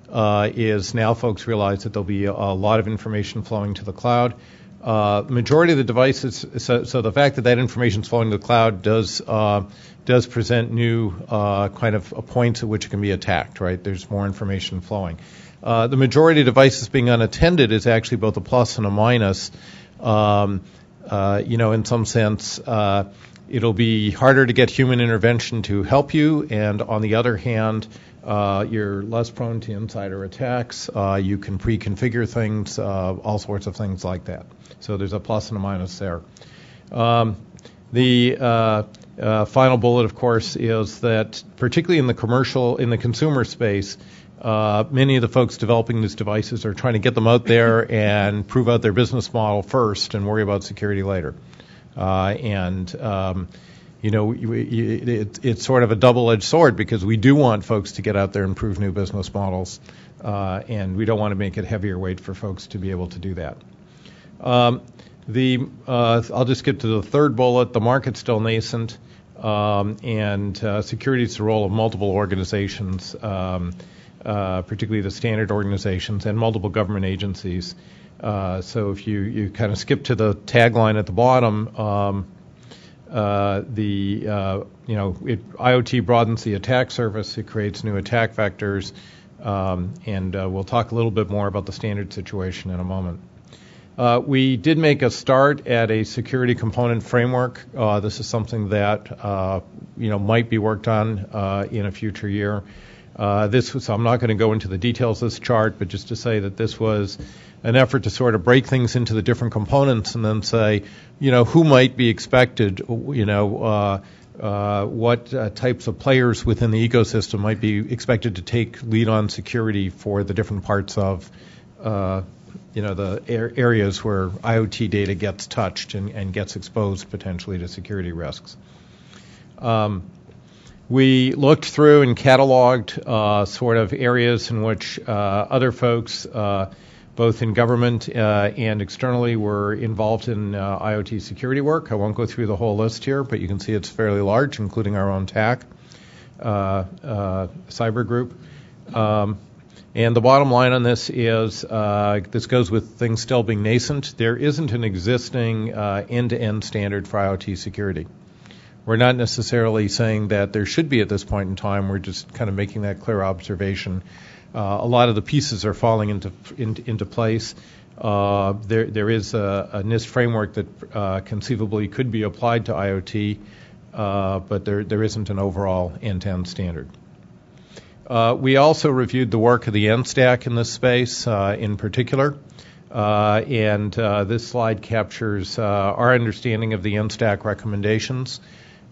Is now folks realize that there'll be a lot of information flowing to the cloud. Majority of the devices, so the fact that information is flowing to the cloud does present new kind of points at which it can be attacked, right? There's more information flowing. The majority of devices being unattended is actually both a plus and a minus. In some sense, it'll be harder to get human intervention to help you, and on the other hand, you're less prone to insider attacks. You can pre-configure things, all sorts of things like that. So there's a plus and a minus there. The final bullet, of course, is that particularly in the consumer space, many of the folks developing these devices are trying to get them out there and prove out their business model first and worry about security later. It's sort of a double-edged sword because we do want folks to get out there and prove new business models, and we don't want to make it heavier weight for folks to be able to do that. I'll just skip to the third bullet. The market's still nascent, and security is the role of multiple organizations, particularly the standard organizations and multiple government agencies. So if you kind of skip to the tagline at the bottom, IoT broadens the attack surface. It creates new attack vectors, and we'll talk a little bit more about the standard situation in a moment. We did make a start at a security component framework. This is something that might be worked on in a future year. So I'm not going to go into the details of this chart, but just to say that this was an effort to sort of break things into the different components and then say, who might be expected, what types of players within the ecosystem might be expected to take lead on security for the different parts of the areas where IoT data gets touched and gets exposed potentially to security risks. We looked through and cataloged sort of areas in which other folks, both in government and externally, were involved in IoT security work. I won't go through the whole list here, but you can see it's fairly large, including our own TAC cyber group. And the bottom line on this is this goes with things still being nascent. There isn't an existing end-to-end standard for IoT security. We're not necessarily saying that there should be at this point in time. We're just kind of making that clear observation. A lot of the pieces are falling into place. There is a NIST framework that conceivably could be applied to IoT, but there isn't an overall end-to-end standard. We also reviewed the work of the NSTAC in this space in particular, and this slide captures our understanding of the NSTAC recommendations.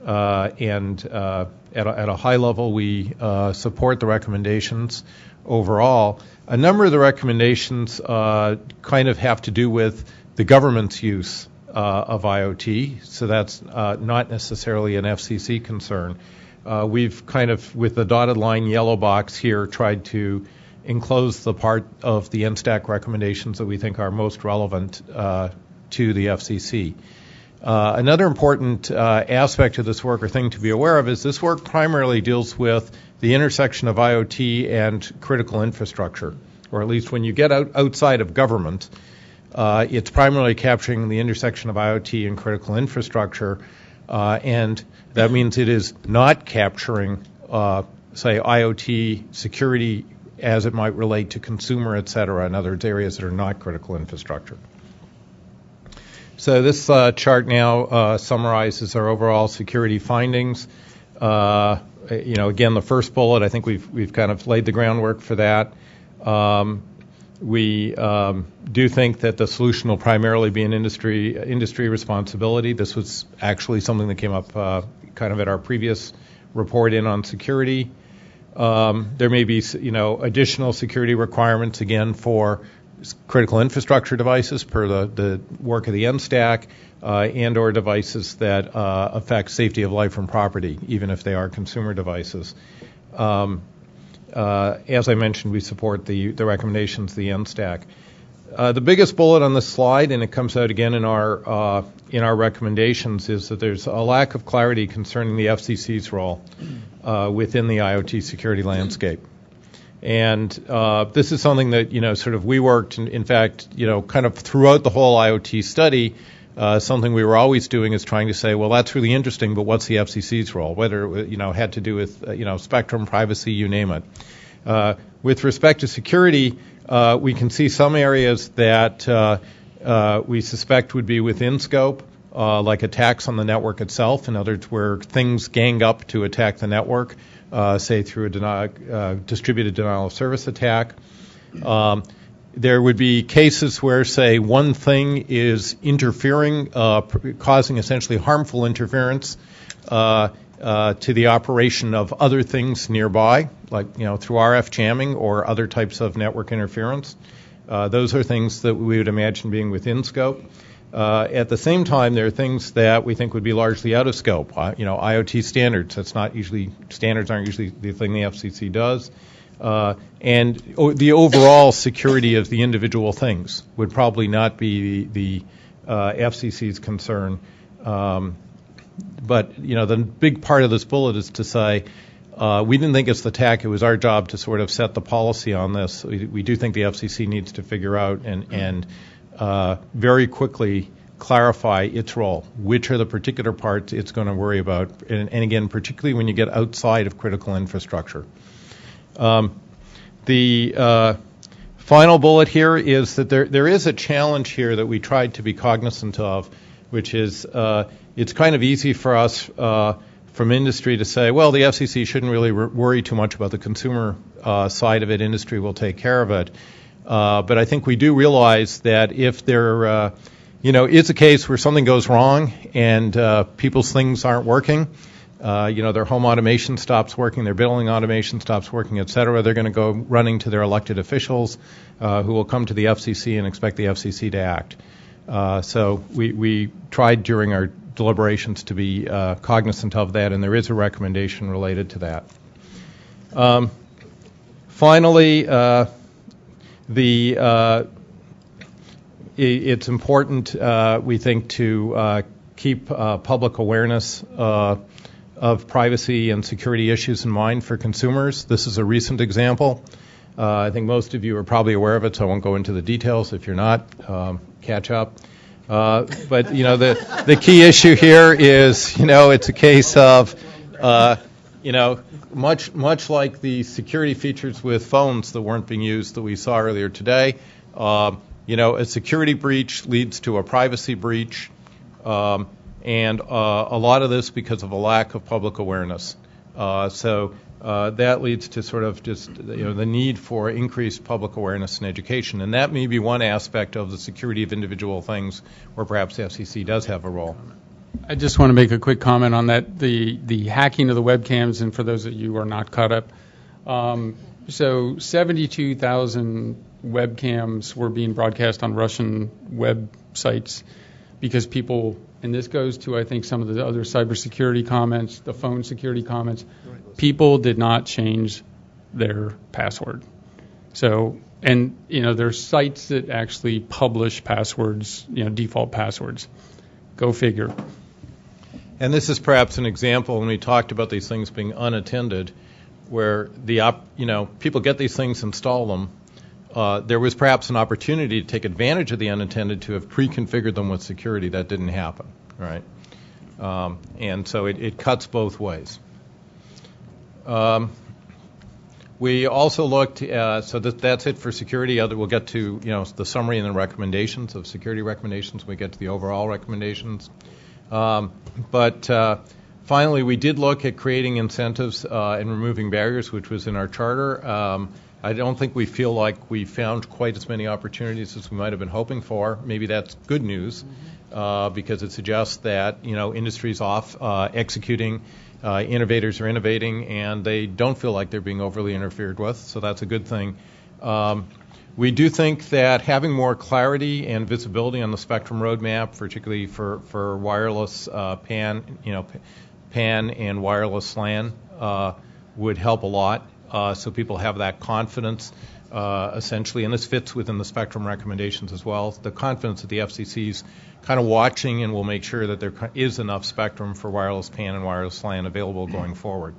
And at a high level, we support the recommendations overall. A number of the recommendations kind of have to do with the government's use of IoT, so that's not necessarily an FCC concern. We've kind of, with the dotted line yellow box here, tried to enclose the part of the NSTAC recommendations that we think are most relevant to the FCC. Another important aspect of this work or thing to be aware of is this work primarily deals with the intersection of IoT and critical infrastructure, or at least when you get outside of government, it's primarily capturing the intersection of IoT and critical infrastructure, and that means it is not capturing, say, IoT security as it might relate to consumer, et cetera, in other words, areas that are not critical infrastructure. So this chart now summarizes our overall security findings. Again, the first bullet, I think we've kind of laid the groundwork for that. We do think that the solution will primarily be an industry responsibility. This was actually something that came up kind of at our previous report in on security. There may be, additional security requirements again for critical infrastructure devices per the work of the NSTAC and or devices that affect safety of life and property, even if they are consumer devices. As I mentioned, we support the recommendations of the NSTAC. The biggest bullet on this slide, and it comes out again in our recommendations, is that there's a lack of clarity concerning the FCC's role within the IoT security landscape. And this is something that, sort of we worked, in fact, kind of throughout the whole IoT study, something we were always doing is trying to say, well, that's really interesting, but what's the FCC's role? Whether it, had to do with, spectrum, privacy, you name it. With respect to security, we can see some areas that we suspect would be within scope, like attacks on the network itself, in other words, where things gang up to attack the network, say through a distributed denial of service attack. There would be cases where, say, one thing is interfering, causing essentially harmful interference to the operation of other things nearby, like through RF jamming or other types of network interference. Those are things that we would imagine being within scope. At the same time, there are things that we think would be largely out of scope. IoT standards. Standards aren't usually the thing the FCC does. And the overall security of the individual things would probably not be the FCC's concern. But the big part of this bullet is to say we didn't think it's the TAC. It was our job to sort of set the policy on this. We do think the FCC needs to figure out and very quickly clarify its role. Which are the particular parts it's going to worry about, and again, particularly when you get outside of critical infrastructure. The final bullet here is that there is a challenge here that we tried to be cognizant of, which is it's kind of easy for us from industry to say, well, the FCC shouldn't really worry too much about the consumer side of it. Industry will take care of it. But I think we do realize that if there is a case where something goes wrong and people's things aren't working, their home automation stops working, their billing automation stops working, et cetera, they're going to go running to their elected officials who will come to the FCC and expect the FCC to act. So we tried during our deliberations to be cognizant of that, and there is a recommendation related to that. Finally, it's important, we think, to keep public awareness of privacy and security issues in mind for consumers. This is a recent example. I think most of you are probably aware of it, so I won't go into the details. If you're not, catch up. But the key issue here is, it's a case of, much like the security features with phones that weren't being used that we saw earlier today. A security breach leads to a privacy breach. And a lot of this because of a lack of public awareness. So that leads to sort of just the need for increased public awareness and education. And that may be one aspect of the security of individual things where perhaps the FCC does have a role. I just want to make a quick comment on that, the hacking of the webcams, and for those of you who are not caught up. So 72,000 webcams were being broadcast on Russian websites because people, and this goes to, I think, some of the other cybersecurity comments, the phone security comments, people did not change their password. So, and, there's sites that actually publish passwords, default passwords. Go figure. And this is perhaps an example when we talked about these things being unattended, where people get these things, install them. There was perhaps an opportunity to take advantage of the unattended to have pre-configured them with security. That didn't happen, right? And so it cuts both ways. We also looked, so that's it for security. We'll get to the summary and the recommendations of security recommendations when we get to the overall recommendations. But finally, we did look at creating incentives and removing barriers, which was in our charter. I don't think we feel like we found quite as many opportunities as we might have been hoping for. Maybe that's good news because it suggests that industry's off executing, innovators are innovating, and they don't feel like they're being overly interfered with. So that's a good thing. We do think that having more clarity and visibility on the spectrum roadmap, particularly for wireless PAN and wireless LAN, would help a lot. So people have that confidence, essentially, and this fits within the spectrum recommendations as well. The confidence that the FCC's kind of watching and will make sure that there is enough spectrum for wireless PAN and wireless LAN available going forward.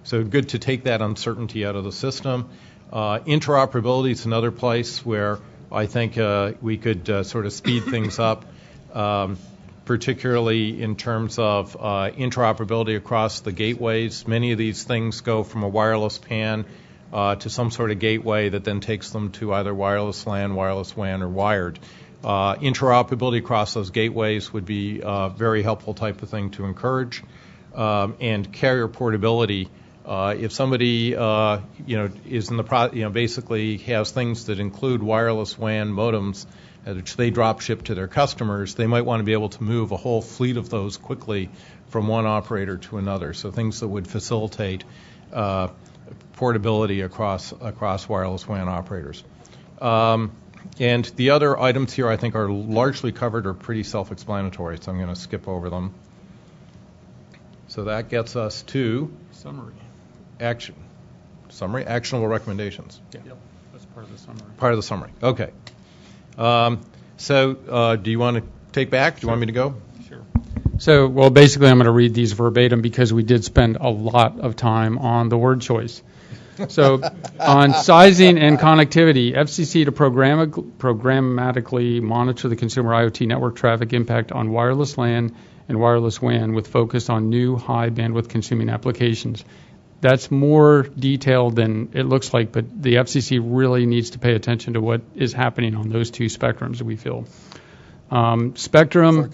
So good to take that uncertainty out of the system. Interoperability is another place where I think we could sort of speed things up, particularly in terms of interoperability across the gateways. Many of these things go from a wireless PAN to some sort of gateway that then takes them to either wireless LAN, wireless WAN, or wired. Interoperability across those gateways would be a very helpful type of thing to encourage. And carrier portability. If somebody is in the basically has things that include wireless WAN modems, which they drop ship to their customers, they might want to be able to move a whole fleet of those quickly from one operator to another. So things that would facilitate portability across wireless WAN operators. And the other items here I think are largely covered or pretty self-explanatory, so I'm going to skip over them. So that gets us to summary. Actionable recommendations. Yeah. Yep. That's part of the summary. Part of the summary. Okay. So do you want to take back? Do you want me to go? Sure. So, well, basically I'm going to read these verbatim because we did spend a lot of time on the word choice. So on sizing and connectivity, FCC to programmatically monitor the consumer IoT network traffic impact on wireless LAN and wireless WAN with focus on new high bandwidth consuming applications. That's more detailed than it looks like, but the FCC really needs to pay attention to what is happening on those two spectrums, we feel. Spectrum for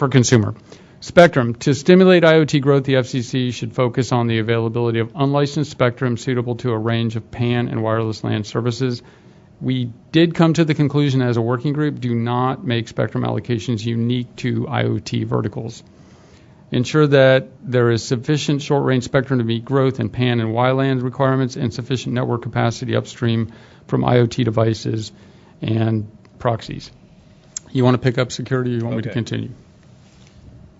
consumer. Spectrum. To stimulate IoT growth, the FCC should focus on the availability of unlicensed spectrum suitable to a range of PAN and wireless LAN services. We did come to the conclusion as a working group, do not make spectrum allocations unique to IoT verticals. ensure that there is sufficient short-range spectrum to meet growth in PAN and WLAN requirements, and sufficient network capacity upstream from IoT devices and proxies. You want to pick up security, or you want me to continue?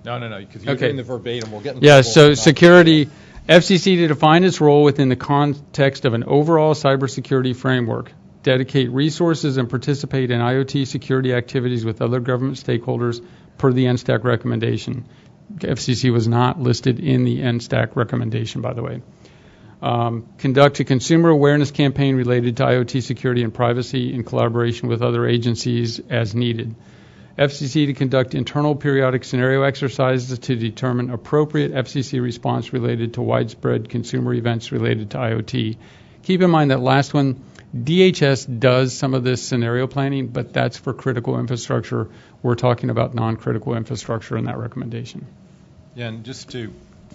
No, because you're doing the verbatim. We'll get in Yeah, trouble so security, FCC to define its role within the context of an overall cybersecurity framework, dedicate resources and participate in IoT security activities with other government stakeholders per the NSTAC recommendation. FCC was not listed in the NSTAC recommendation, by the way. Conduct a consumer awareness campaign related to IoT security and privacy in collaboration with other agencies as needed. FCC to conduct internal periodic scenario exercises to determine appropriate FCC response related to widespread consumer events related to IoT. Keep in mind that last one, DHS does some of this scenario planning, but that's for critical infrastructure. We're talking about non-critical infrastructure in that recommendation. Yeah, and just to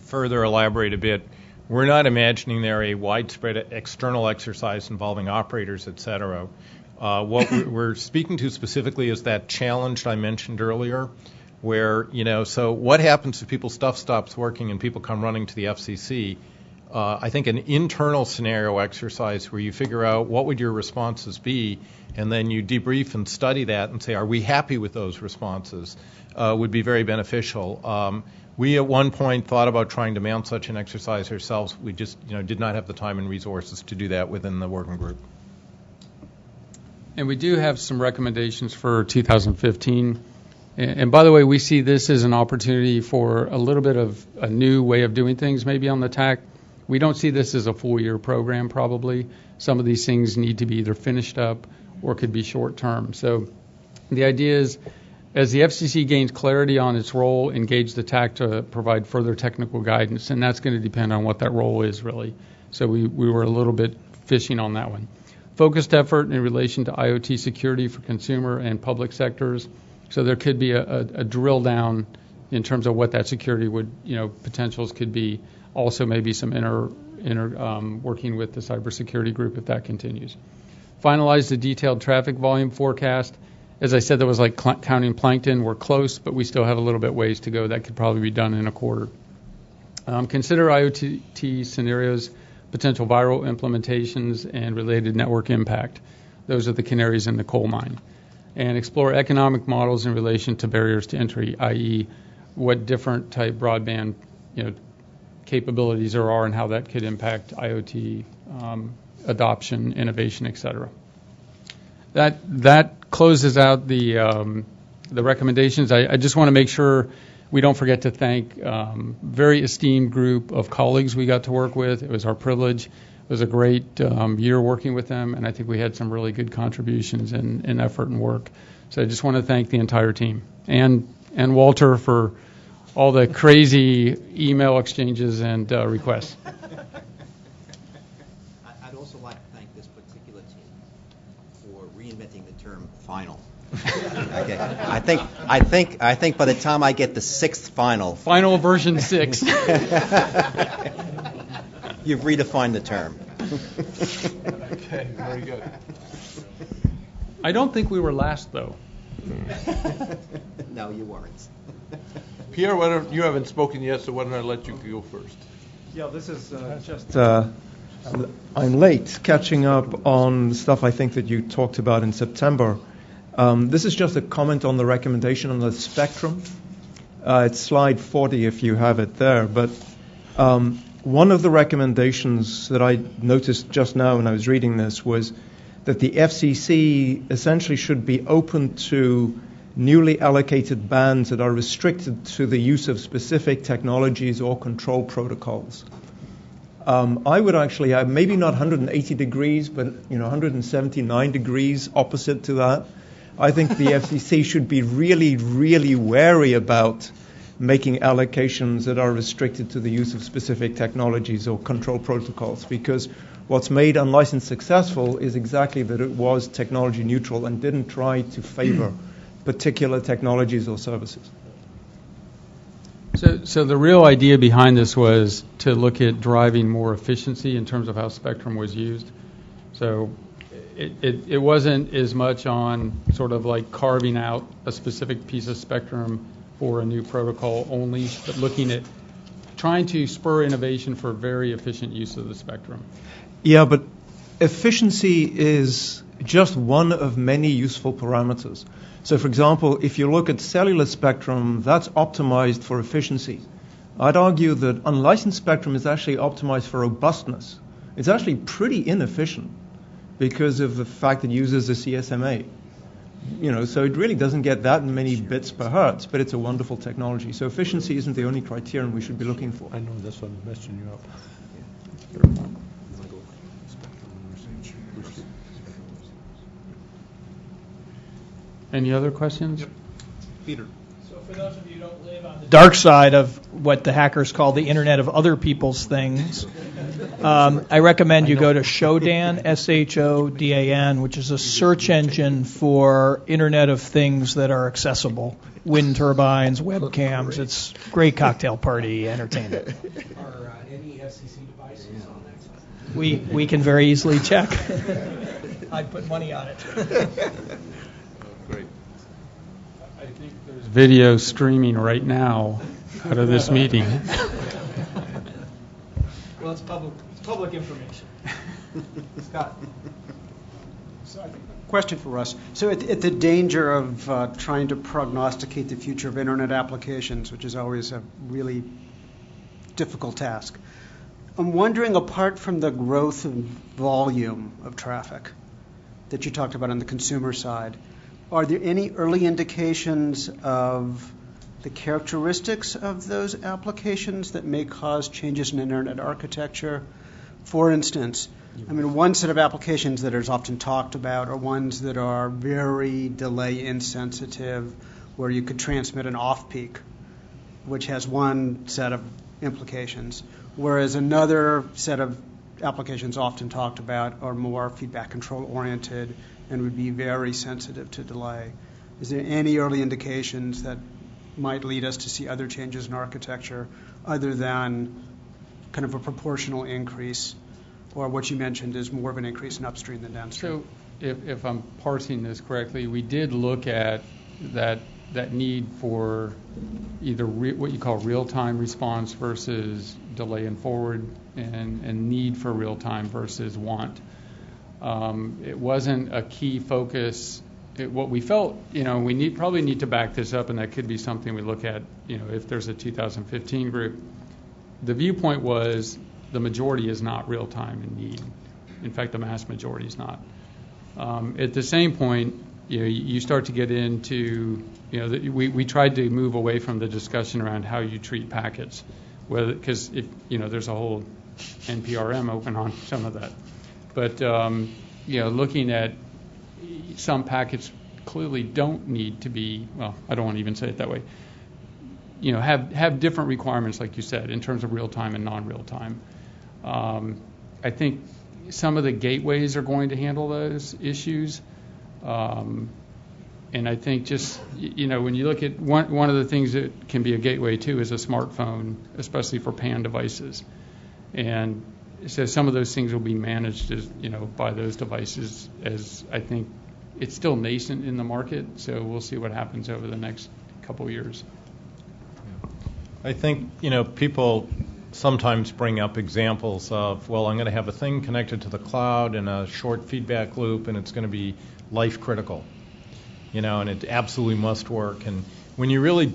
further elaborate a bit, we're not imagining there a widespread external exercise involving operators, et cetera. What we're speaking to specifically is that challenge I mentioned earlier, where, so what happens if people's stuff stops working and people come running to the FCC? I think an internal scenario exercise where you figure out what would your responses be, and then you debrief and study that and say, are we happy with those responses, would be very beneficial. We at one point thought about trying to mount such an exercise ourselves. We just did not have the time and resources to do that within the working group. And we do have some recommendations for 2015. And by the way, we see this as an opportunity for a little bit of a new way of doing things maybe on the TAC. We don't see this as a full-year program probably. Some of these things need to be either finished up or could be short-term. So the idea is, as the FCC gains clarity on its role, engage the TAC to provide further technical guidance, and that's going to depend on what that role is really. So we were a little bit fishing on that one. Focused effort in relation to IoT security for consumer and public sectors. So there could be a drill down in terms of what that security would, potentials could be. Also maybe some working with the cybersecurity group if that continues. Finalize the detailed traffic volume forecast. As I said, that was like counting plankton. We're close, but we still have a little bit ways to go. That could probably be done in a quarter. Consider IoT scenarios, potential viral implementations, and related network impact. Those are the canaries in the coal mine. And explore economic models in relation to barriers to entry, i.e. what different type broadband capabilities there are and how that could impact IoT adoption, innovation, et cetera. That closes out the recommendations. I just want to make sure we don't forget to thank very esteemed group of colleagues we got to work with. It was our privilege. It was a great year working with them, and I think we had some really good contributions and effort and work. So I just want to thank the entire team and Walter for all the crazy email exchanges and requests. I'd also like to thank this particular team for reinventing the term final. Okay. I think by the time I get the sixth final version 6, you've redefined the term. Okay, very good. I don't think we were last though. No, you weren't. Pierre, you haven't spoken yet, so why don't I let you go first? Yeah, this is just I'm late catching up on stuff I think that you talked about in September. This is just a comment on the recommendation on the spectrum. It's slide 40 if you have it there. But one of the recommendations that I noticed just now when I was reading this was that the FCC essentially should be open to newly allocated bands that are restricted to the use of specific technologies or control protocols. I would actually have maybe not 180 degrees, but 179 degrees opposite to that. I think the FCC should be really, really wary about making allocations that are restricted to the use of specific technologies or control protocols, because what's made Unlicensed successful is exactly that it was technology neutral and didn't try to favor particular technologies or services. So the real idea behind this was to look at driving more efficiency in terms of how spectrum was used. So it wasn't as much on sort of like carving out a specific piece of spectrum for a new protocol only, but looking at trying to spur innovation for very efficient use of the spectrum. Yeah, but efficiency is just one of many useful parameters. So, for example, if you look at cellular spectrum, that's optimized for efficiency. I'd argue that unlicensed spectrum is actually optimized for robustness. It's actually pretty inefficient because of the fact it uses a CSMA. So it really doesn't get that many bits per hertz, but it's a wonderful technology. So efficiency isn't the only criterion we should be looking for. I know, that's what I'm messing you up. Any other questions? Yep. Peter. So for those of you who don't live on the dark side of what the hackers call the Internet of Other People's Things, I recommend you go to Shodan, SHODAN, which is a search engine for Internet of Things that are accessible. Wind turbines, webcams. It's great cocktail party entertainment. Are any FCC devices on that? We can very easily check. I'd put money on it. Great. I think there's video streaming right now out of this meeting. Well, it's public information. Scott. So I think question for us. So at the danger of trying to prognosticate the future of Internet applications, which is always a really difficult task, I'm wondering, apart from the growth and volume of traffic that you talked about on the consumer side, are there any early indications of the characteristics of those applications that may cause changes in Internet architecture? For instance, one set of applications that is often talked about are ones that are very delay insensitive, where you could transmit an off-peak, which has one set of implications, whereas another set of applications often talked about are more feedback control oriented and would be very sensitive to delay. Is there any early indications that might lead us to see other changes in architecture other than kind of a proportional increase, or what you mentioned is more of an increase in upstream than downstream? So if I'm parsing this correctly, we did look at that need for either what you call real-time response versus delay and forward, and need for real-time versus want. It wasn't a key focus. What we felt, we probably need to back this up, and that could be something we look at, if there's a 2015 group. The viewpoint was the majority is not real-time in need. In fact, the mass majority is not. At the same point, you start to get into, we tried to move away from the discussion around how you treat packets, because there's a whole NPRM open on some of that. But looking at some packets clearly don't need to be, well, I don't want to even say it that way, have different requirements, like you said, in terms of real time and non-real time. I think some of the gateways are going to handle those issues. And I think just, when you look at one of the things that can be a gateway too is a smartphone, especially for PAN devices. And so some of those things will be managed as, by those devices, as I think it's still nascent in the market. So we'll see what happens over the next couple of years. I think, people sometimes bring up examples of, well, I'm going to have a thing connected to the cloud in a short feedback loop, and it's going to be life critical, and it absolutely must work. And when you really,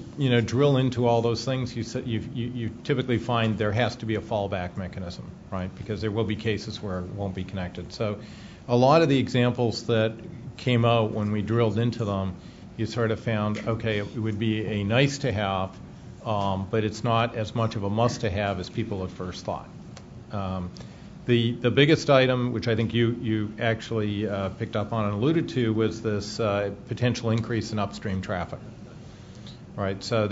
drill into all those things, you typically find there has to be a fallback mechanism, right? Because there will be cases where it won't be connected. So a lot of the examples that came out when we drilled into them, you sort of found, okay, it would be a nice to have, but it's not as much of a must-to-have as people at first thought. The biggest item, which I think you actually picked up on and alluded to, was this potential increase in upstream traffic. Right. So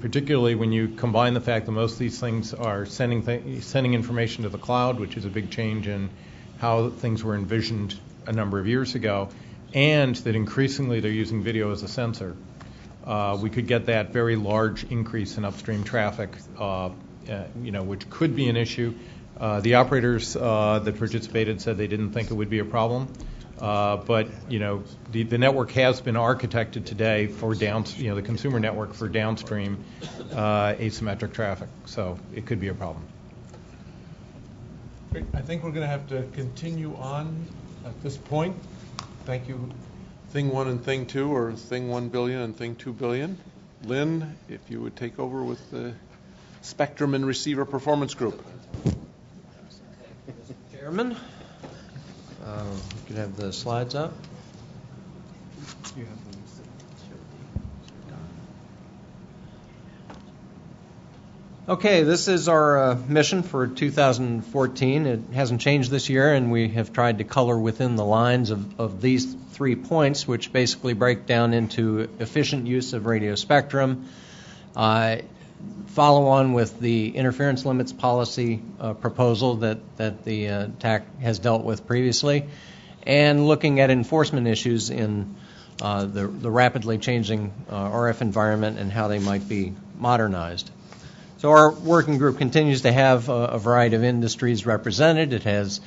particularly when you combine the fact that most of these things are sending information to the cloud, which is a big change in how things were envisioned a number of years ago, and that increasingly they're using video as a sensor. We could get that very large increase in upstream traffic, which could be an issue. The operators that participated said they didn't think it would be a problem. But the network has been architected today for the consumer network for downstream asymmetric traffic, so it could be a problem. Great. I think we're going to have to continue on at this point. Thank you, Thing 1 and Thing 2, or Thing 1 billion and Thing 2 billion. Lynn, if you would take over with the Spectrum and Receiver Performance Group. Chairman, you could have the slides up. Okay, this is our mission for 2014. It hasn't changed this year, and we have tried to color within the lines of these 3 points, which basically break down into efficient use of radio spectrum, follow on with the interference limits policy proposal that the TAC has dealt with previously, and looking at enforcement issues in the rapidly changing RF environment and how they might be modernized. So our working group continues to have a variety of industries represented. It has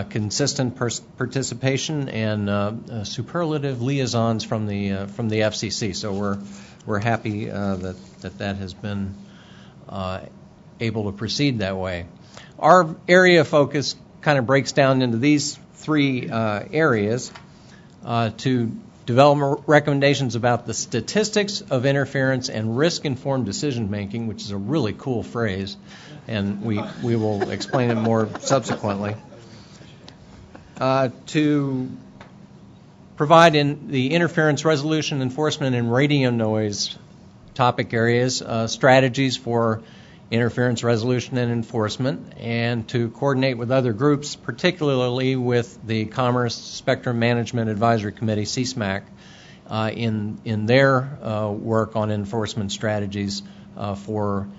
consistent participation and superlative liaisons from the FCC. So we're happy that has been able to proceed that way. Our area of focus kind of breaks down into these 3 areas to develop recommendations about the statistics of interference and risk-informed decision-making, which is a really cool phrase, and we will explain it more subsequently. To provide in the interference resolution, enforcement, and radio noise topic areas strategies for interference resolution and enforcement, and to coordinate with other groups, particularly with the Commerce Spectrum Management Advisory Committee, CSMAC, in their work on enforcement strategies for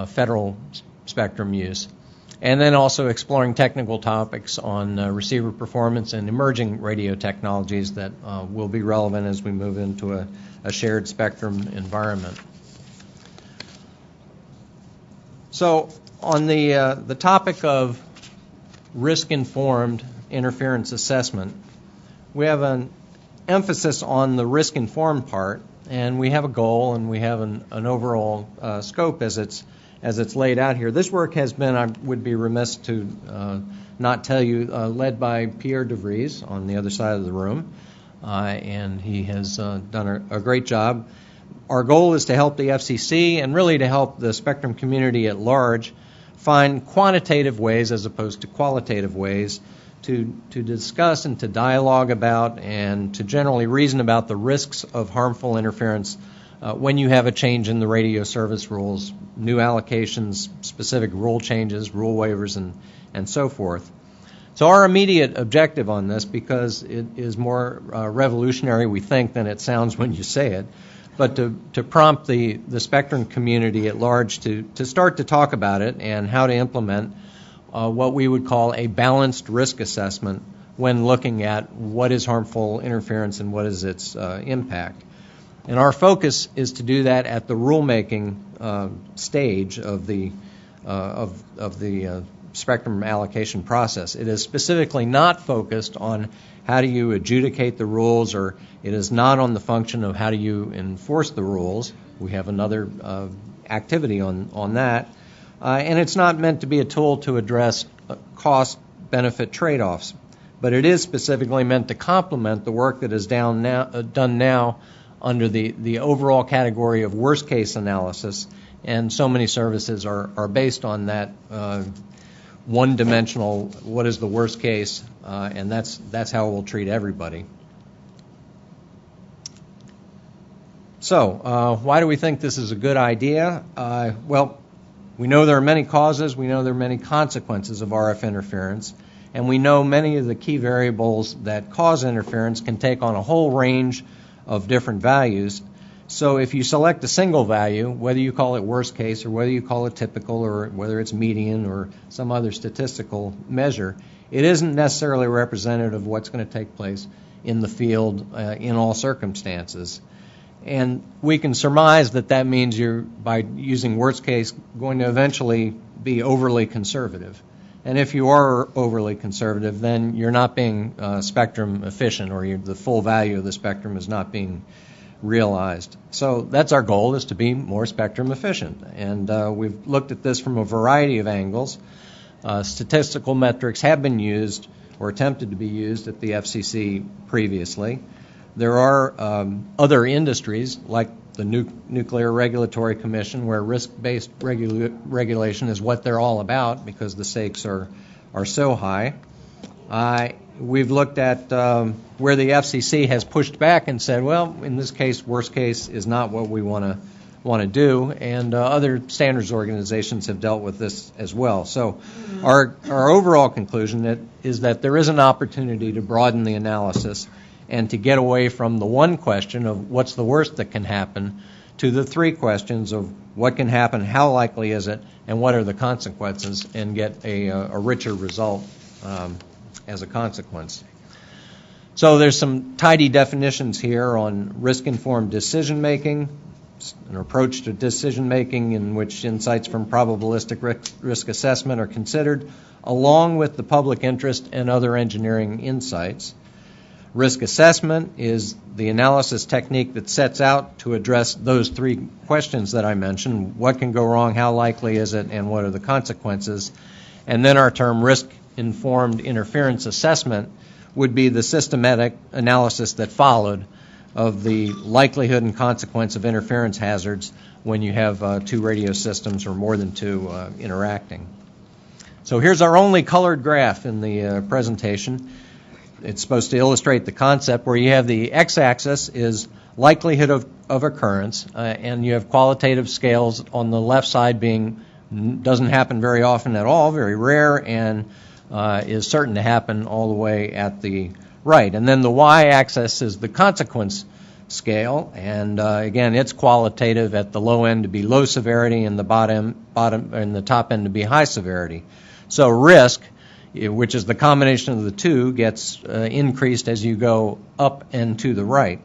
federal spectrum use. And then also exploring technical topics on receiver performance and emerging radio technologies that will be relevant as we move into a shared spectrum environment. So on the topic of risk-informed interference assessment, we have an emphasis on the risk-informed part, and we have a goal and we have an overall scope as it's laid out here. This work has been, I would be remiss to not tell you, led by Pierre DeVries on the other side of the room, and he has done a great job. Our goal is to help the FCC and really to help the spectrum community at large find quantitative ways as opposed to qualitative ways to discuss and to dialogue about and to generally reason about the risks of harmful interference when you have a change in the radio service rules, new allocations, specific rule changes, rule waivers, and so forth. So our immediate objective on this, because it is more revolutionary, we think, than it sounds when you say it, but to prompt the spectrum community at large to start to talk about it and how to implement what we would call a balanced risk assessment when looking at what is harmful interference and what is its impact. And our focus is to do that at the rulemaking stage of the spectrum allocation process. It is specifically not focused on how do you adjudicate the rules, or it is not on the function of how do you enforce the rules. We have another activity on that. And it's not meant to be a tool to address cost-benefit trade-offs, but it is specifically meant to complement the work that is done now under the overall category of worst-case analysis, and so many services are based on that one-dimensional, what is the worst case, and that's how we'll treat everybody. So, why do we think this is a good idea? Well, we know there are many causes, we know there are many consequences of RF interference, and we know many of the key variables that cause interference can take on a whole range of different values. So if you select a single value, whether you call it worst case or whether you call it typical or whether it's median or some other statistical measure, it isn't necessarily representative of what's going to take place in the field in all circumstances. And we can surmise that means you're, by using worst case, going to eventually be overly conservative. And if you are overly conservative, then you're not being spectrum efficient, or the full value of the spectrum is not being realized. So that's our goal, is to be more spectrum efficient. And we've looked at this from a variety of angles. Statistical metrics have been used or attempted to be used at the FCC previously. There are other industries, like the Nuclear Regulatory Commission, where risk-based regulation is what they're all about because the stakes are so high. We've looked at where the FCC has pushed back and said, well, in this case, worst case is not what we want to do, and other standards organizations have dealt with this as well. So our overall conclusion is that there is an opportunity to broaden the analysis and to get away from the one question of what's the worst that can happen to the three questions of what can happen, how likely is it, and what are the consequences, and get a richer result as a consequence. So there's some tidy definitions here on risk-informed decision-making, an approach to decision-making in which insights from probabilistic risk assessment are considered, along with the public interest and other engineering insights. Risk assessment is the analysis technique that sets out to address those three questions that I mentioned. What can go wrong, how likely is it, and what are the consequences? And then our term risk-informed interference assessment would be the systematic analysis that followed of the likelihood and consequence of interference hazards when you have two radio systems or more than two interacting. So here's our only colored graph in the presentation. It's supposed to illustrate the concept where you have the x-axis is likelihood of occurrence, and you have qualitative scales on the left side being doesn't happen very often at all, very rare, and is certain to happen all the way at the right. And then the y-axis is the consequence scale, and again, it's qualitative at the low end to be low severity and the bottom and the top end to be high severity. So risk, which is the combination of the two, gets increased as you go up and to the right.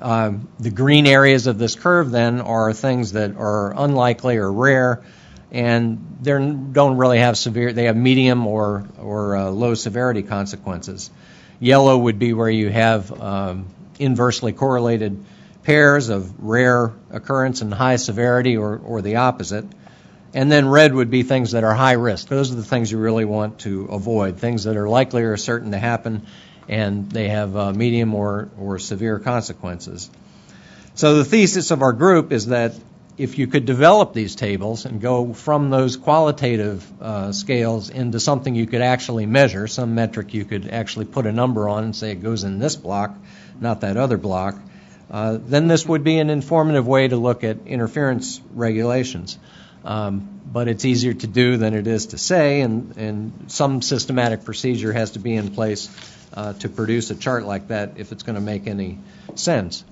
The green areas of this curve then are things that are unlikely or rare, and they don't really have severe. They have medium or low severity consequences. Yellow would be where you have inversely correlated pairs of rare occurrence and high severity, or the opposite. And then red would be things that are high risk. Those are the things you really want to avoid, things that are likely or certain to happen, and they have medium or severe consequences. So the thesis of our group is that if you could develop these tables and go from those qualitative scales into something you could actually measure, some metric you could actually put a number on and say it goes in this block, not that other block, then this would be an informative way to look at interference regulations. But it's easier to do than it is to say, and some systematic procedure has to be in place to produce a chart like that if it's going to make any sense.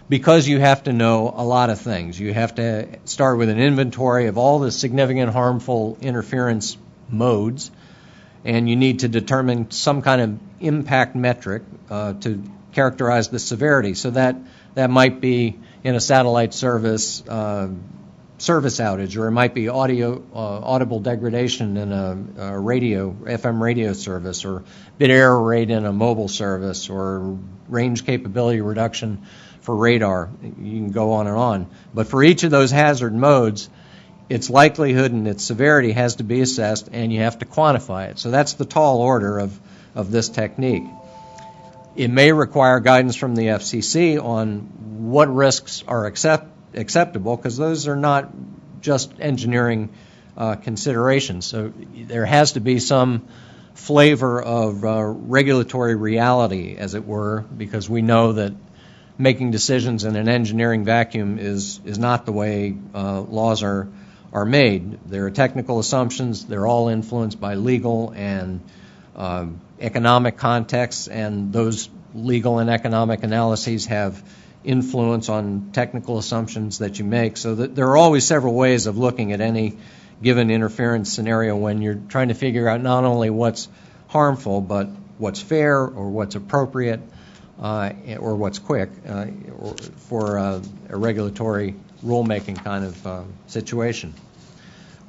Because you have to know a lot of things. You have to start with an inventory of all the significant harmful interference modes, and you need to determine some kind of impact metric to characterize the severity. So that might be in a satellite service outage, or it might be audible degradation in a FM radio service, or bit error rate in a mobile service, or range capability reduction for radar. You can go on and on. But for each of those hazard modes, its likelihood and its severity has to be assessed, and you have to quantify it. So that's the tall order of this technique. It may require guidance from the FCC on what risks are acceptable, because those are not just engineering considerations. So there has to be some flavor of regulatory reality, as it were, because we know that making decisions in an engineering vacuum is not the way laws are made. There are technical assumptions. They're all influenced by legal and economic contexts, and those legal and economic analyses have influence on technical assumptions that you make. So that there are always several ways of looking at any given interference scenario when you're trying to figure out not only what's harmful, but what's fair or what's appropriate or what's quick for a regulatory rulemaking kind of situation.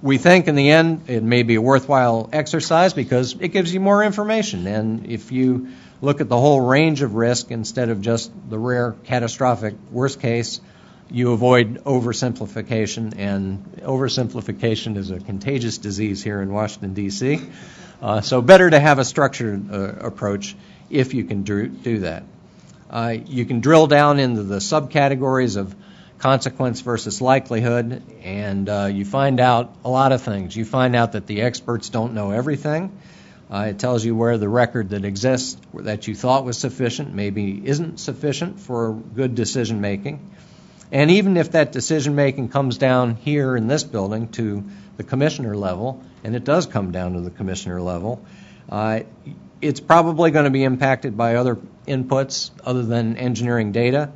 We think in the end it may be a worthwhile exercise because it gives you more information. And if you look at the whole range of risk instead of just the rare catastrophic worst case, you avoid oversimplification. And oversimplification is a contagious disease here in Washington, D.C. So better to have a structured approach if you can do that. You can drill down into the subcategories of consequence versus likelihood, and you find out a lot of things. You find out that the experts don't know everything. It tells you where the record that exists that you thought was sufficient maybe isn't sufficient for good decision making. And even if that decision making comes down here in this building to the commissioner level, and it does come down to the commissioner level, it's probably going to be impacted by other inputs other than engineering data.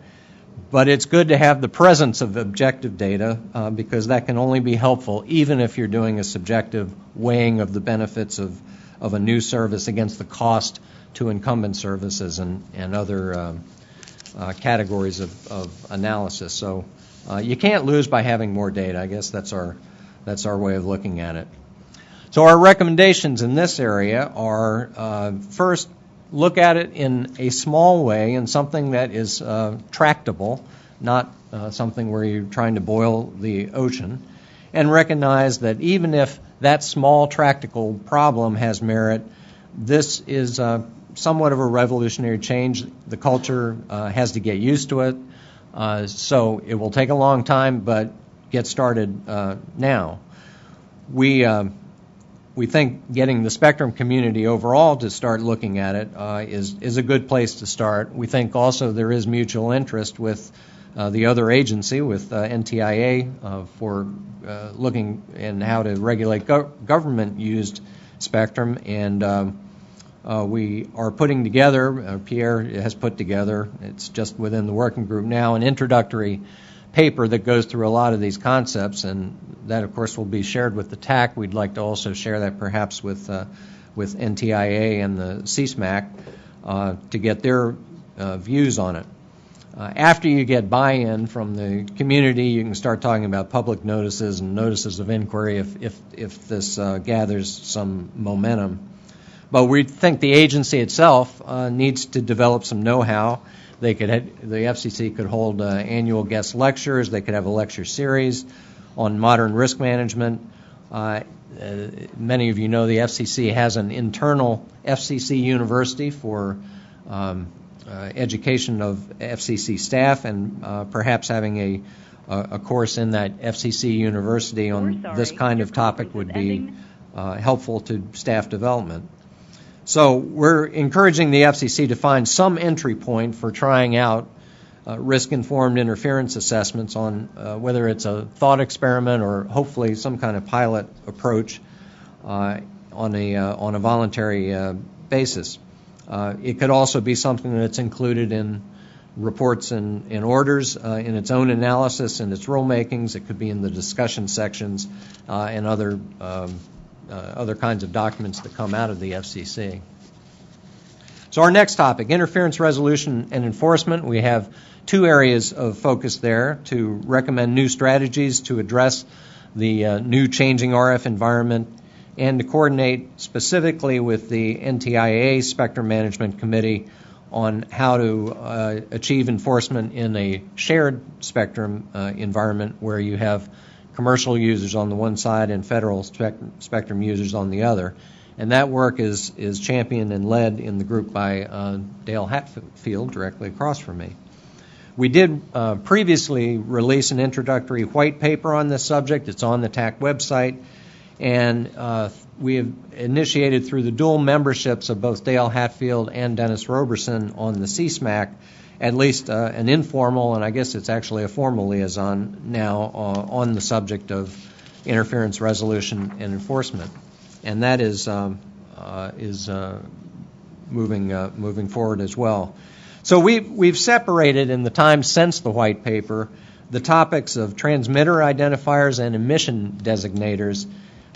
But it's good to have the presence of objective data because that can only be helpful even if you're doing a subjective weighing of the benefits of a new service against the cost to incumbent services and other categories of analysis. So you can't lose by having more data. I guess that's our way of looking at it. So our recommendations in this area are first, look at it in a small way and something that is tractable, not something where you're trying to boil the ocean, and recognize that even if that small tractable problem has merit, this is somewhat of a revolutionary change. The culture has to get used to it, so it will take a long time, but get started now. We think getting the spectrum community overall to start looking at it is a good place to start. We think also there is mutual interest with the other agency, with NTIA, for looking in how to regulate government-used spectrum. And we are putting together, Pierre has put together, it's just within the working group now, an introductory paper that goes through a lot of these concepts, and that, of course, will be shared with the TAC. We'd like to also share that perhaps with NTIA and the CSMAC to get their views on it. After you get buy-in from the community, you can start talking about public notices and notices of inquiry if this gathers some momentum. But we think the agency itself needs to develop some know-how. The FCC could hold annual guest lectures. They could have a lecture series on modern risk management. Many of you know the FCC has an internal FCC university for education of FCC staff, and perhaps having a course in that FCC university on this kind of topic would be helpful to staff development. So we're encouraging the FCC to find some entry point for trying out risk-informed interference assessments on whether it's a thought experiment or hopefully some kind of pilot approach on a voluntary basis. It could also be something that's included in reports and orders, in its own analysis and its rulemakings. It could be in the discussion sections and other kinds of documents that come out of the FCC. So our next topic, interference resolution and enforcement. We have two areas of focus there: to recommend new strategies to address the new changing RF environment, and to coordinate specifically with the NTIA Spectrum Management Committee on how to achieve enforcement in a shared spectrum environment where you have commercial users on the one side and federal spectrum users on the other. And that work is championed and led in the group by Dale Hatfield, directly across from me. We did previously release an introductory white paper on this subject. It's on the TAC website. And we have initiated through the dual memberships of both Dale Hatfield and Dennis Roberson on the CSMAC at least an informal, and I guess it's actually a formal liaison now on the subject of interference resolution and enforcement. And that is moving forward as well. So we've separated in the time since the white paper the topics of transmitter identifiers and emission designators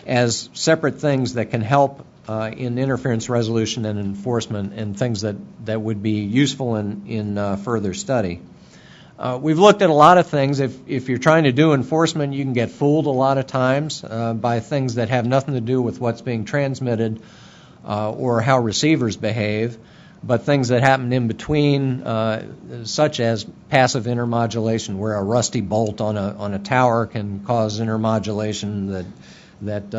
as separate things that can help in interference resolution and enforcement, and things that would be useful in further study. We've looked at a lot of things. If you're trying to do enforcement, you can get fooled a lot of times by things that have nothing to do with what's being transmitted or how receivers behave, but things that happen in between, such as passive intermodulation, where a rusty bolt on a tower can cause intermodulation that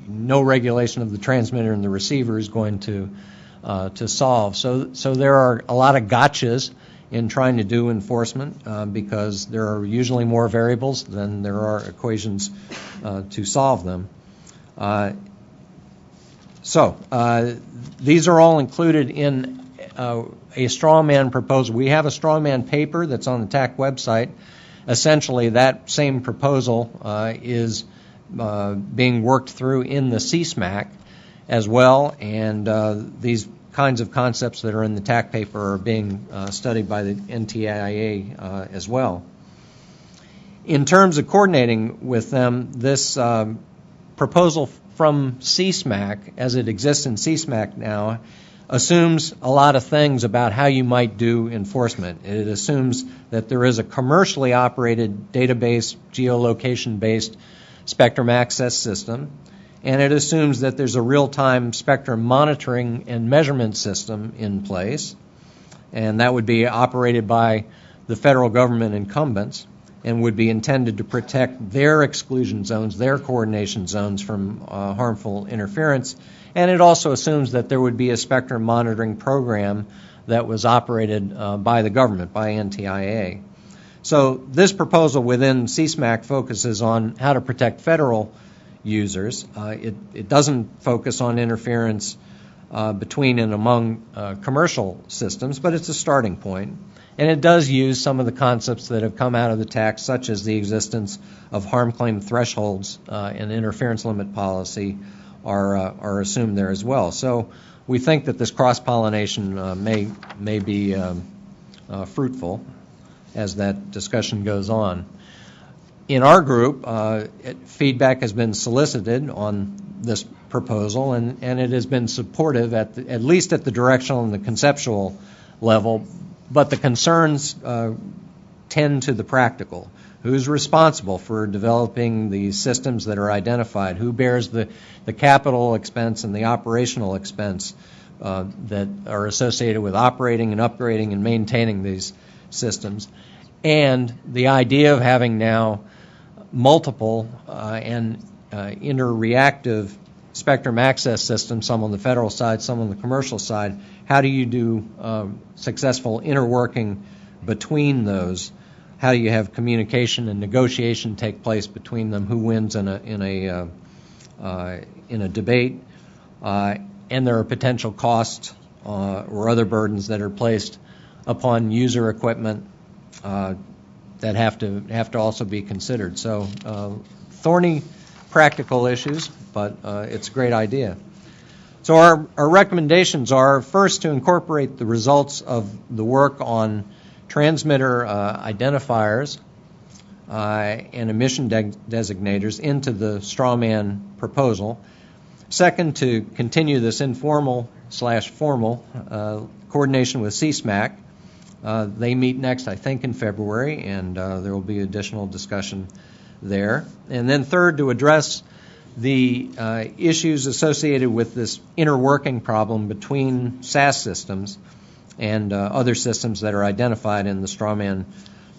no regulation of the transmitter and the receiver is going to solve. So there are a lot of gotchas in trying to do enforcement because there are usually more variables than there are equations to solve them. These are all included in a strawman proposal. We have a strawman paper that's on the TAC website. Essentially, that same proposal is being worked through in the CSMAC as well, and these kinds of concepts that are in the TAC paper are being studied by the NTIA as well. In terms of coordinating with them, this proposal from CSMAC, as it exists in CSMAC now, assumes a lot of things about how you might do enforcement. It assumes that there is a commercially operated database, geolocation-based spectrum access system, and it assumes that there's a real-time spectrum monitoring and measurement system in place, and that would be operated by the federal government incumbents and would be intended to protect their exclusion zones, their coordination zones from harmful interference. And it also assumes that there would be a spectrum monitoring program that was operated by the government, by NTIA. So this proposal within CSMAC focuses on how to protect federal users. It doesn't focus on interference between and among commercial systems, but it's a starting point. And it does use some of the concepts that have come out of the TAC, such as the existence of harm claim thresholds and interference limit policy are assumed there as well. So we think that this cross-pollination may be fruitful as that discussion goes on. In our group, feedback has been solicited on this proposal, and it has been supportive at least at the directional and the conceptual level, but the concerns tend to the practical. Who's responsible for developing the systems that are identified? Who bears the capital expense and the operational expense that are associated with operating and upgrading and maintaining these systems? And the idea of having now multiple and interreactive spectrum access systems, some on the federal side, some on the commercial side. How do you do successful interworking between those? How do you have communication and negotiation take place between them? Who wins in a debate? And there are potential costs or other burdens that are placed upon user equipment that have to also be considered. So thorny practical issues, but it's a great idea. So our recommendations are, first, to incorporate the results of the work on transmitter identifiers and emission designators into the strawman proposal. Second, to continue this informal/formal coordination with CSMAC. They meet next, I think, in February, and there will be additional discussion there. And then third, to address the issues associated with this interworking problem between SAS systems and other systems that are identified in the strawman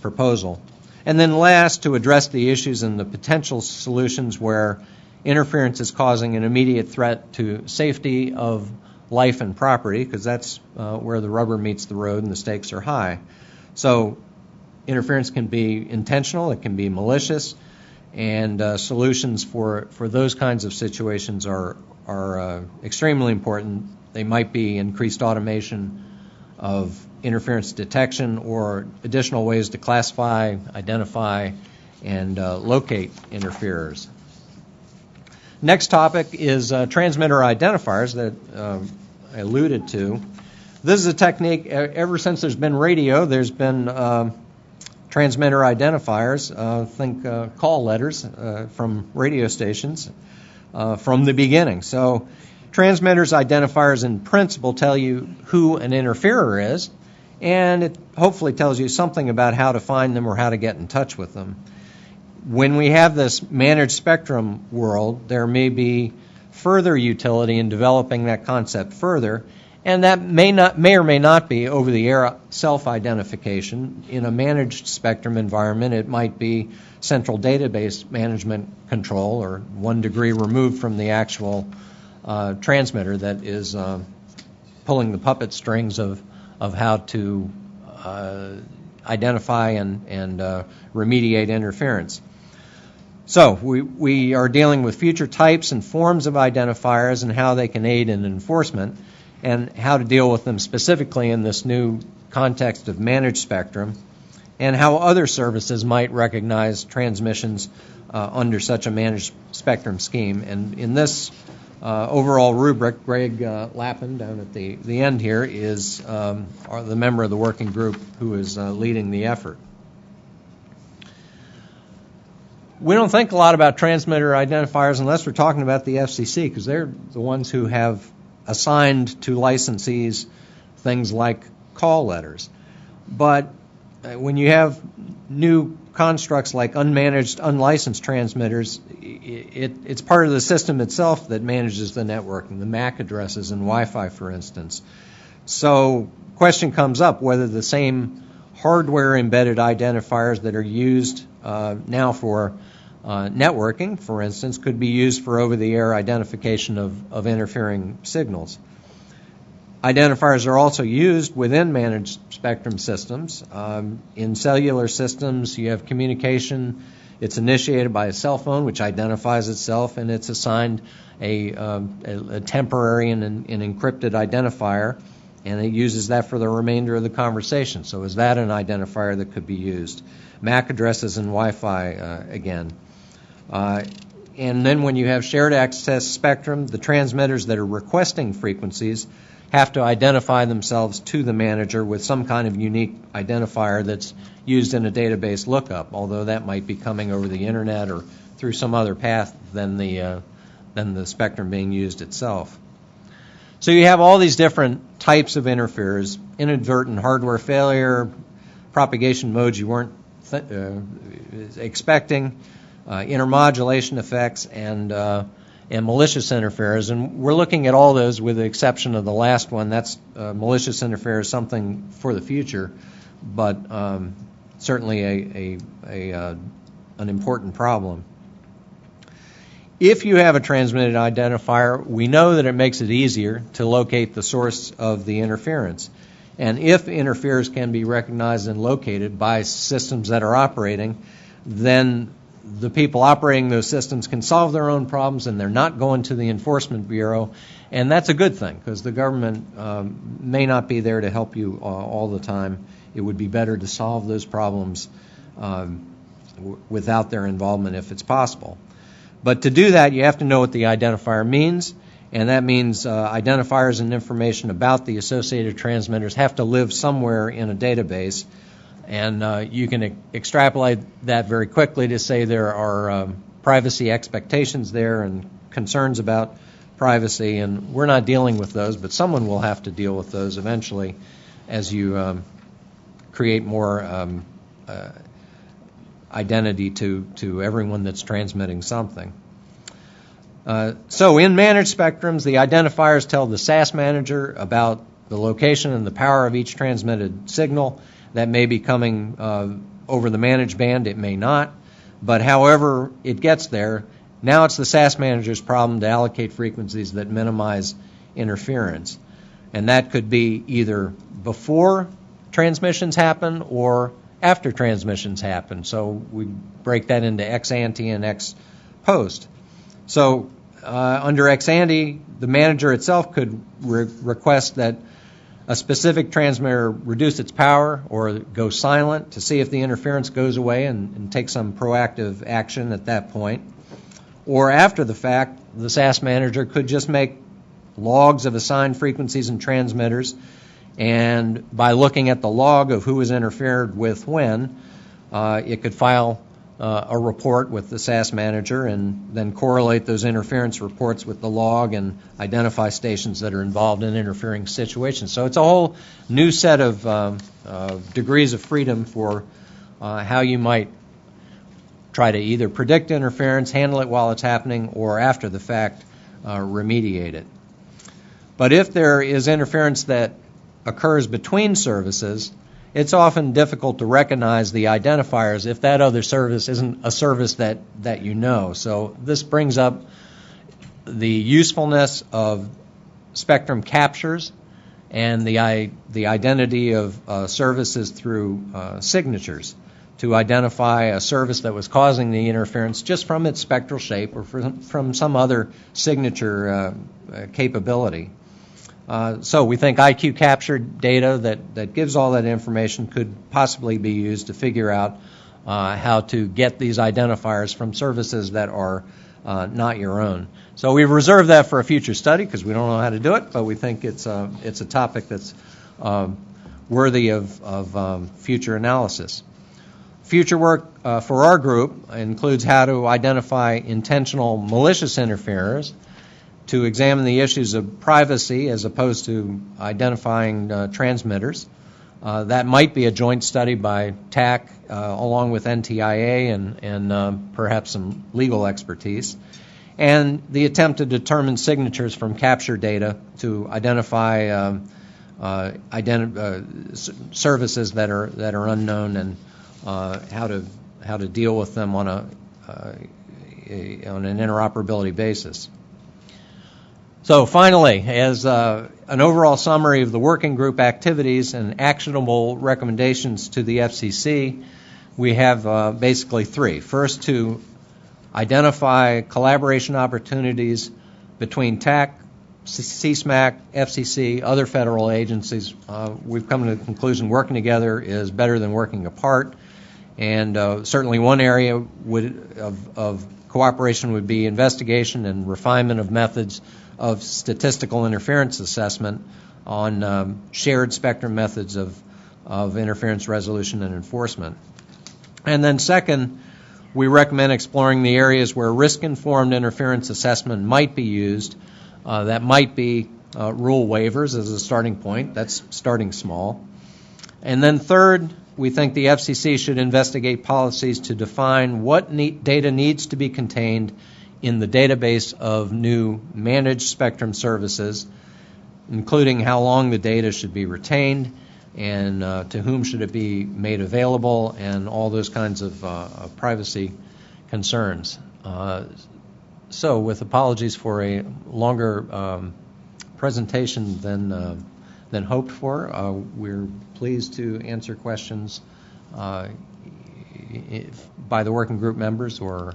proposal. And then last, to address the issues and the potential solutions where interference is causing an immediate threat to safety of life and property, because that's where the rubber meets the road and the stakes are high. So interference can be intentional, it can be malicious, and solutions for those kinds of situations are extremely important. They might be increased automation of interference detection or additional ways to classify, identify, and locate interferers. Next topic is transmitter identifiers that I alluded to. This is a technique, ever since there's been radio, there's been transmitter identifiers, think call letters from radio stations from the beginning. So transmitters identifiers in principle tell you who an interferer is, and it hopefully tells you something about how to find them or how to get in touch with them. When we have this managed spectrum world, there may be further utility in developing that concept further, and that may or may not be over-the-air self-identification. In a managed spectrum environment, it might be central database management control, or 1 degree removed from the actual transmitter that is pulling the puppet strings of how to identify and remediate interference. So we are dealing with future types and forms of identifiers and how they can aid in enforcement, and how to deal with them specifically in this new context of managed spectrum, and how other services might recognize transmissions under such a managed spectrum scheme. And in this overall rubric, Greg Lappin, down at the end here, is the member of the working group who is leading the effort. We don't think a lot about transmitter identifiers unless we're talking about the FCC, because they're the ones who have assigned to licensees things like call letters. But when you have new constructs like unmanaged, unlicensed transmitters, it's part of the system itself that manages the networking, the MAC addresses and Wi-Fi, for instance. So question comes up whether the same hardware-embedded identifiers that are used now for networking, for instance, could be used for over-the-air identification of interfering signals. Identifiers are also used within managed spectrum systems. In cellular systems, you have communication. It's initiated by a cell phone, which identifies itself, and it's assigned a temporary and encrypted identifier, and it uses that for the remainder of the conversation. So is that an identifier that could be used? MAC addresses and Wi-Fi again. And then when you have shared access spectrum, the transmitters that are requesting frequencies have to identify themselves to the manager with some kind of unique identifier that's used in a database lookup, although that might be coming over the internet or through some other path than the spectrum being used itself. So you have all these different types of interferers: inadvertent hardware failure, propagation modes you weren't expecting, intermodulation effects, and malicious interferers. And we're looking at all those with the exception of the last one. That's malicious interferers, something for the future, but certainly an important problem. If you have a transmitted identifier, we know that it makes it easier to locate the source of the interference. And if interferers can be recognized and located by systems that are operating, then the people operating those systems can solve their own problems, and they're not going to the Enforcement Bureau. And that's a good thing, because the government may not be there to help you all the time. It would be better to solve those problems without their involvement if it's possible. But to do that, you have to know what the identifier means, and that means identifiers and information about the associated transmitters have to live somewhere in a database. And you can extrapolate that very quickly to say there are privacy expectations there and concerns about privacy, and we're not dealing with those, but someone will have to deal with those eventually as you create more identity to everyone that's transmitting something. So in managed spectrums, the identifiers tell the SAS manager about the location and the power of each transmitted signal. That may be coming over the managed band, it may not. But however it gets there, now it's the SAS manager's problem to allocate frequencies that minimize interference. And that could be either before transmissions happen or after transmissions happen. So we break that into ex ante and ex post. So under ex ante, the manager itself could request that a specific transmitter reduce its power or go silent to see if the interference goes away and take some proactive action at that point. Or after the fact, the SAS manager could just make logs of assigned frequencies and transmitters, and by looking at the log of who was interfered with when, it could file a report with the SAS manager and then correlate those interference reports with the log and identify stations that are involved in interfering situations. So it's a whole new set of degrees of freedom for how you might try to either predict interference, handle it while it's happening, or after the fact remediate it. But if there is interference that occurs between services, it's often difficult to recognize the identifiers if that other service isn't a service that you know. So this brings up the usefulness of spectrum captures and the identity of services through signatures to identify a service that was causing the interference just from its spectral shape or from some other signature capability. So we think IQ captured data that gives all that information could possibly be used to figure out how to get these identifiers from services that are not your own. So we've reserved that for a future study because we don't know how to do it, but we think it's a topic that's worthy of future analysis. Future work for our group includes how to identify intentional malicious interferers, to examine the issues of privacy as opposed to identifying transmitters. That might be a joint study by TAC along with NTIA and perhaps some legal expertise. And the attempt to determine signatures from capture data to identify services that are unknown and how to deal with them on an interoperability basis. So finally, as an overall summary of the working group activities and actionable recommendations to the FCC, we have basically three. First, to identify collaboration opportunities between TAC, CSMAC, FCC, other federal agencies. We've come to the conclusion working together is better than working apart. And certainly one area of cooperation would be investigation and refinement of methods of statistical interference assessment on shared spectrum methods of interference resolution and enforcement. And then second, we recommend exploring the areas where risk-informed interference assessment might be used. That might be rule waivers as a starting point. That's starting small. And then third, we think the FCC should investigate policies to define what data needs to be contained in the database of new managed spectrum services, including how long the data should be retained and to whom should it be made available and all those kinds of privacy concerns. So with apologies for a longer presentation than hoped for, we're pleased to answer questions by the working group members or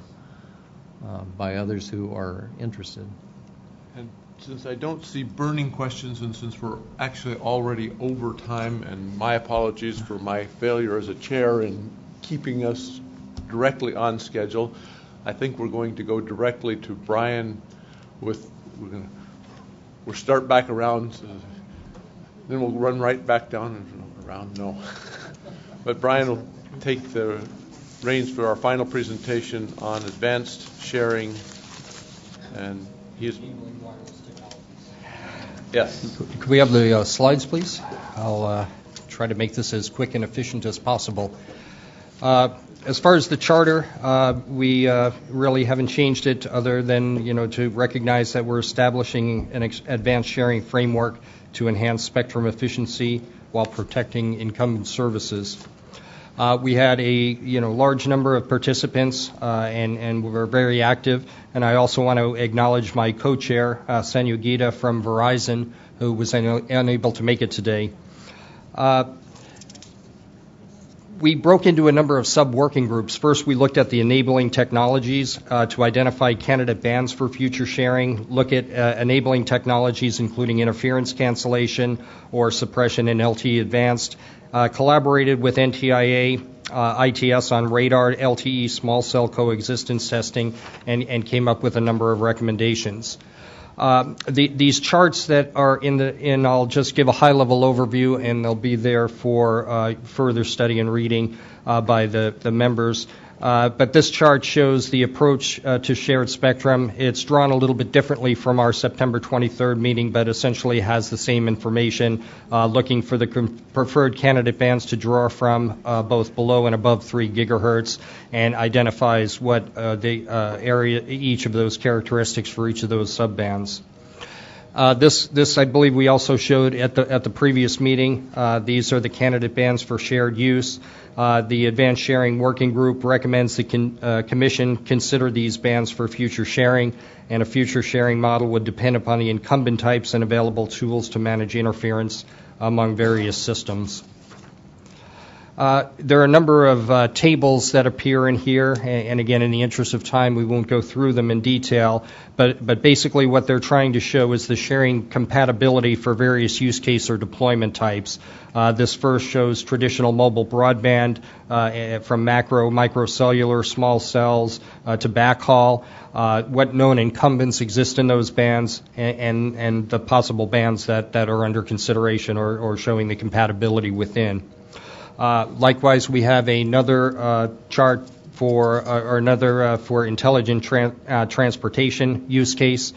by others who are interested. And since I don't see burning questions, and since we're actually already over time, and my apologies for my failure as a chair in keeping us directly on schedule, I think we're going to go directly to Brian we'll start back around, then we'll run right back down and around, no. But Brian will take the reins for our final presentation on advanced sharing, and he's... Yes. Could we have the slides, please? I'll try to make this as quick and efficient as possible. As far as the charter, we really haven't changed it other than, to recognize that we're establishing an advanced sharing framework to enhance spectrum efficiency while protecting incumbent services. We had a large number of participants, and we were very active. And I also want to acknowledge my co-chair, Senyu Gita from Verizon, who was unable to make it today. We broke into a number of sub-working groups. First, we looked at the enabling technologies to identify candidate bands for future sharing, look at enabling technologies including interference cancellation or suppression in LTE advanced, collaborated with NTIA, ITS on radar, LTE small cell coexistence testing, and came up with a number of recommendations. These charts that are in I'll just give a high-level overview, and they'll be there for further study and reading by the members. But this chart shows the approach to shared spectrum. It's drawn a little bit differently from our September 23rd meeting, but essentially has the same information, looking for the preferred candidate bands to draw from, both below and above 3 gigahertz, and identifies what the area, each of those characteristics for each of those subbands. This I believe we also showed at the previous meeting. These are the candidate bands for shared use. The Advanced Sharing Working Group recommends the Commission consider these bands for future sharing, and a future sharing model would depend upon the incumbent types and available tools to manage interference among various systems. There are a number of tables that appear in here, and again, in the interest of time, we won't go through them in detail, but basically what they're trying to show is the sharing compatibility for various use case or deployment types. This first shows traditional mobile broadband from microcellular, small cells to backhaul, what known incumbents exist in those bands, and the possible bands that are under consideration or showing the compatibility within. Likewise, we have another chart for intelligent transportation use case,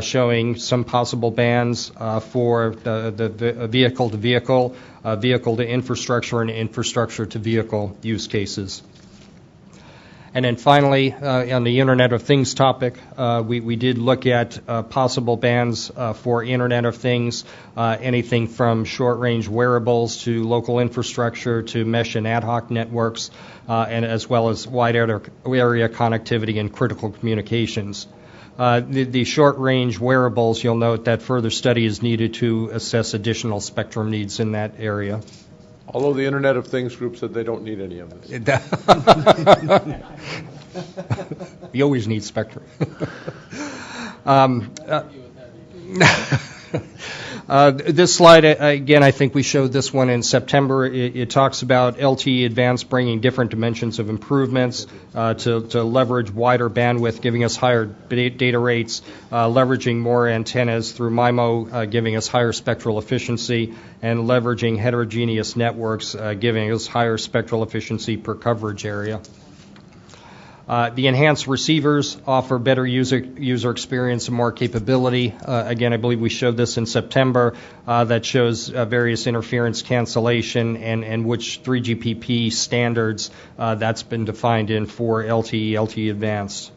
showing some possible bands for the vehicle-to-vehicle, vehicle-to-infrastructure, and infrastructure-to-vehicle use cases. And then finally, on the Internet of Things topic, we did look at possible bands for Internet of Things, anything from short-range wearables to local infrastructure to mesh and ad hoc networks, and as well as wide area connectivity and critical communications. The short-range wearables, you'll note that further study is needed to assess additional spectrum needs in that area. Although the Internet of Things group said they don't need any of this. We always need spectrum. This slide, again, I think we showed this one in September. It talks about LTE Advanced bringing different dimensions of improvements to leverage wider bandwidth, giving us higher data rates, leveraging more antennas through MIMO, giving us higher spectral efficiency, and leveraging heterogeneous networks, giving us higher spectral efficiency per coverage area. The enhanced receivers offer better user experience and more capability. Again, I believe we showed this in September. That shows various interference cancellation and which 3GPP standards that's been defined in for LTE Advanced.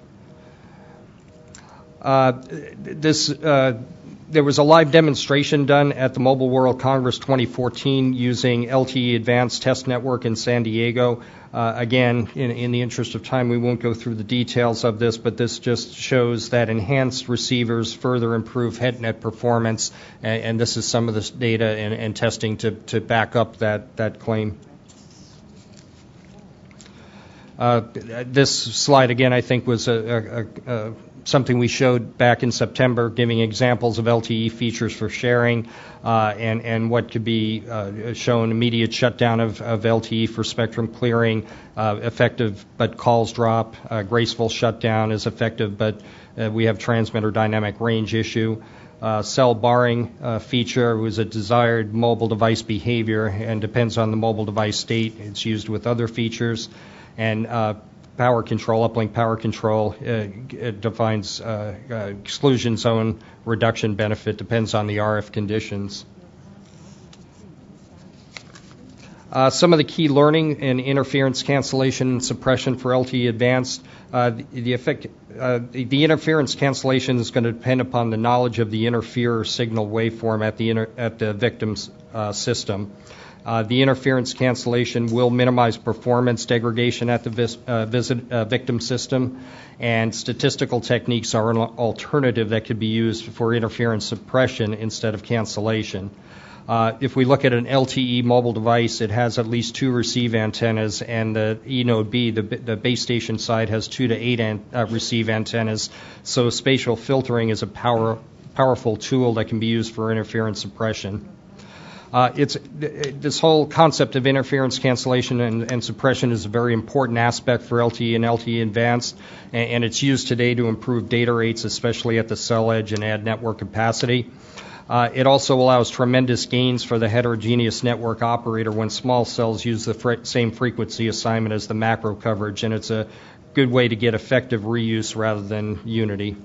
There was a live demonstration done at the Mobile World Congress 2014 using LTE Advanced Test Network in San Diego. Again, in the interest of time, we won't go through the details of this, but this just shows that enhanced receivers further improve head-net performance, and this is some of this data and testing to back up that claim. This slide, again, I think was something we showed back in September, giving examples of LTE features for sharing and what could be shown: immediate shutdown of LTE for spectrum clearing, effective but calls drop, graceful shutdown is effective but we have transmitter dynamic range issue. Cell barring feature was a desired mobile device behavior and depends on the mobile device state. It's used with other features. And power control, uplink power control, it defines exclusion zone reduction benefit, depends on the RF conditions. Some of the key learning in interference cancellation and suppression for LTE Advanced. The interference cancellation is going to depend upon the knowledge of the interferer signal waveform at the victim's system. The interference cancellation will minimize performance degradation at the victim system, and statistical techniques are an alternative that could be used for interference suppression instead of cancellation. If we look at an LTE mobile device, it has at least 2 receive antennas, and the eNode B, the base station side, has 2 to 8 receive antennas. So spatial filtering is a powerful tool that can be used for interference suppression. This whole concept of interference cancellation and suppression is a very important aspect for LTE and LTE Advanced, and it's used today to improve data rates, especially at the cell edge, and add network capacity. It also allows tremendous gains for the heterogeneous network operator when small cells use the same frequency assignment as the macro coverage, and it's a good way to get effective reuse rather than unity.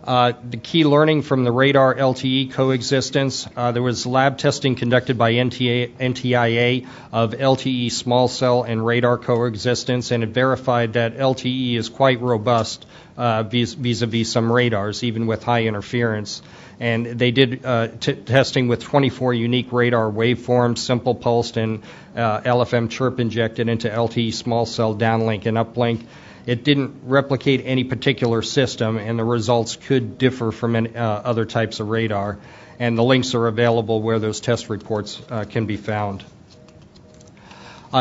The key learning from the radar LTE coexistence, there was lab testing conducted by NTIA of LTE small cell and radar coexistence, and it verified that LTE is quite robust vis-a-vis some radars, even with high interference. And they did testing with 24 unique radar waveforms, simple pulsed and LFM chirp injected into LTE small cell downlink and uplink. It didn't replicate any particular system, and the results could differ from other types of radar. And the links are available where those test reports can be found.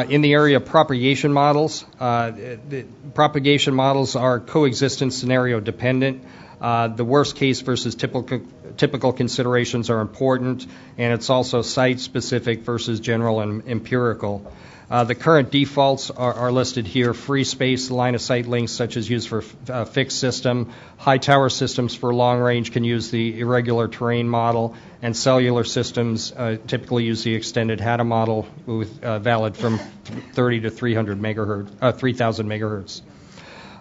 In the area of propagation models, the propagation models are coexistence scenario dependent. The worst case versus typical considerations are important, and it's also site-specific versus general and empirical. The current defaults are listed here: free space line-of-sight links, such as used for fixed system. High tower systems for long range can use the irregular terrain model, and cellular systems typically use the extended HATA model, with valid from 30 to 300 megahertz, 3,000 megahertz.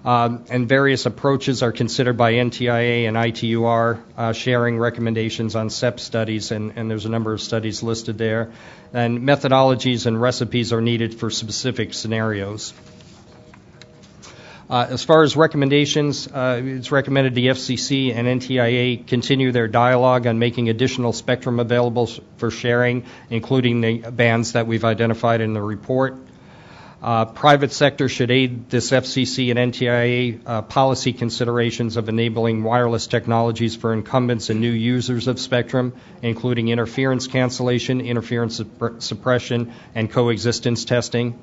And various approaches are considered by NTIA and ITUR, sharing recommendations on CEP studies, and there's a number of studies listed there. And methodologies and recipes are needed for specific scenarios. As far as recommendations, it's recommended the FCC and NTIA continue their dialogue on making additional spectrum available for sharing, including the bands that we've identified in the report. Private sector should aid this FCC and NTIA policy considerations of enabling wireless technologies for incumbents and new users of spectrum, including interference cancellation, interference suppression, and coexistence testing.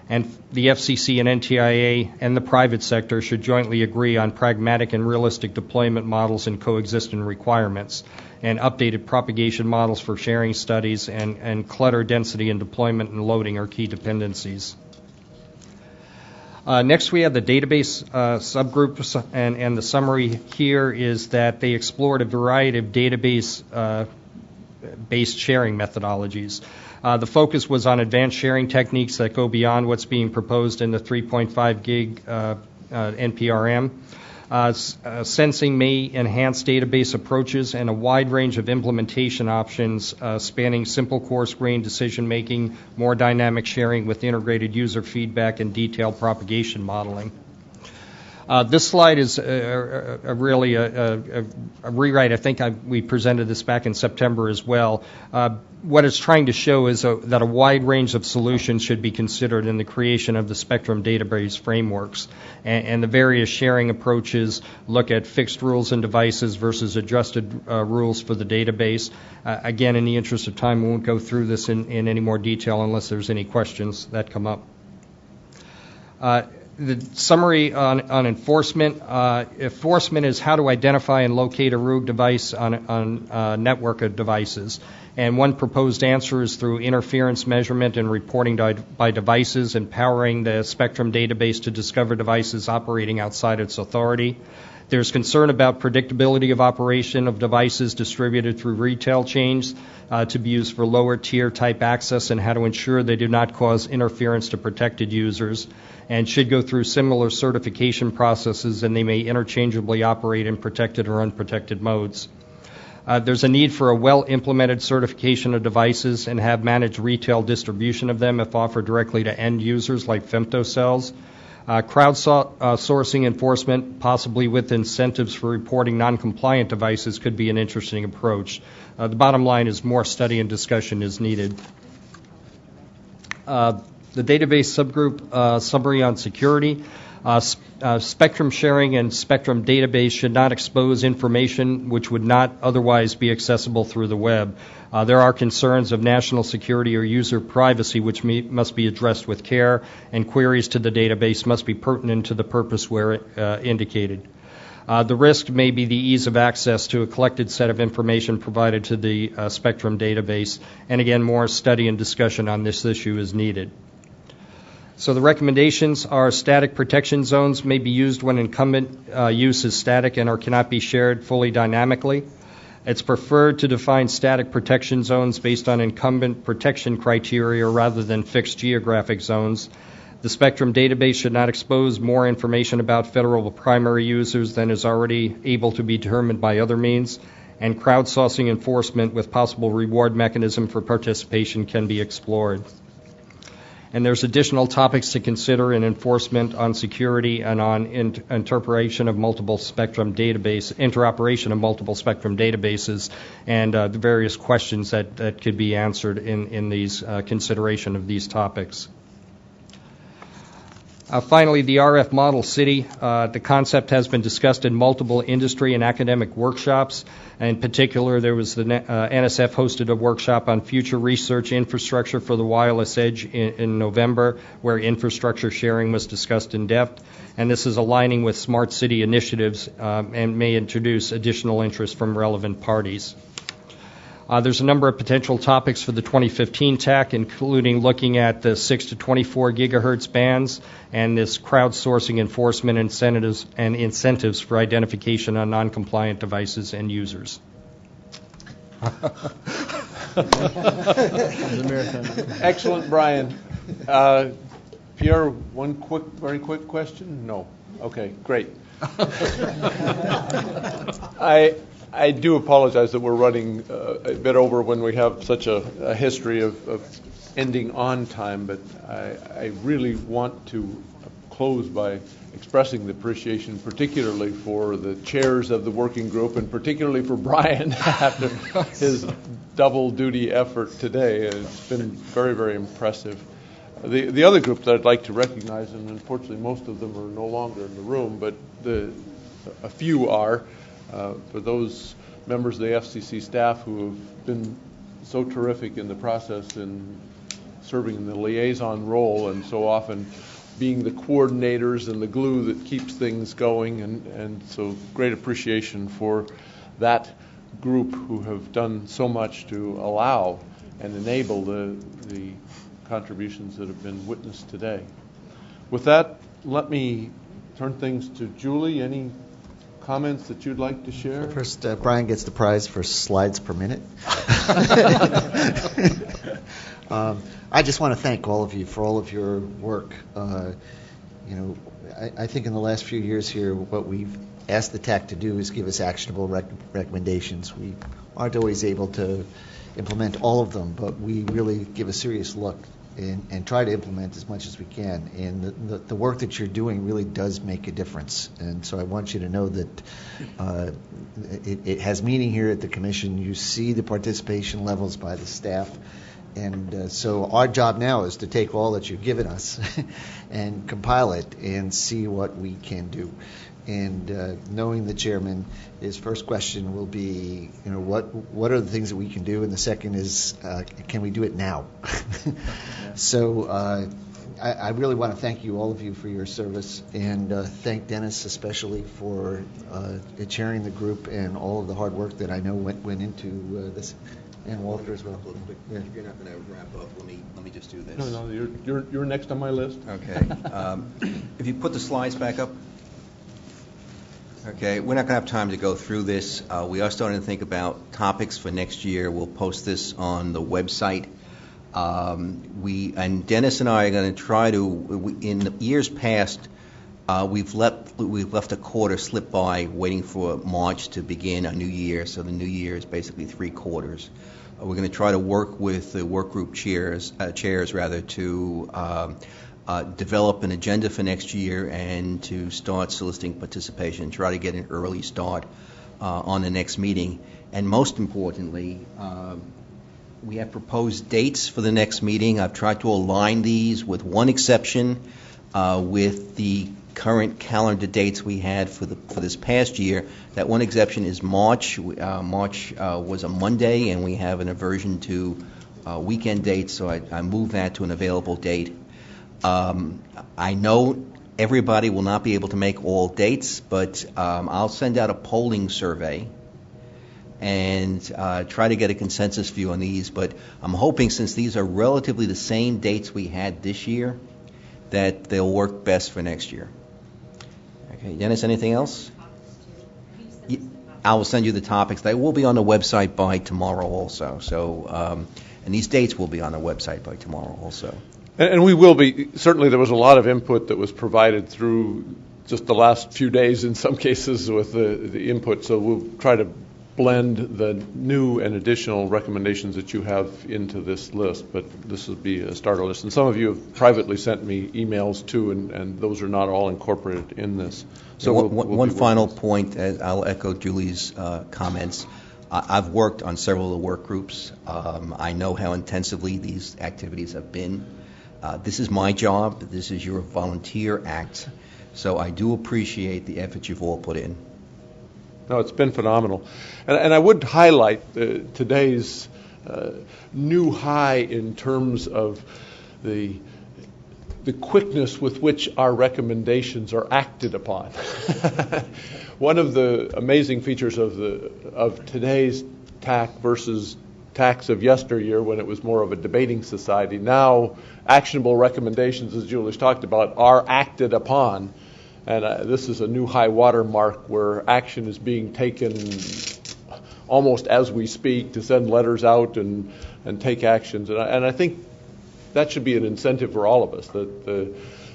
And the FCC and NTIA and the private sector should jointly agree on pragmatic and realistic deployment models and coexistence requirements, and updated propagation models for sharing studies, and clutter density and deployment and loading are key dependencies. Next, we have the database subgroups, and the summary here is that they explored a variety of database-based sharing methodologies. The focus was on advanced sharing techniques that go beyond what's being proposed in the 3.5 gig NPRM. Sensing may enhance database approaches, and a wide range of implementation options spanning simple coarse-grained decision-making, more dynamic sharing with integrated user feedback, and detailed propagation modeling. This slide is really a rewrite. I think we presented this back in September as well. What it's trying to show is that a wide range of solutions should be considered in the creation of the spectrum database frameworks. And the various sharing approaches look at fixed rules and devices versus adjusted rules for the database. Again, in the interest of time, we won't go through this in any more detail unless there's any questions that come up. The summary on enforcement. Enforcement is how to identify and locate a rogue device on a network of devices. And one proposed answer is through interference measurement and reporting by devices, empowering the spectrum database to discover devices operating outside its authority. There's concern about predictability of operation of devices distributed through retail chains to be used for lower tier type access, and how to ensure they do not cause interference to protected users, and should go through similar certification processes, and they may interchangeably operate in protected or unprotected modes. There's a need for a well-implemented certification of devices and have managed retail distribution of them if offered directly to end users like femtocells. Crowdsourcing enforcement, possibly with incentives for reporting non-compliant devices, could be an interesting approach. The bottom line is more study and discussion is needed. The database subgroup summary on security. Spectrum sharing and spectrum database should not expose information which would not otherwise be accessible through the web. There are concerns of national security or user privacy which must be addressed with care, and queries to the database must be pertinent to the purpose where indicated. The risk may be the ease of access to a collected set of information provided to the spectrum database, and again, more study and discussion on this issue is needed. So the recommendations are static protection zones may be used when incumbent use is static and or cannot be shared fully dynamically. It's preferred to define static protection zones based on incumbent protection criteria rather than fixed geographic zones. The spectrum database should not expose more information about federal primary users than is already able to be determined by other means, and crowdsourcing enforcement with possible reward mechanism for participation can be explored. And there's additional topics to consider in enforcement on security and on interoperation of multiple spectrum databases, and the various questions that could be answered in these consideration of these topics. Finally, the RF model city. The concept has been discussed in multiple industry and academic workshops. In particular, there was the NSF hosted a workshop on future research infrastructure for the wireless edge in November, where infrastructure sharing was discussed in depth. And this is aligning with smart city initiatives and may introduce additional interest from relevant parties. There's a number of potential topics for the 2015 TAC, including looking at the 6 to 24 gigahertz bands and this crowdsourcing enforcement incentives for identification on non-compliant devices and users. Excellent, Brian. Pierre, one very quick question? No. Okay, great. I do apologize that we're running a bit over when we have such a history of ending on time, but I really want to close by expressing the appreciation particularly for the chairs of the working group and particularly for Brian after his double duty effort today. It's been very, very impressive. The other group that I'd like to recognize, and unfortunately most of them are no longer in the room, but a few are, for those members of the FCC staff who have been so terrific in the process in serving in the liaison role and so often being the coordinators and the glue that keeps things going, and so great appreciation for that group who have done so much to allow and enable the contributions that have been witnessed today. With that, let me turn things to Julie. Any comments that you'd like to share? First, Brian gets the prize for slides per minute. I just want to thank all of you for all of your work. I think in the last few years here, what we've asked the TAC to do is give us actionable recommendations. We aren't always able to implement all of them, but we really give a serious look and try to implement as much as we can. And the work that you're doing really does make a difference. And so I want you to know that it has meaning here at the Commission. You see the participation levels by the staff. And so our job now is to take all that you've given us and compile it and see what we can do. And knowing the chairman, his first question will be, what are the things that we can do? And the second is, can we do it now? So I really want to thank you, all of you, for your service, and thank Dennis especially for chairing the group and all of the hard work that I know went into this. And Walter as well. Yeah. If you're not going to wrap up, let me just do this. No, you're next on my list. Okay. If you put the slides back up. Okay, we're not going to have time to go through this. We are starting to think about topics for next year. We'll post this on the website. And Dennis and I are going to try to. In the years past, we've left a quarter slip by, waiting for March to begin a new year. So the new year is basically 3 quarters. We're going to try to work with the work group chairs to develop an agenda for next year and to start soliciting participation, try to get an early start on the next meeting. And most importantly, we have proposed dates for the next meeting. I've tried to align these with one exception with the current calendar dates we had for this past year. That one exception is March. March was a Monday, and we have an aversion to weekend dates, so I moved that to an available date. I know everybody will not be able to make all dates, but I'll send out a polling survey and try to get a consensus view on these. But I'm hoping, since these are relatively the same dates we had this year, that they'll work best for next year. Okay, Dennis, anything else? I will send you the topics. They will be on the website by tomorrow also. So, and these dates will be on the website by tomorrow also. And we will be, certainly there was a lot of input that was provided through just the last few days in some cases with the input, so we'll try to blend the new and additional recommendations that you have into this list, but this will be a starter list. And some of you have privately sent me emails too, and those are not all incorporated in this. So one final point, I'll echo Julie's comments. I've worked on several of the work groups. I know how intensively these activities have been. This is my job. This is your volunteer act. So I do appreciate the effort you've all put in. No, it's been phenomenal. And I would highlight today's new high in terms of the quickness with which our recommendations are acted upon. One of the amazing features of today's TAC versus TACs of yesteryear, when it was more of a debating society, now actionable recommendations, as Julie's talked about, are acted upon. And this is a new high water mark where action is being taken almost as we speak to send letters out and take actions. And I think that should be an incentive for all of us, that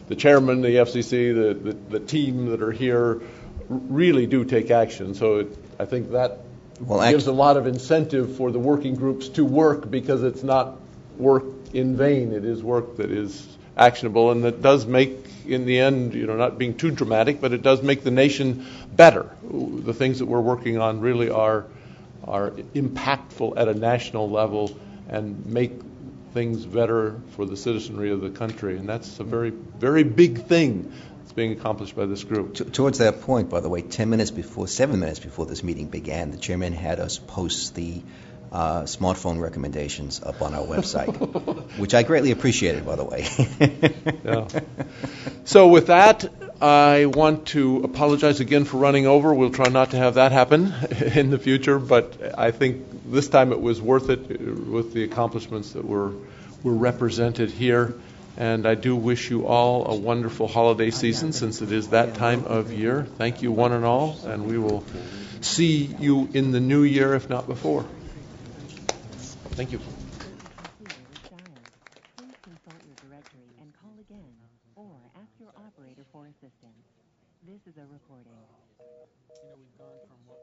the chairman, the FCC, the team that are here really do take action. So I think that gives a lot of incentive for the working groups to work, because it's not work in vain. It is work that is actionable, and that does make, in the end, not being too dramatic, but it does make the nation better. The things that we're working on really are impactful at a national level and make things better for the citizenry of the country, and that's a very, very big thing that's being accomplished by this group. Towards that point, by the way, 7 minutes before this meeting began, the chairman had us post the smartphone recommendations up on our website, which I greatly appreciated, by the way. Yeah. So with that, I want to apologize again for running over. We'll try not to have that happen in the future, but I think this time it was worth it with the accomplishments that were represented here. And I do wish you all a wonderful holiday season, since it is that time of year. Thank you, one and all, and we will see you in the new year, if not before. Thank you. Please consult your directory and call again, or ask your operator for assistance. This is a recording. We've gone from what